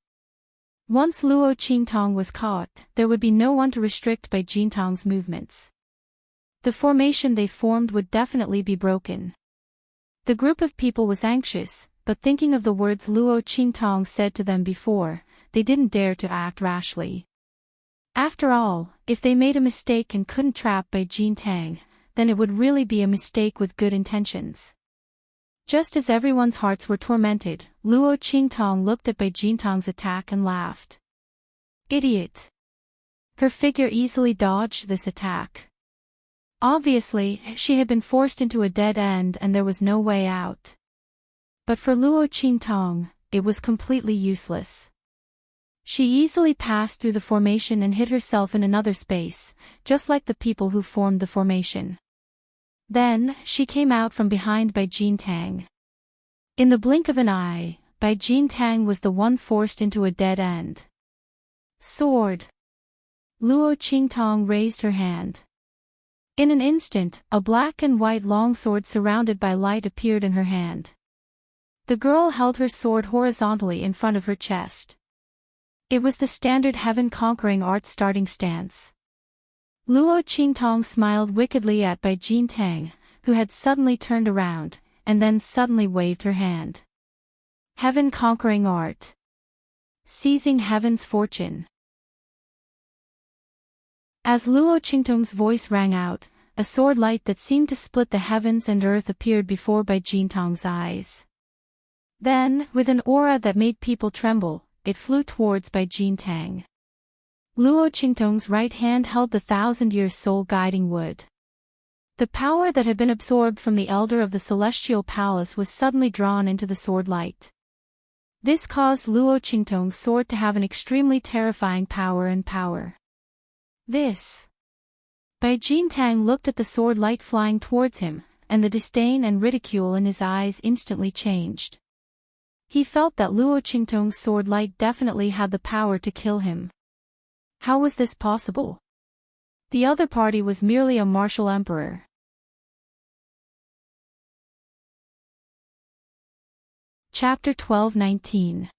Once Luo Qingtong was caught, there would be no one to restrict Bai Jintong's movements. The formation they formed would definitely be broken. The group of people was anxious, but thinking of the words Luo Qingtong said to them before, they didn't dare to act rashly. After all, if they made a mistake and couldn't trap Bai Jintang, then it would really be a mistake with good intentions. Just as everyone's hearts were tormented, Luo Qingtong looked at Bai Jintang's attack and laughed. Idiot! Her figure easily dodged this attack. Obviously, she had been forced into a dead end and there was no way out. But for Luo Qingtong, it was completely useless. She easily passed through the formation and hid herself in another space, just like the people who formed the formation. Then, she came out from behind Bai Jintang. In the blink of an eye, Bai Jintang was the one forced into a dead end. Sword! Luo Qingtong raised her hand. In an instant, a black and white longsword surrounded by light appeared in her hand. The girl held her sword horizontally in front of her chest. It was the standard heaven-conquering art starting stance. Luo Qingtong smiled wickedly at Bai Jintang, who had suddenly turned around, and then suddenly waved her hand. Heaven-conquering art. Seizing heaven's fortune. As Luo Qingtong's voice rang out, a sword light that seemed to split the heavens and earth appeared before Bai Jintong's eyes. Then, with an aura that made people tremble, it flew towards Bai Jintang. Luo Qingtong's right hand held the 1,000-year soul guiding wood. The power that had been absorbed from the elder of the celestial palace was suddenly drawn into the sword light. This caused Luo Qingtong's sword to have an extremely terrifying power. This. Bai Jintang looked at the sword light flying towards him, and the disdain and ridicule in his eyes instantly changed. He felt that Luo Qingtong's sword light definitely had the power to kill him. How was this possible? The other party was merely a martial emperor. Chapter 12:19.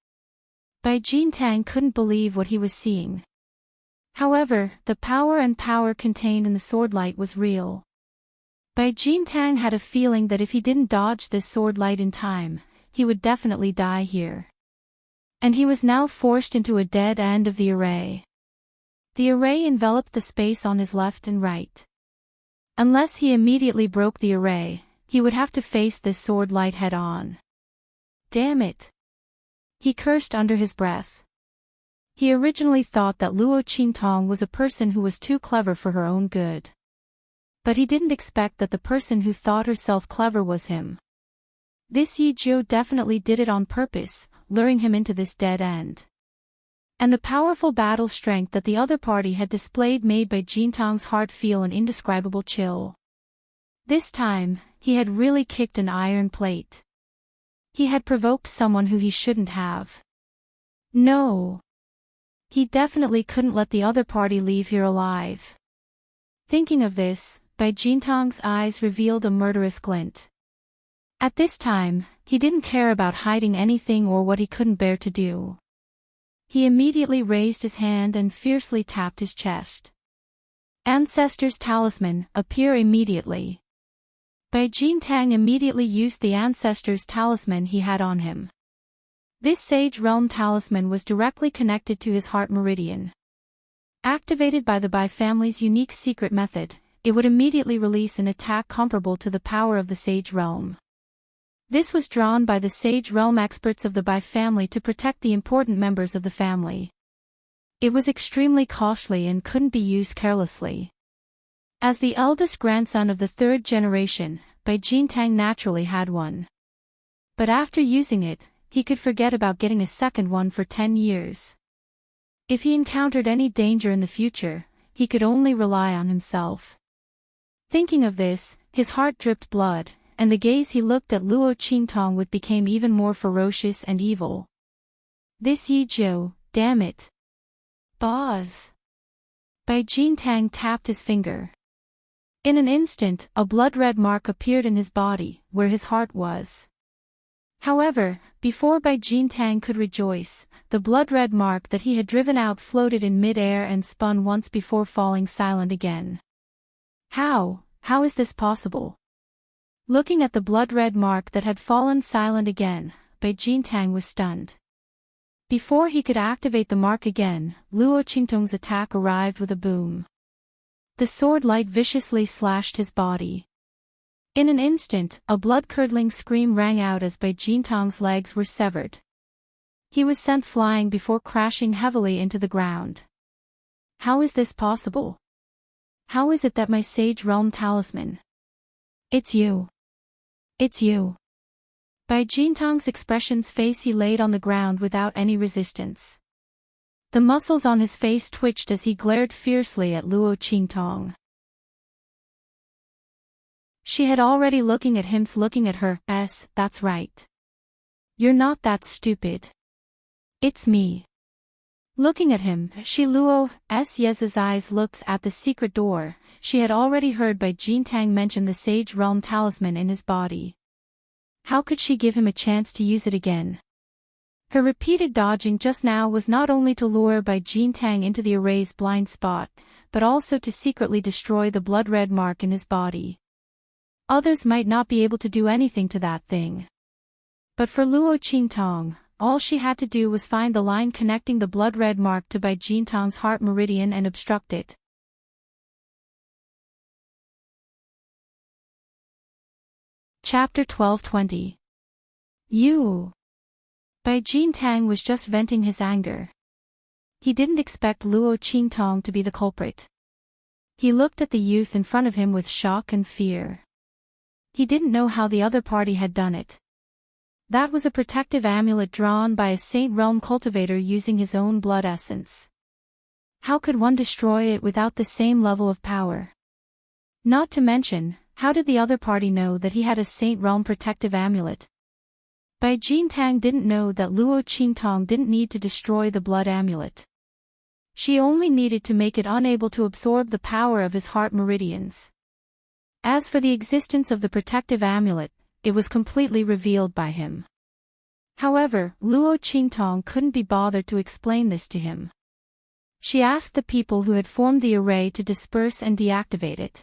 Bai Jintang couldn't believe what he was seeing. However, the power contained in the sword light was real. Bai Jintang had a feeling that if he didn't dodge this sword light in time, he would definitely die here. And he was now forced into a dead end of the array. The array enveloped the space on his left and right. Unless he immediately broke the array, he would have to face this sword light head-on. Damn it! He cursed under his breath. He originally thought that Luo Qingtong was a person who was too clever for her own good. But he didn't expect that the person who thought herself clever was him. This Yi Jiu definitely did it on purpose, luring him into this dead end. And the powerful battle strength that the other party had displayed made Bai Jintong's heart feel an indescribable chill. This time, he had really kicked an iron plate. He had provoked someone who he shouldn't have. No. He definitely couldn't let the other party leave here alive. Thinking of this, Bai Jintang's eyes revealed a murderous glint. At this time, he didn't care about hiding anything or what he couldn't bear to do. He immediately raised his hand and fiercely tapped his chest. Ancestor's talisman, appear immediately. Bai Jintang immediately used the Ancestor's talisman he had on him. This Sage Realm talisman was directly connected to his heart meridian. Activated by the Bai family's unique secret method, it would immediately release an attack comparable to the power of the Sage Realm. This was drawn by the Sage Realm experts of the Bai family to protect the important members of the family. It was extremely costly and couldn't be used carelessly. As the eldest grandson of the third generation, Bai Jintang naturally had one. But after using it, he could forget about getting a second one for 10 years. If he encountered any danger in the future, he could only rely on himself. Thinking of this, his heart dripped blood, and the gaze he looked at Luo Qingtong with became even more ferocious and evil. This Yi Jiu, damn it. Boss. Bai Jintang tapped his finger. In an instant, a blood-red mark appeared in his body, where his heart was. However, before Bai Jintang could rejoice, the blood-red mark that he had driven out floated in mid-air and spun once before falling silent again. How is this possible? Looking at the blood-red mark that had fallen silent again, Bai Jintang was stunned. Before he could activate the mark again, Luo Qingtong's attack arrived with a boom. The sword light viciously slashed his body. In an instant, a blood-curdling scream rang out as Bai Jintang's legs were severed. He was sent flying before crashing heavily into the ground. How is this possible? How is it that my Sage Realm talisman? It's you. It's you. Bai Jintang's expression's face he laid on the ground without any resistance. The muscles on his face twitched as he glared fiercely at Luo Qingtong. She had already looking at her, that's right. You're not that stupid. It's me. Looking at him, she Luo's Yez's eyes looked at the secret door. She had already heard Bai Jintang mention the Sage Realm talisman in his body. How could she give him a chance to use it again? Her repeated dodging just now was not only to lure Bai Jintang into the array's blind spot, but also to secretly destroy the blood-red mark in his body. Others might not be able to do anything to that thing. But for Luo Qingtong, all she had to do was find the line connecting the blood-red mark to Bai Jintang's heart meridian and obstruct it. Chapter 12:20. You. Bai Jintang was just venting his anger. He didn't expect Luo Qingtong to be the culprit. He looked at the youth in front of him with shock and fear. He didn't know how the other party had done it. That was a protective amulet drawn by a Saint Realm cultivator using his own blood essence. How could one destroy it without the same level of power? Not to mention, how did the other party know that he had a Saint Realm protective amulet? Bai Jintang didn't know that Luo Qingtong didn't need to destroy the blood amulet. She only needed to make it unable to absorb the power of his heart meridians. As for the existence of the protective amulet, it was completely revealed by him. However, Luo Qingtong couldn't be bothered to explain this to him. She asked the people who had formed the array to disperse and deactivate it.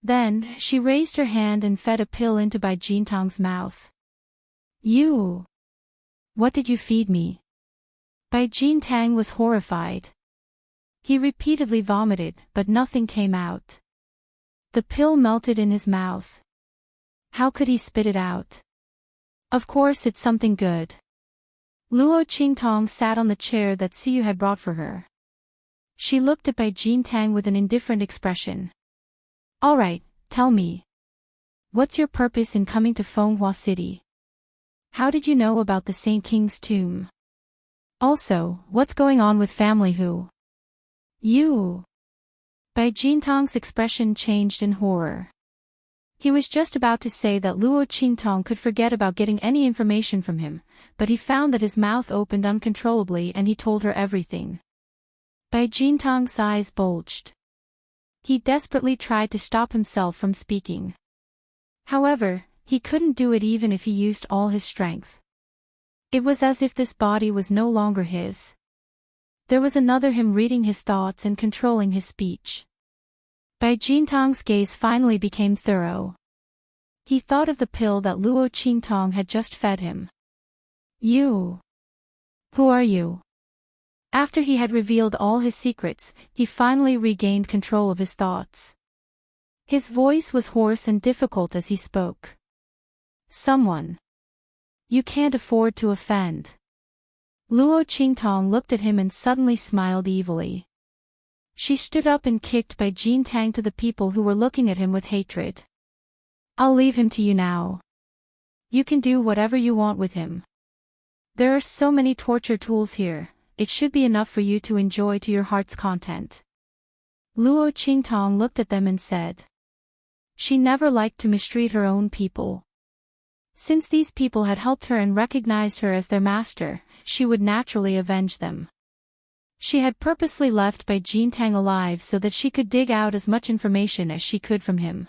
Then, she raised her hand and fed a pill into Bai Jintang's mouth. You! What did you feed me? Bai Jintang was horrified. He repeatedly vomited, but nothing came out. The pill melted in his mouth. How could he spit it out? Of course it's something good. Luo Qingtong sat on the chair that Siyu had brought for her. She looked at Bai Jintang with an indifferent expression. Alright, tell me. What's your purpose in coming to Fenghua City? How did you know about the Saint King's tomb? Also, what's going on with family Hu? You! Bai Jintang's expression changed in horror. He was just about to say that Luo Qingtong could forget about getting any information from him, but he found that his mouth opened uncontrollably and he told her everything. Bai Jintang's eyes bulged. He desperately tried to stop himself from speaking. However, he couldn't do it even if he used all his strength. It was as if this body was no longer his. There was another him reading his thoughts and controlling his speech. Bai Jintang's gaze finally became thorough. He thought of the pill that Luo Qingtong had just fed him. You. Who are you? After he had revealed all his secrets, he finally regained control of his thoughts. His voice was hoarse and difficult as he spoke. Someone. You can't afford to offend. Luo Qingtong looked at him and suddenly smiled evilly. She stood up and kicked Bai Jintang to the people who were looking at him with hatred. I'll leave him to you now. You can do whatever you want with him. There are so many torture tools here, it should be enough for you to enjoy to your heart's content. Luo Qingtong looked at them and said. She never liked to mistreat her own people. Since these people had helped her and recognized her as their master, she would naturally avenge them. She had purposely left Bai Jintang alive so that she could dig out as much information as she could from him.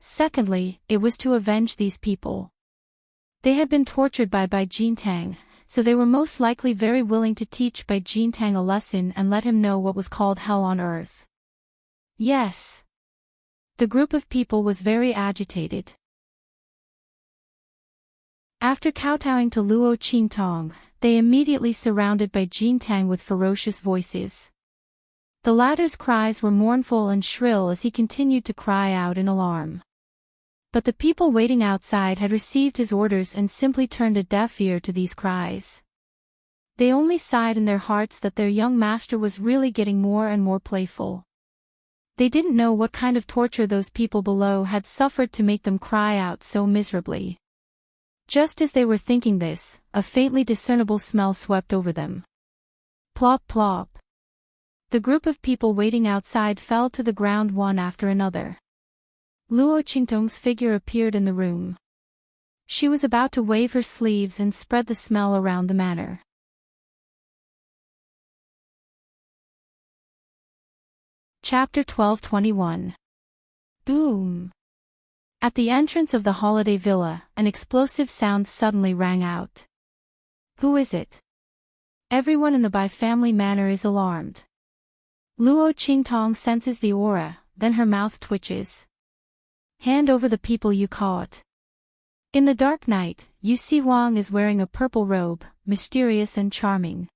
Secondly, it was to avenge these people. They had been tortured by Bai Jintang, so they were most likely very willing to teach Bai Jintang a lesson and let him know what was called hell on earth. Yes. The group of people was very agitated. After kowtowing to Luo Qingtong, they immediately surrounded Bai Jintang with ferocious voices. The latter's cries were mournful and shrill as he continued to cry out in alarm. But the people waiting outside had received his orders and simply turned a deaf ear to these cries. They only sighed in their hearts that their young master was really getting more and more playful. They didn't know what kind of torture those people below had suffered to make them cry out so miserably. Just as they were thinking this, a faintly discernible smell swept over them. Plop plop. The group of people waiting outside fell to the ground one after another. Luo Qingtong's figure appeared in the room. She was about to wave her sleeves and spread the smell around the manor. Chapter 12:21. Boom. At the entrance of the holiday villa, an explosive sound suddenly rang out. Who is it? Everyone in the Bai family manor is alarmed. Luo Qingtong senses the aura, then her mouth twitches. Hand over the people you caught. In the dark night, Yu Si Huang is wearing a purple robe, mysterious and charming.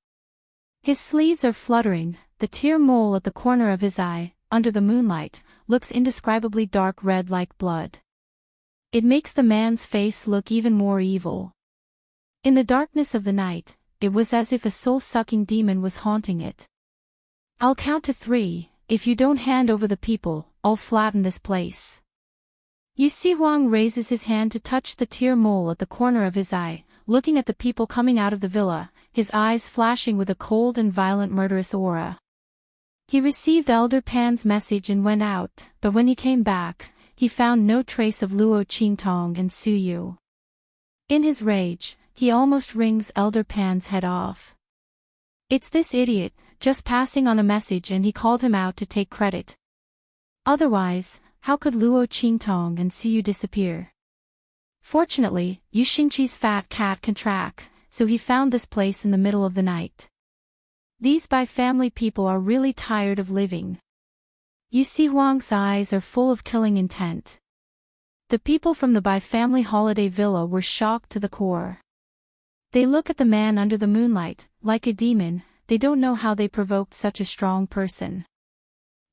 His sleeves are fluttering, the tear mole at the corner of his eye, under the moonlight, looks indescribably dark red like blood. It makes the man's face look even more evil. In the darkness of the night, it was as if a soul-sucking demon was haunting it. I'll count to 3, if you don't hand over the people, I'll flatten this place. Yu Si Huang raises his hand to touch the tear mole at the corner of his eye, looking at the people coming out of the villa, his eyes flashing with a cold and violent murderous aura. He received Elder Pan's message and went out, but when he came back, he found no trace of Luo Qingtong and Su Yu. In his rage, he almost wrings Elder Pan's head off. It's this idiot, just passing on a message and he called him out to take credit. Otherwise, how could Luo Qingtong and Su Yu disappear? Fortunately, Yu Xingqi's fat cat can track, so he found this place in the middle of the night. These Bai family people are really tired of living. Yu Si Huang's eyes are full of killing intent. The people from the Bai family holiday villa were shocked to the core. They look at the man under the moonlight, like a demon, they don't know how they provoked such a strong person.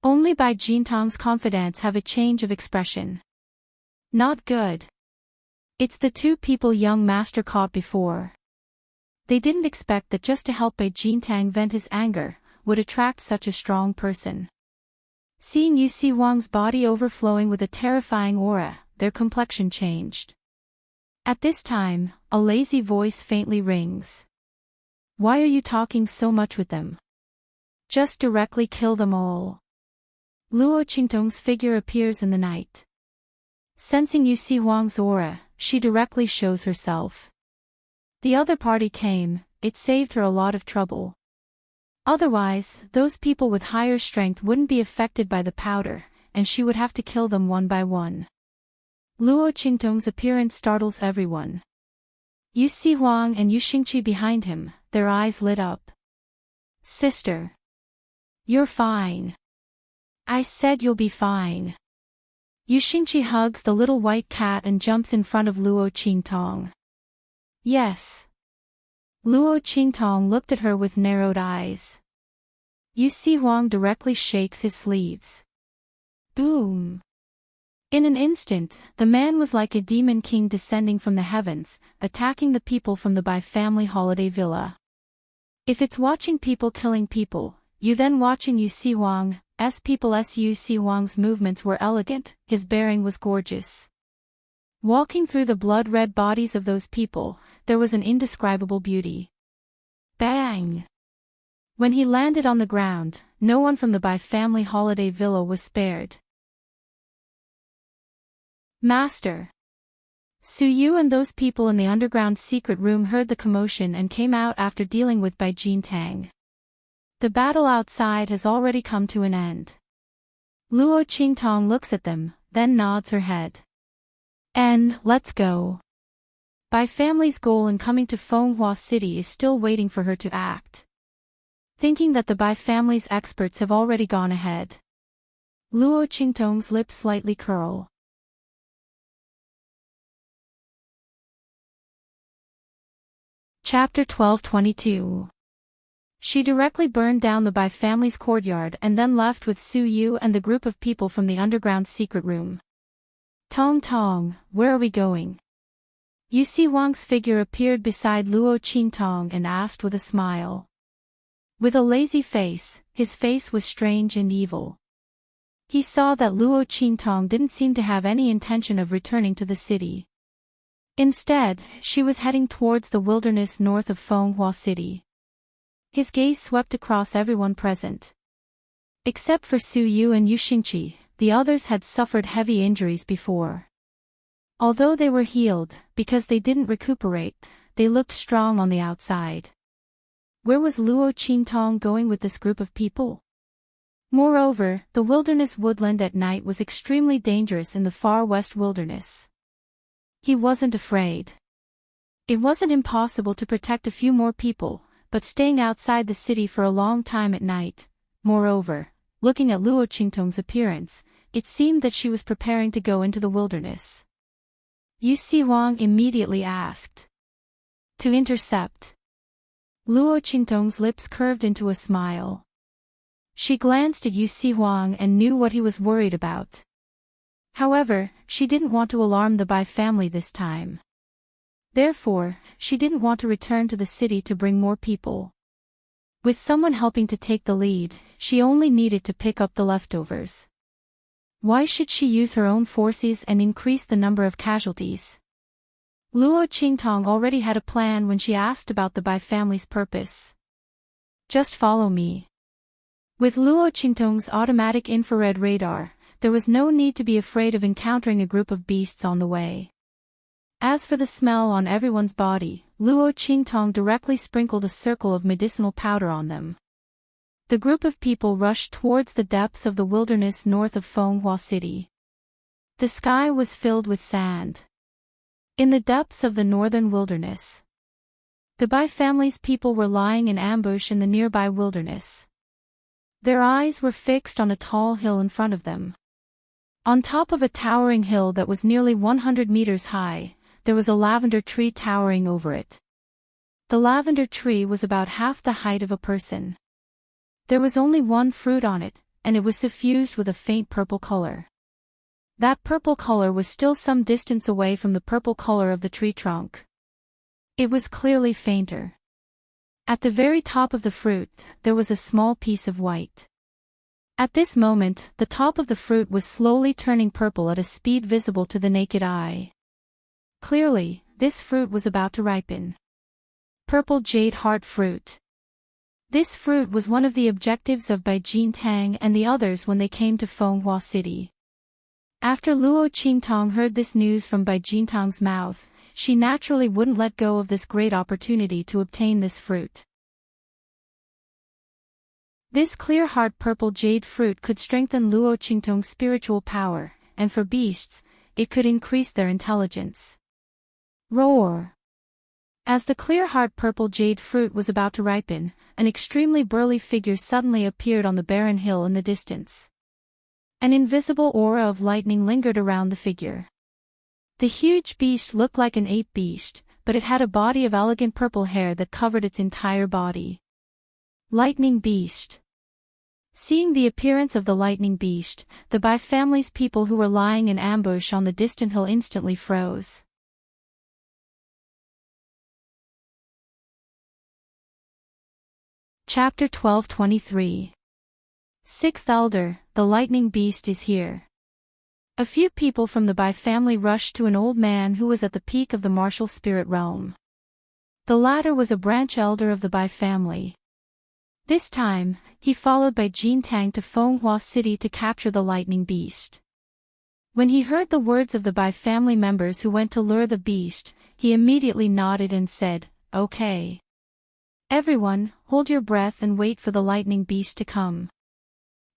Only Bai Jintang's confidants have a change of expression. Not good. It's the 2 people young master caught before. They didn't expect that just to help Bai Jintang vent his anger, would attract such a strong person. Seeing Yu Si Huang's body overflowing with a terrifying aura, their complexion changed. At this time, a lazy voice faintly rings. Why are you talking so much with them? Just directly kill them all. Luo Qingtong's figure appears in the night. Sensing Yu Si Huang's aura, she directly shows herself. The other party came, it saved her a lot of trouble. Otherwise, those people with higher strength wouldn't be affected by the powder, and she would have to kill them one by one. Luo Qingtong's appearance startles everyone. Yu Si Huang and Yu Xingqi behind him, their eyes lit up. Sister. You're fine. I said you'll be fine. Yu Xingqi hugs the little white cat and jumps in front of Luo Qingtong. Yes. Luo Qingtong looked at her with narrowed eyes. Yu Si Huang directly shakes his sleeves. Boom. In an instant, the man was like a demon king descending from the heavens, attacking the people from the Bai family holiday villa. If it's watching people killing people, you then watching Yu Si Huang's people. Yu Si Huang's movements were elegant, his bearing was gorgeous. Walking through the blood-red bodies of those people, there was an indescribable beauty. Bang! When he landed on the ground, no one from the Bai family holiday villa was spared. Master. Su Yu and those people in the underground secret room heard the commotion and came out after dealing with Bai Jintang. The battle outside has already come to an end. Luo Qingtong looks at them, then nods her head. Let's go. Bai family's goal in coming to Fenghua City is still waiting for her to act. Thinking that the Bai family's experts have already gone ahead. Luo Qingtong's lips slightly curl. Chapter 12:22. She directly burned down the Bai family's courtyard and then left with Su Yu and the group of people from the underground secret room. Tong Tong, where are we going? Yu Si Huang's figure appeared beside Luo Qingtong and asked with a smile. With a lazy face, his face was strange and evil. He saw that Luo Qingtong didn't seem to have any intention of returning to the city. Instead, she was heading towards the wilderness north of Fenghua City. His gaze swept across everyone present. Except for Su Yu and Yu Xingqi, the others had suffered heavy injuries before. Although they were healed, because they didn't recuperate, they looked strong on the outside. Where was Luo Qingtong going with this group of people? Moreover, the wilderness woodland at night was extremely dangerous in the far west wilderness. He wasn't afraid. It wasn't impossible to protect a few more people, but staying outside the city for a long time at night. Moreover, looking at Luo Qingtong's appearance, it seemed that she was preparing to go into the wilderness. Yu Si Huang immediately asked. To intercept. Luo Qingtong's lips curved into a smile. She glanced at Yu Si Huang and knew what he was worried about. However, she didn't want to alarm the Bai family this time. Therefore, she didn't want to return to the city to bring more people. With someone helping to take the lead, she only needed to pick up the leftovers. Why should she use her own forces and increase the number of casualties? Luo Qingtong already had a plan when she asked about the Bai family's purpose. Just follow me. With Luo Qingtong's automatic infrared radar, there was no need to be afraid of encountering a group of beasts on the way. As for the smell on everyone's body, Luo Qingtong directly sprinkled a circle of medicinal powder on them. The group of people rushed towards the depths of the wilderness north of Fenghua City. The sky was filled with sand. In the depths of the northern wilderness, the Bai family's people were lying in ambush in the nearby wilderness. Their eyes were fixed on a tall hill in front of them. On top of a towering hill that was nearly 100 meters high, there was a lavender tree towering over it. The lavender tree was about half the height of a person. There was only one fruit on it, and it was suffused with a faint purple color. That purple color was still some distance away from the purple color of the tree trunk. It was clearly fainter. At the very top of the fruit, there was a small piece of white. At this moment, the top of the fruit was slowly turning purple at a speed visible to the naked eye. Clearly, this fruit was about to ripen. Purple jade heart fruit. This fruit was one of the objectives of Bai Jintang and the others when they came to Fenghua City. After Luo Qingtong heard this news from Bai Jintang's mouth, she naturally wouldn't let go of this great opportunity to obtain this fruit. This clear heart purple jade fruit could strengthen Luo Qingtong's spiritual power, and for beasts, it could increase their intelligence. Roar! As the clear heart purple jade fruit was about to ripen, an extremely burly figure suddenly appeared on the barren hill in the distance. An invisible aura of lightning lingered around the figure. The huge beast looked like an ape beast, but it had a body of elegant purple hair that covered its entire body. Lightning Beast. Seeing the appearance of the lightning beast, the Bai family's people who were lying in ambush on the distant hill instantly froze. Chapter 12:23. Sixth Elder, the lightning beast is here. A few people from the Bai family rushed to an old man who was at the peak of the martial spirit realm. The latter was a branch elder of the Bai family. This time, he followed Bai Jintang to Fenghua City to capture the lightning beast. When he heard the words of the Bai family members who went to lure the beast, he immediately nodded and said, "Okay. Everyone, hold your breath and wait for the lightning beast to come.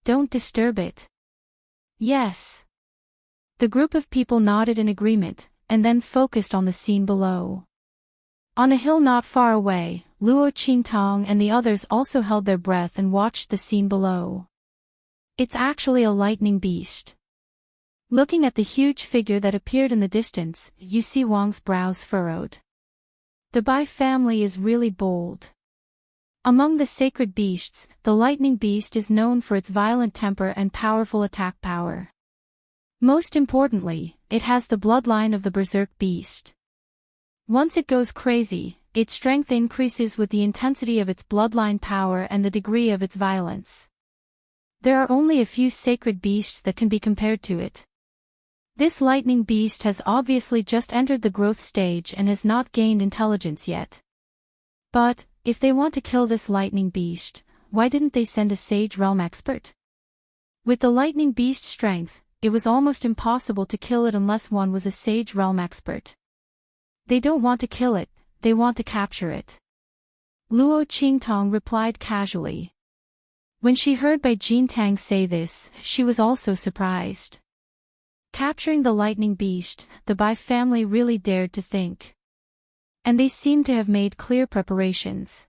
Don't disturb it." Yes. The group of people nodded in agreement, and then focused on the scene below. On a hill not far away, Luo Qingtong and the others also held their breath and watched the scene below. It's actually a lightning beast. Looking at the huge figure that appeared in the distance, Yu Si Wang's brows furrowed. The Bai family is really bold. Among the sacred beasts, the lightning beast is known for its violent temper and powerful attack power. Most importantly, it has the bloodline of the berserk beast. Once it goes crazy, its strength increases with the intensity of its bloodline power and the degree of its violence. There are only a few sacred beasts that can be compared to it. This lightning beast has obviously just entered the growth stage and has not gained intelligence yet. But, if they want to kill this lightning beast, why didn't they send a Sage Realm expert? With the lightning beast's strength, it was almost impossible to kill it unless one was a Sage Realm expert. They don't want to kill it, they want to capture it. Luo Qingtong replied casually. When she heard Bai Jintang say this, she was also surprised. Capturing the lightning beast, the Bai family really dared to think. And they seemed to have made clear preparations.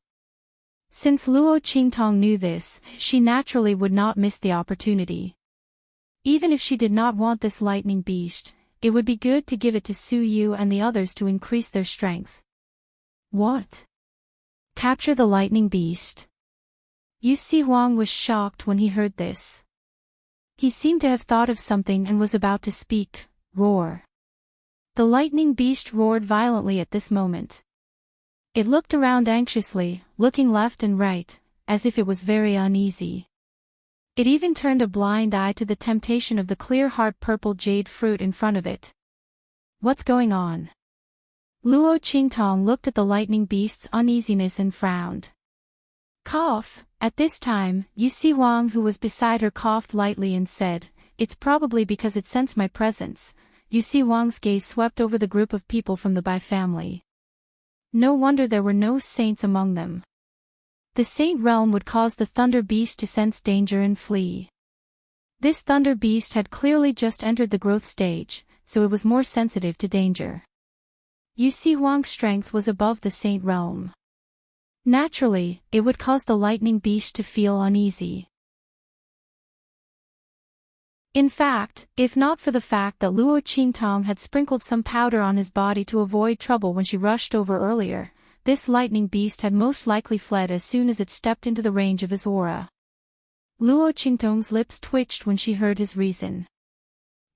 Since Luo Qingtong knew this, she naturally would not miss the opportunity. Even if she did not want this lightning beast, it would be good to give it to Su Yu and the others to increase their strength. What? Capture the lightning beast? Yu Si Wang was shocked when he heard this. He seemed to have thought of something and was about to speak. Roar. The lightning beast roared violently at this moment. It looked around anxiously, looking left and right, as if it was very uneasy. It even turned a blind eye to the temptation of the clear heart purple jade fruit in front of it. What's going on? Luo Qingtong looked at the lightning beast's uneasiness and frowned. Cough. At this time, Yu Si Wang who was beside her coughed lightly and said, "It's probably because it sensed my presence." Yu Si Wang's gaze swept over the group of people from the Bai family. No wonder there were no saints among them. The saint realm would cause the thunder beast to sense danger and flee. This thunder beast had clearly just entered the growth stage, so it was more sensitive to danger. Yu Si Wang's strength was above the saint realm. Naturally, it would cause the lightning beast to feel uneasy. In fact, if not for the fact that Luo Qingtong had sprinkled some powder on his body to avoid trouble when she rushed over earlier, this lightning beast had most likely fled as soon as it stepped into the range of his aura. Luo Qingtong's lips twitched when she heard his reason.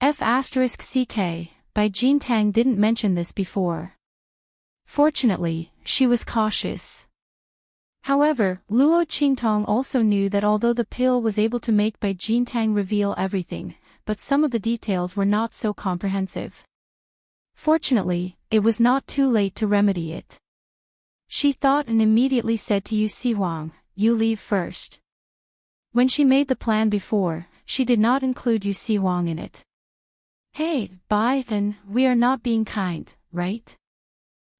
F***ck, Bai Jintang didn't mention this before. Fortunately, she was cautious. However, Luo Qingtong also knew that although the pill was able to make Bai Jintang reveal everything, but some of the details were not so comprehensive. Fortunately, it was not too late to remedy it. She thought and immediately said to Yu Si Wang, "You leave first." When she made the plan before, she did not include Yu Si Wang in it. Hey, Biden, we are not being kind, right?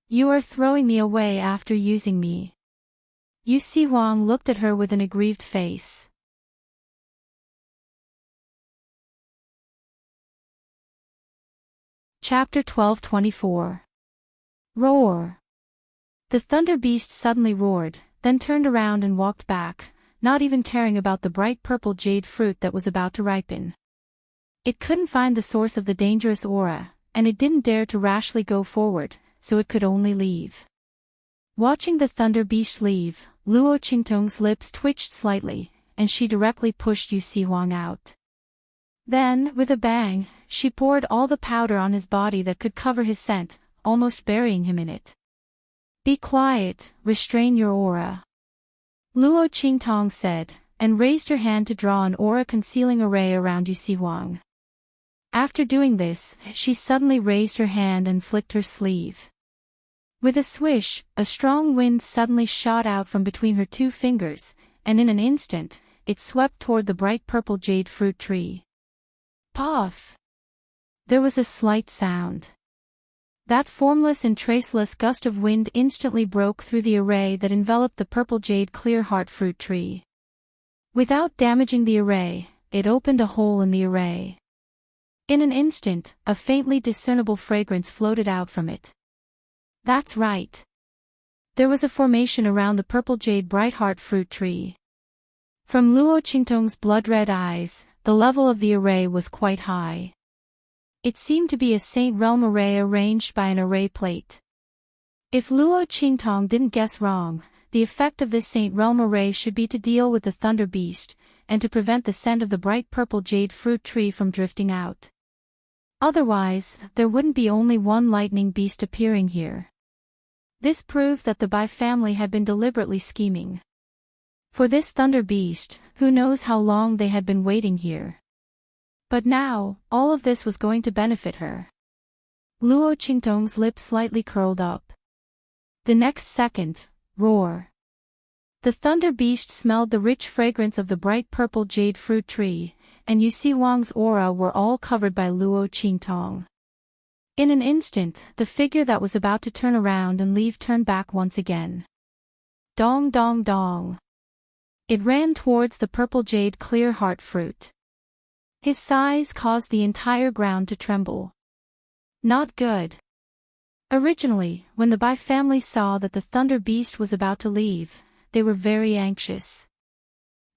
You are throwing me away after using me. Yu Si Huang looked at her with an aggrieved face. Chapter 12:24. Roar. The Thunder Beast suddenly roared, then turned around and walked back, not even caring about the bright purple jade fruit that was about to ripen. It couldn't find the source of the dangerous aura, and it didn't dare to rashly go forward, so it could only leave. Watching the Thunder Beast leave, Luo Qingtong's lips twitched slightly, and she directly pushed Yu Si Huang out. Then, with a bang, she poured all the powder on his body that could cover his scent, almost burying him in it. Be quiet, restrain your aura. Luo Qingtong said, and raised her hand to draw an aura-concealing array around Yu Si Huang. After doing this, she suddenly raised her hand and flicked her sleeve. With a swish, a strong wind suddenly shot out from between her two fingers, and in an instant, it swept toward the bright purple jade fruit tree. Puff! There was a slight sound. That formless and traceless gust of wind instantly broke through the array that enveloped the purple jade clear heart fruit tree. Without damaging the array, it opened a hole in the array. In an instant, a faintly discernible fragrance floated out from it. That's right. There was a formation around the purple jade bright heart fruit tree. From Luo Qingtong's blood-red eyes, the level of the array was quite high. It seemed to be a Saint Realm array arranged by an array plate. If Luo Qingtong didn't guess wrong, the effect of this Saint Realm array should be to deal with the Thunder Beast, and to prevent the scent of the bright purple jade fruit tree from drifting out. Otherwise, there wouldn't be only one lightning beast appearing here. This proved that the Bai family had been deliberately scheming. For this Thunder Beast, who knows how long they had been waiting here. But now, all of this was going to benefit her. Luo Qingtong's lips slightly curled up. The next second, roar. The Thunder Beast smelled the rich fragrance of the bright purple jade fruit tree, and Yu Si Huang's aura were all covered by Luo Qingtong. In an instant, the figure that was about to turn around and leave turned back once again. Dong dong dong. It ran towards the purple jade clear heart fruit. His size caused the entire ground to tremble. Not good. Originally, when the Bai family saw that the Thunder Beast was about to leave, they were very anxious.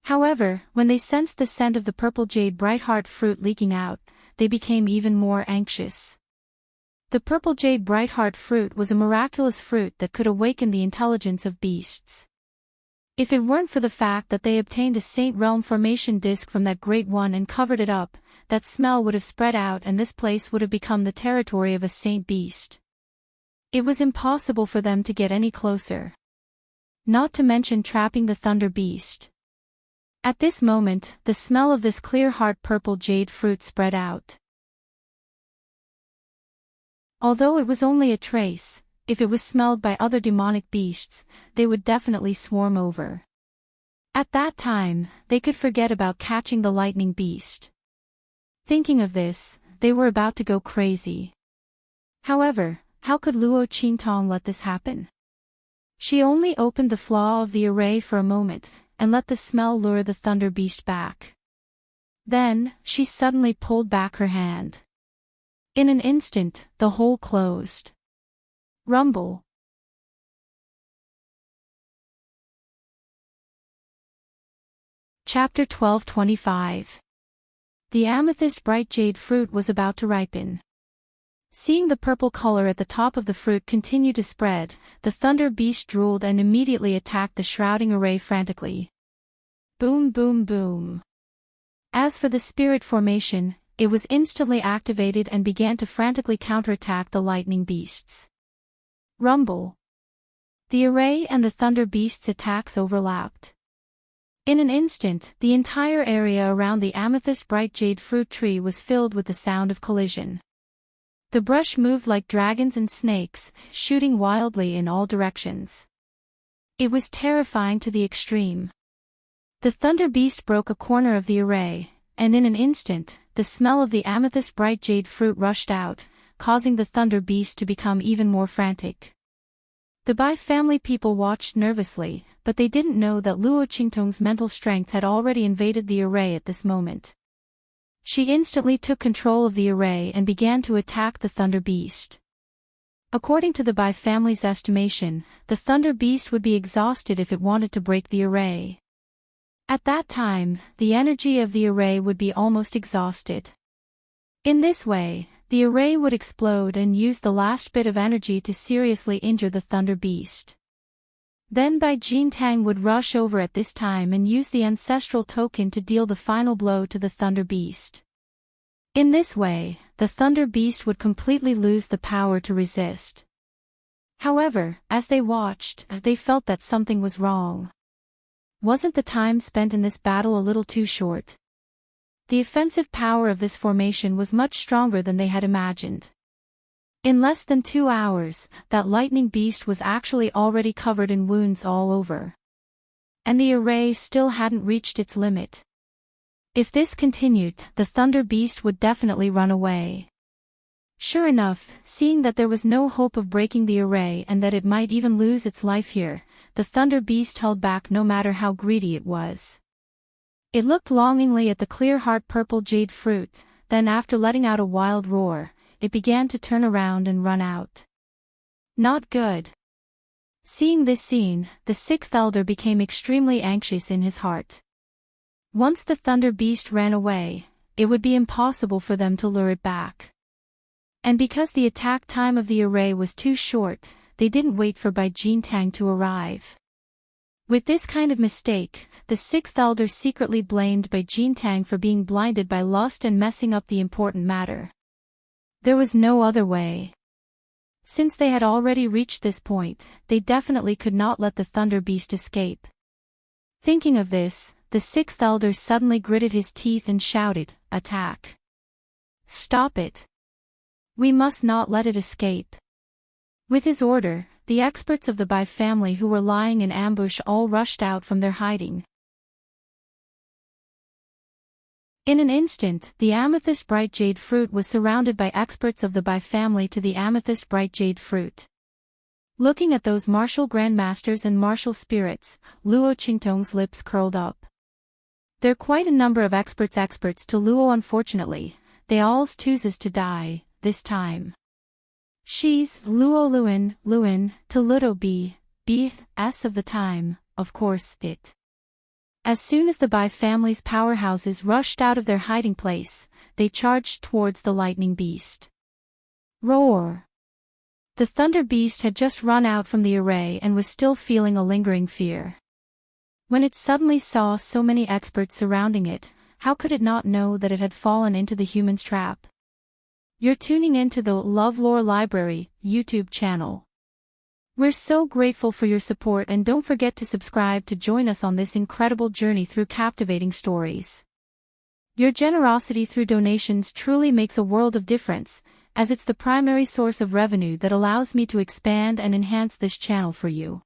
However, when they sensed the scent of the purple jade bright heart fruit leaking out, they became even more anxious. The purple jade bright heart fruit was a miraculous fruit that could awaken the intelligence of beasts. If it weren't for the fact that they obtained a Saint Realm formation disc from that Great One and covered it up, that smell would have spread out and this place would have become the territory of a Saint Beast. It was impossible for them to get any closer. Not to mention trapping the Thunder Beast. At this moment, the smell of this clear heart purple jade fruit spread out. Although it was only a trace, if it was smelled by other demonic beasts, they would definitely swarm over. At that time, they could forget about catching the lightning beast. Thinking of this, they were about to go crazy. However, how could Luo Qingtong let this happen? She only opened the flaw of the array for a moment, and let the smell lure the Thunder Beast back. Then, she suddenly pulled back her hand. In an instant, the hole closed. Rumble. Chapter 12:25. The amethyst bright jade fruit was about to ripen. Seeing the purple color at the top of the fruit continue to spread, the Thunder Beast drooled and immediately attacked the shrouding array frantically. Boom boom boom. As for the spirit formation, it was instantly activated and began to frantically counterattack the lightning beasts. Rumble. The array and the Thunder Beast's attacks overlapped. In an instant, the entire area around the amethyst bright jade fruit tree was filled with the sound of collision. The brush moved like dragons and snakes, shooting wildly in all directions. It was terrifying to the extreme. The Thunder Beast broke a corner of the array, and in an instant, the smell of the amethyst bright jade fruit rushed out, causing the thunder beast to become even more frantic. The Bai family people watched nervously, but they didn't know that Luo Qingtong's mental strength had already invaded the array at this moment. She instantly took control of the array and began to attack the thunder beast. According to the Bai family's estimation, the thunder beast would be exhausted if it wanted to break the array. At that time, the energy of the array would be almost exhausted. In this way, the array would explode and use the last bit of energy to seriously injure the thunder beast. Then Bai Jintang would rush over at this time and use the ancestral token to deal the final blow to the thunder beast. In this way, the thunder beast would completely lose the power to resist. However, as they watched, they felt that something was wrong. Wasn't the time spent in this battle a little too short? The offensive power of this formation was much stronger than they had imagined. In less than 2 hours, that lightning beast was actually already covered in wounds all over. And the array still hadn't reached its limit. If this continued, the thunder beast would definitely run away. Sure enough, seeing that there was no hope of breaking the array and that it might even lose its life here, the thunder beast held back no matter how greedy it was. It looked longingly at the clear heart purple jade fruit, then after letting out a wild roar, it began to turn around and run out. Not good. Seeing this scene, the sixth elder became extremely anxious in his heart. Once the thunder beast ran away, it would be impossible for them to lure it back. And because the attack time of the array was too short, they didn't wait for Bai Jintang to arrive. With this kind of mistake, the sixth elder secretly blamed Bai Jintang for being blinded by lust and messing up the important matter. There was no other way. Since they had already reached this point, they definitely could not let the thunder beast escape. Thinking of this, the sixth elder suddenly gritted his teeth and shouted, "Attack! Stop it! We must not let it escape." With his order, the experts of the Bai family who were lying in ambush all rushed out from their hiding. In an instant, the amethyst bright jade fruit was surrounded by experts of the Bai family to the amethyst bright jade fruit. Looking at those martial grandmasters and martial spirits, Luo Qingtong's lips curled up. They're quite a number of experts to Luo. Unfortunately, they all chooses to die, this time. She's Luo Luin, to Ludo B, S of the time, of course, it. As soon as the Bai family's powerhouses rushed out of their hiding place, they charged towards the lightning beast. Roar! The thunder beast had just run out from the array and was still feeling a lingering fear. When it suddenly saw so many experts surrounding it, how could it not know that it had fallen into the human's trap? You're tuning into the LoveLore Library YouTube channel. We're so grateful for your support, and don't forget to subscribe to join us on this incredible journey through captivating stories. Your generosity through donations truly makes a world of difference, as it's the primary source of revenue that allows me to expand and enhance this channel for you.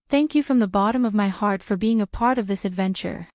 Thank you from the bottom of my heart for being a part of this adventure.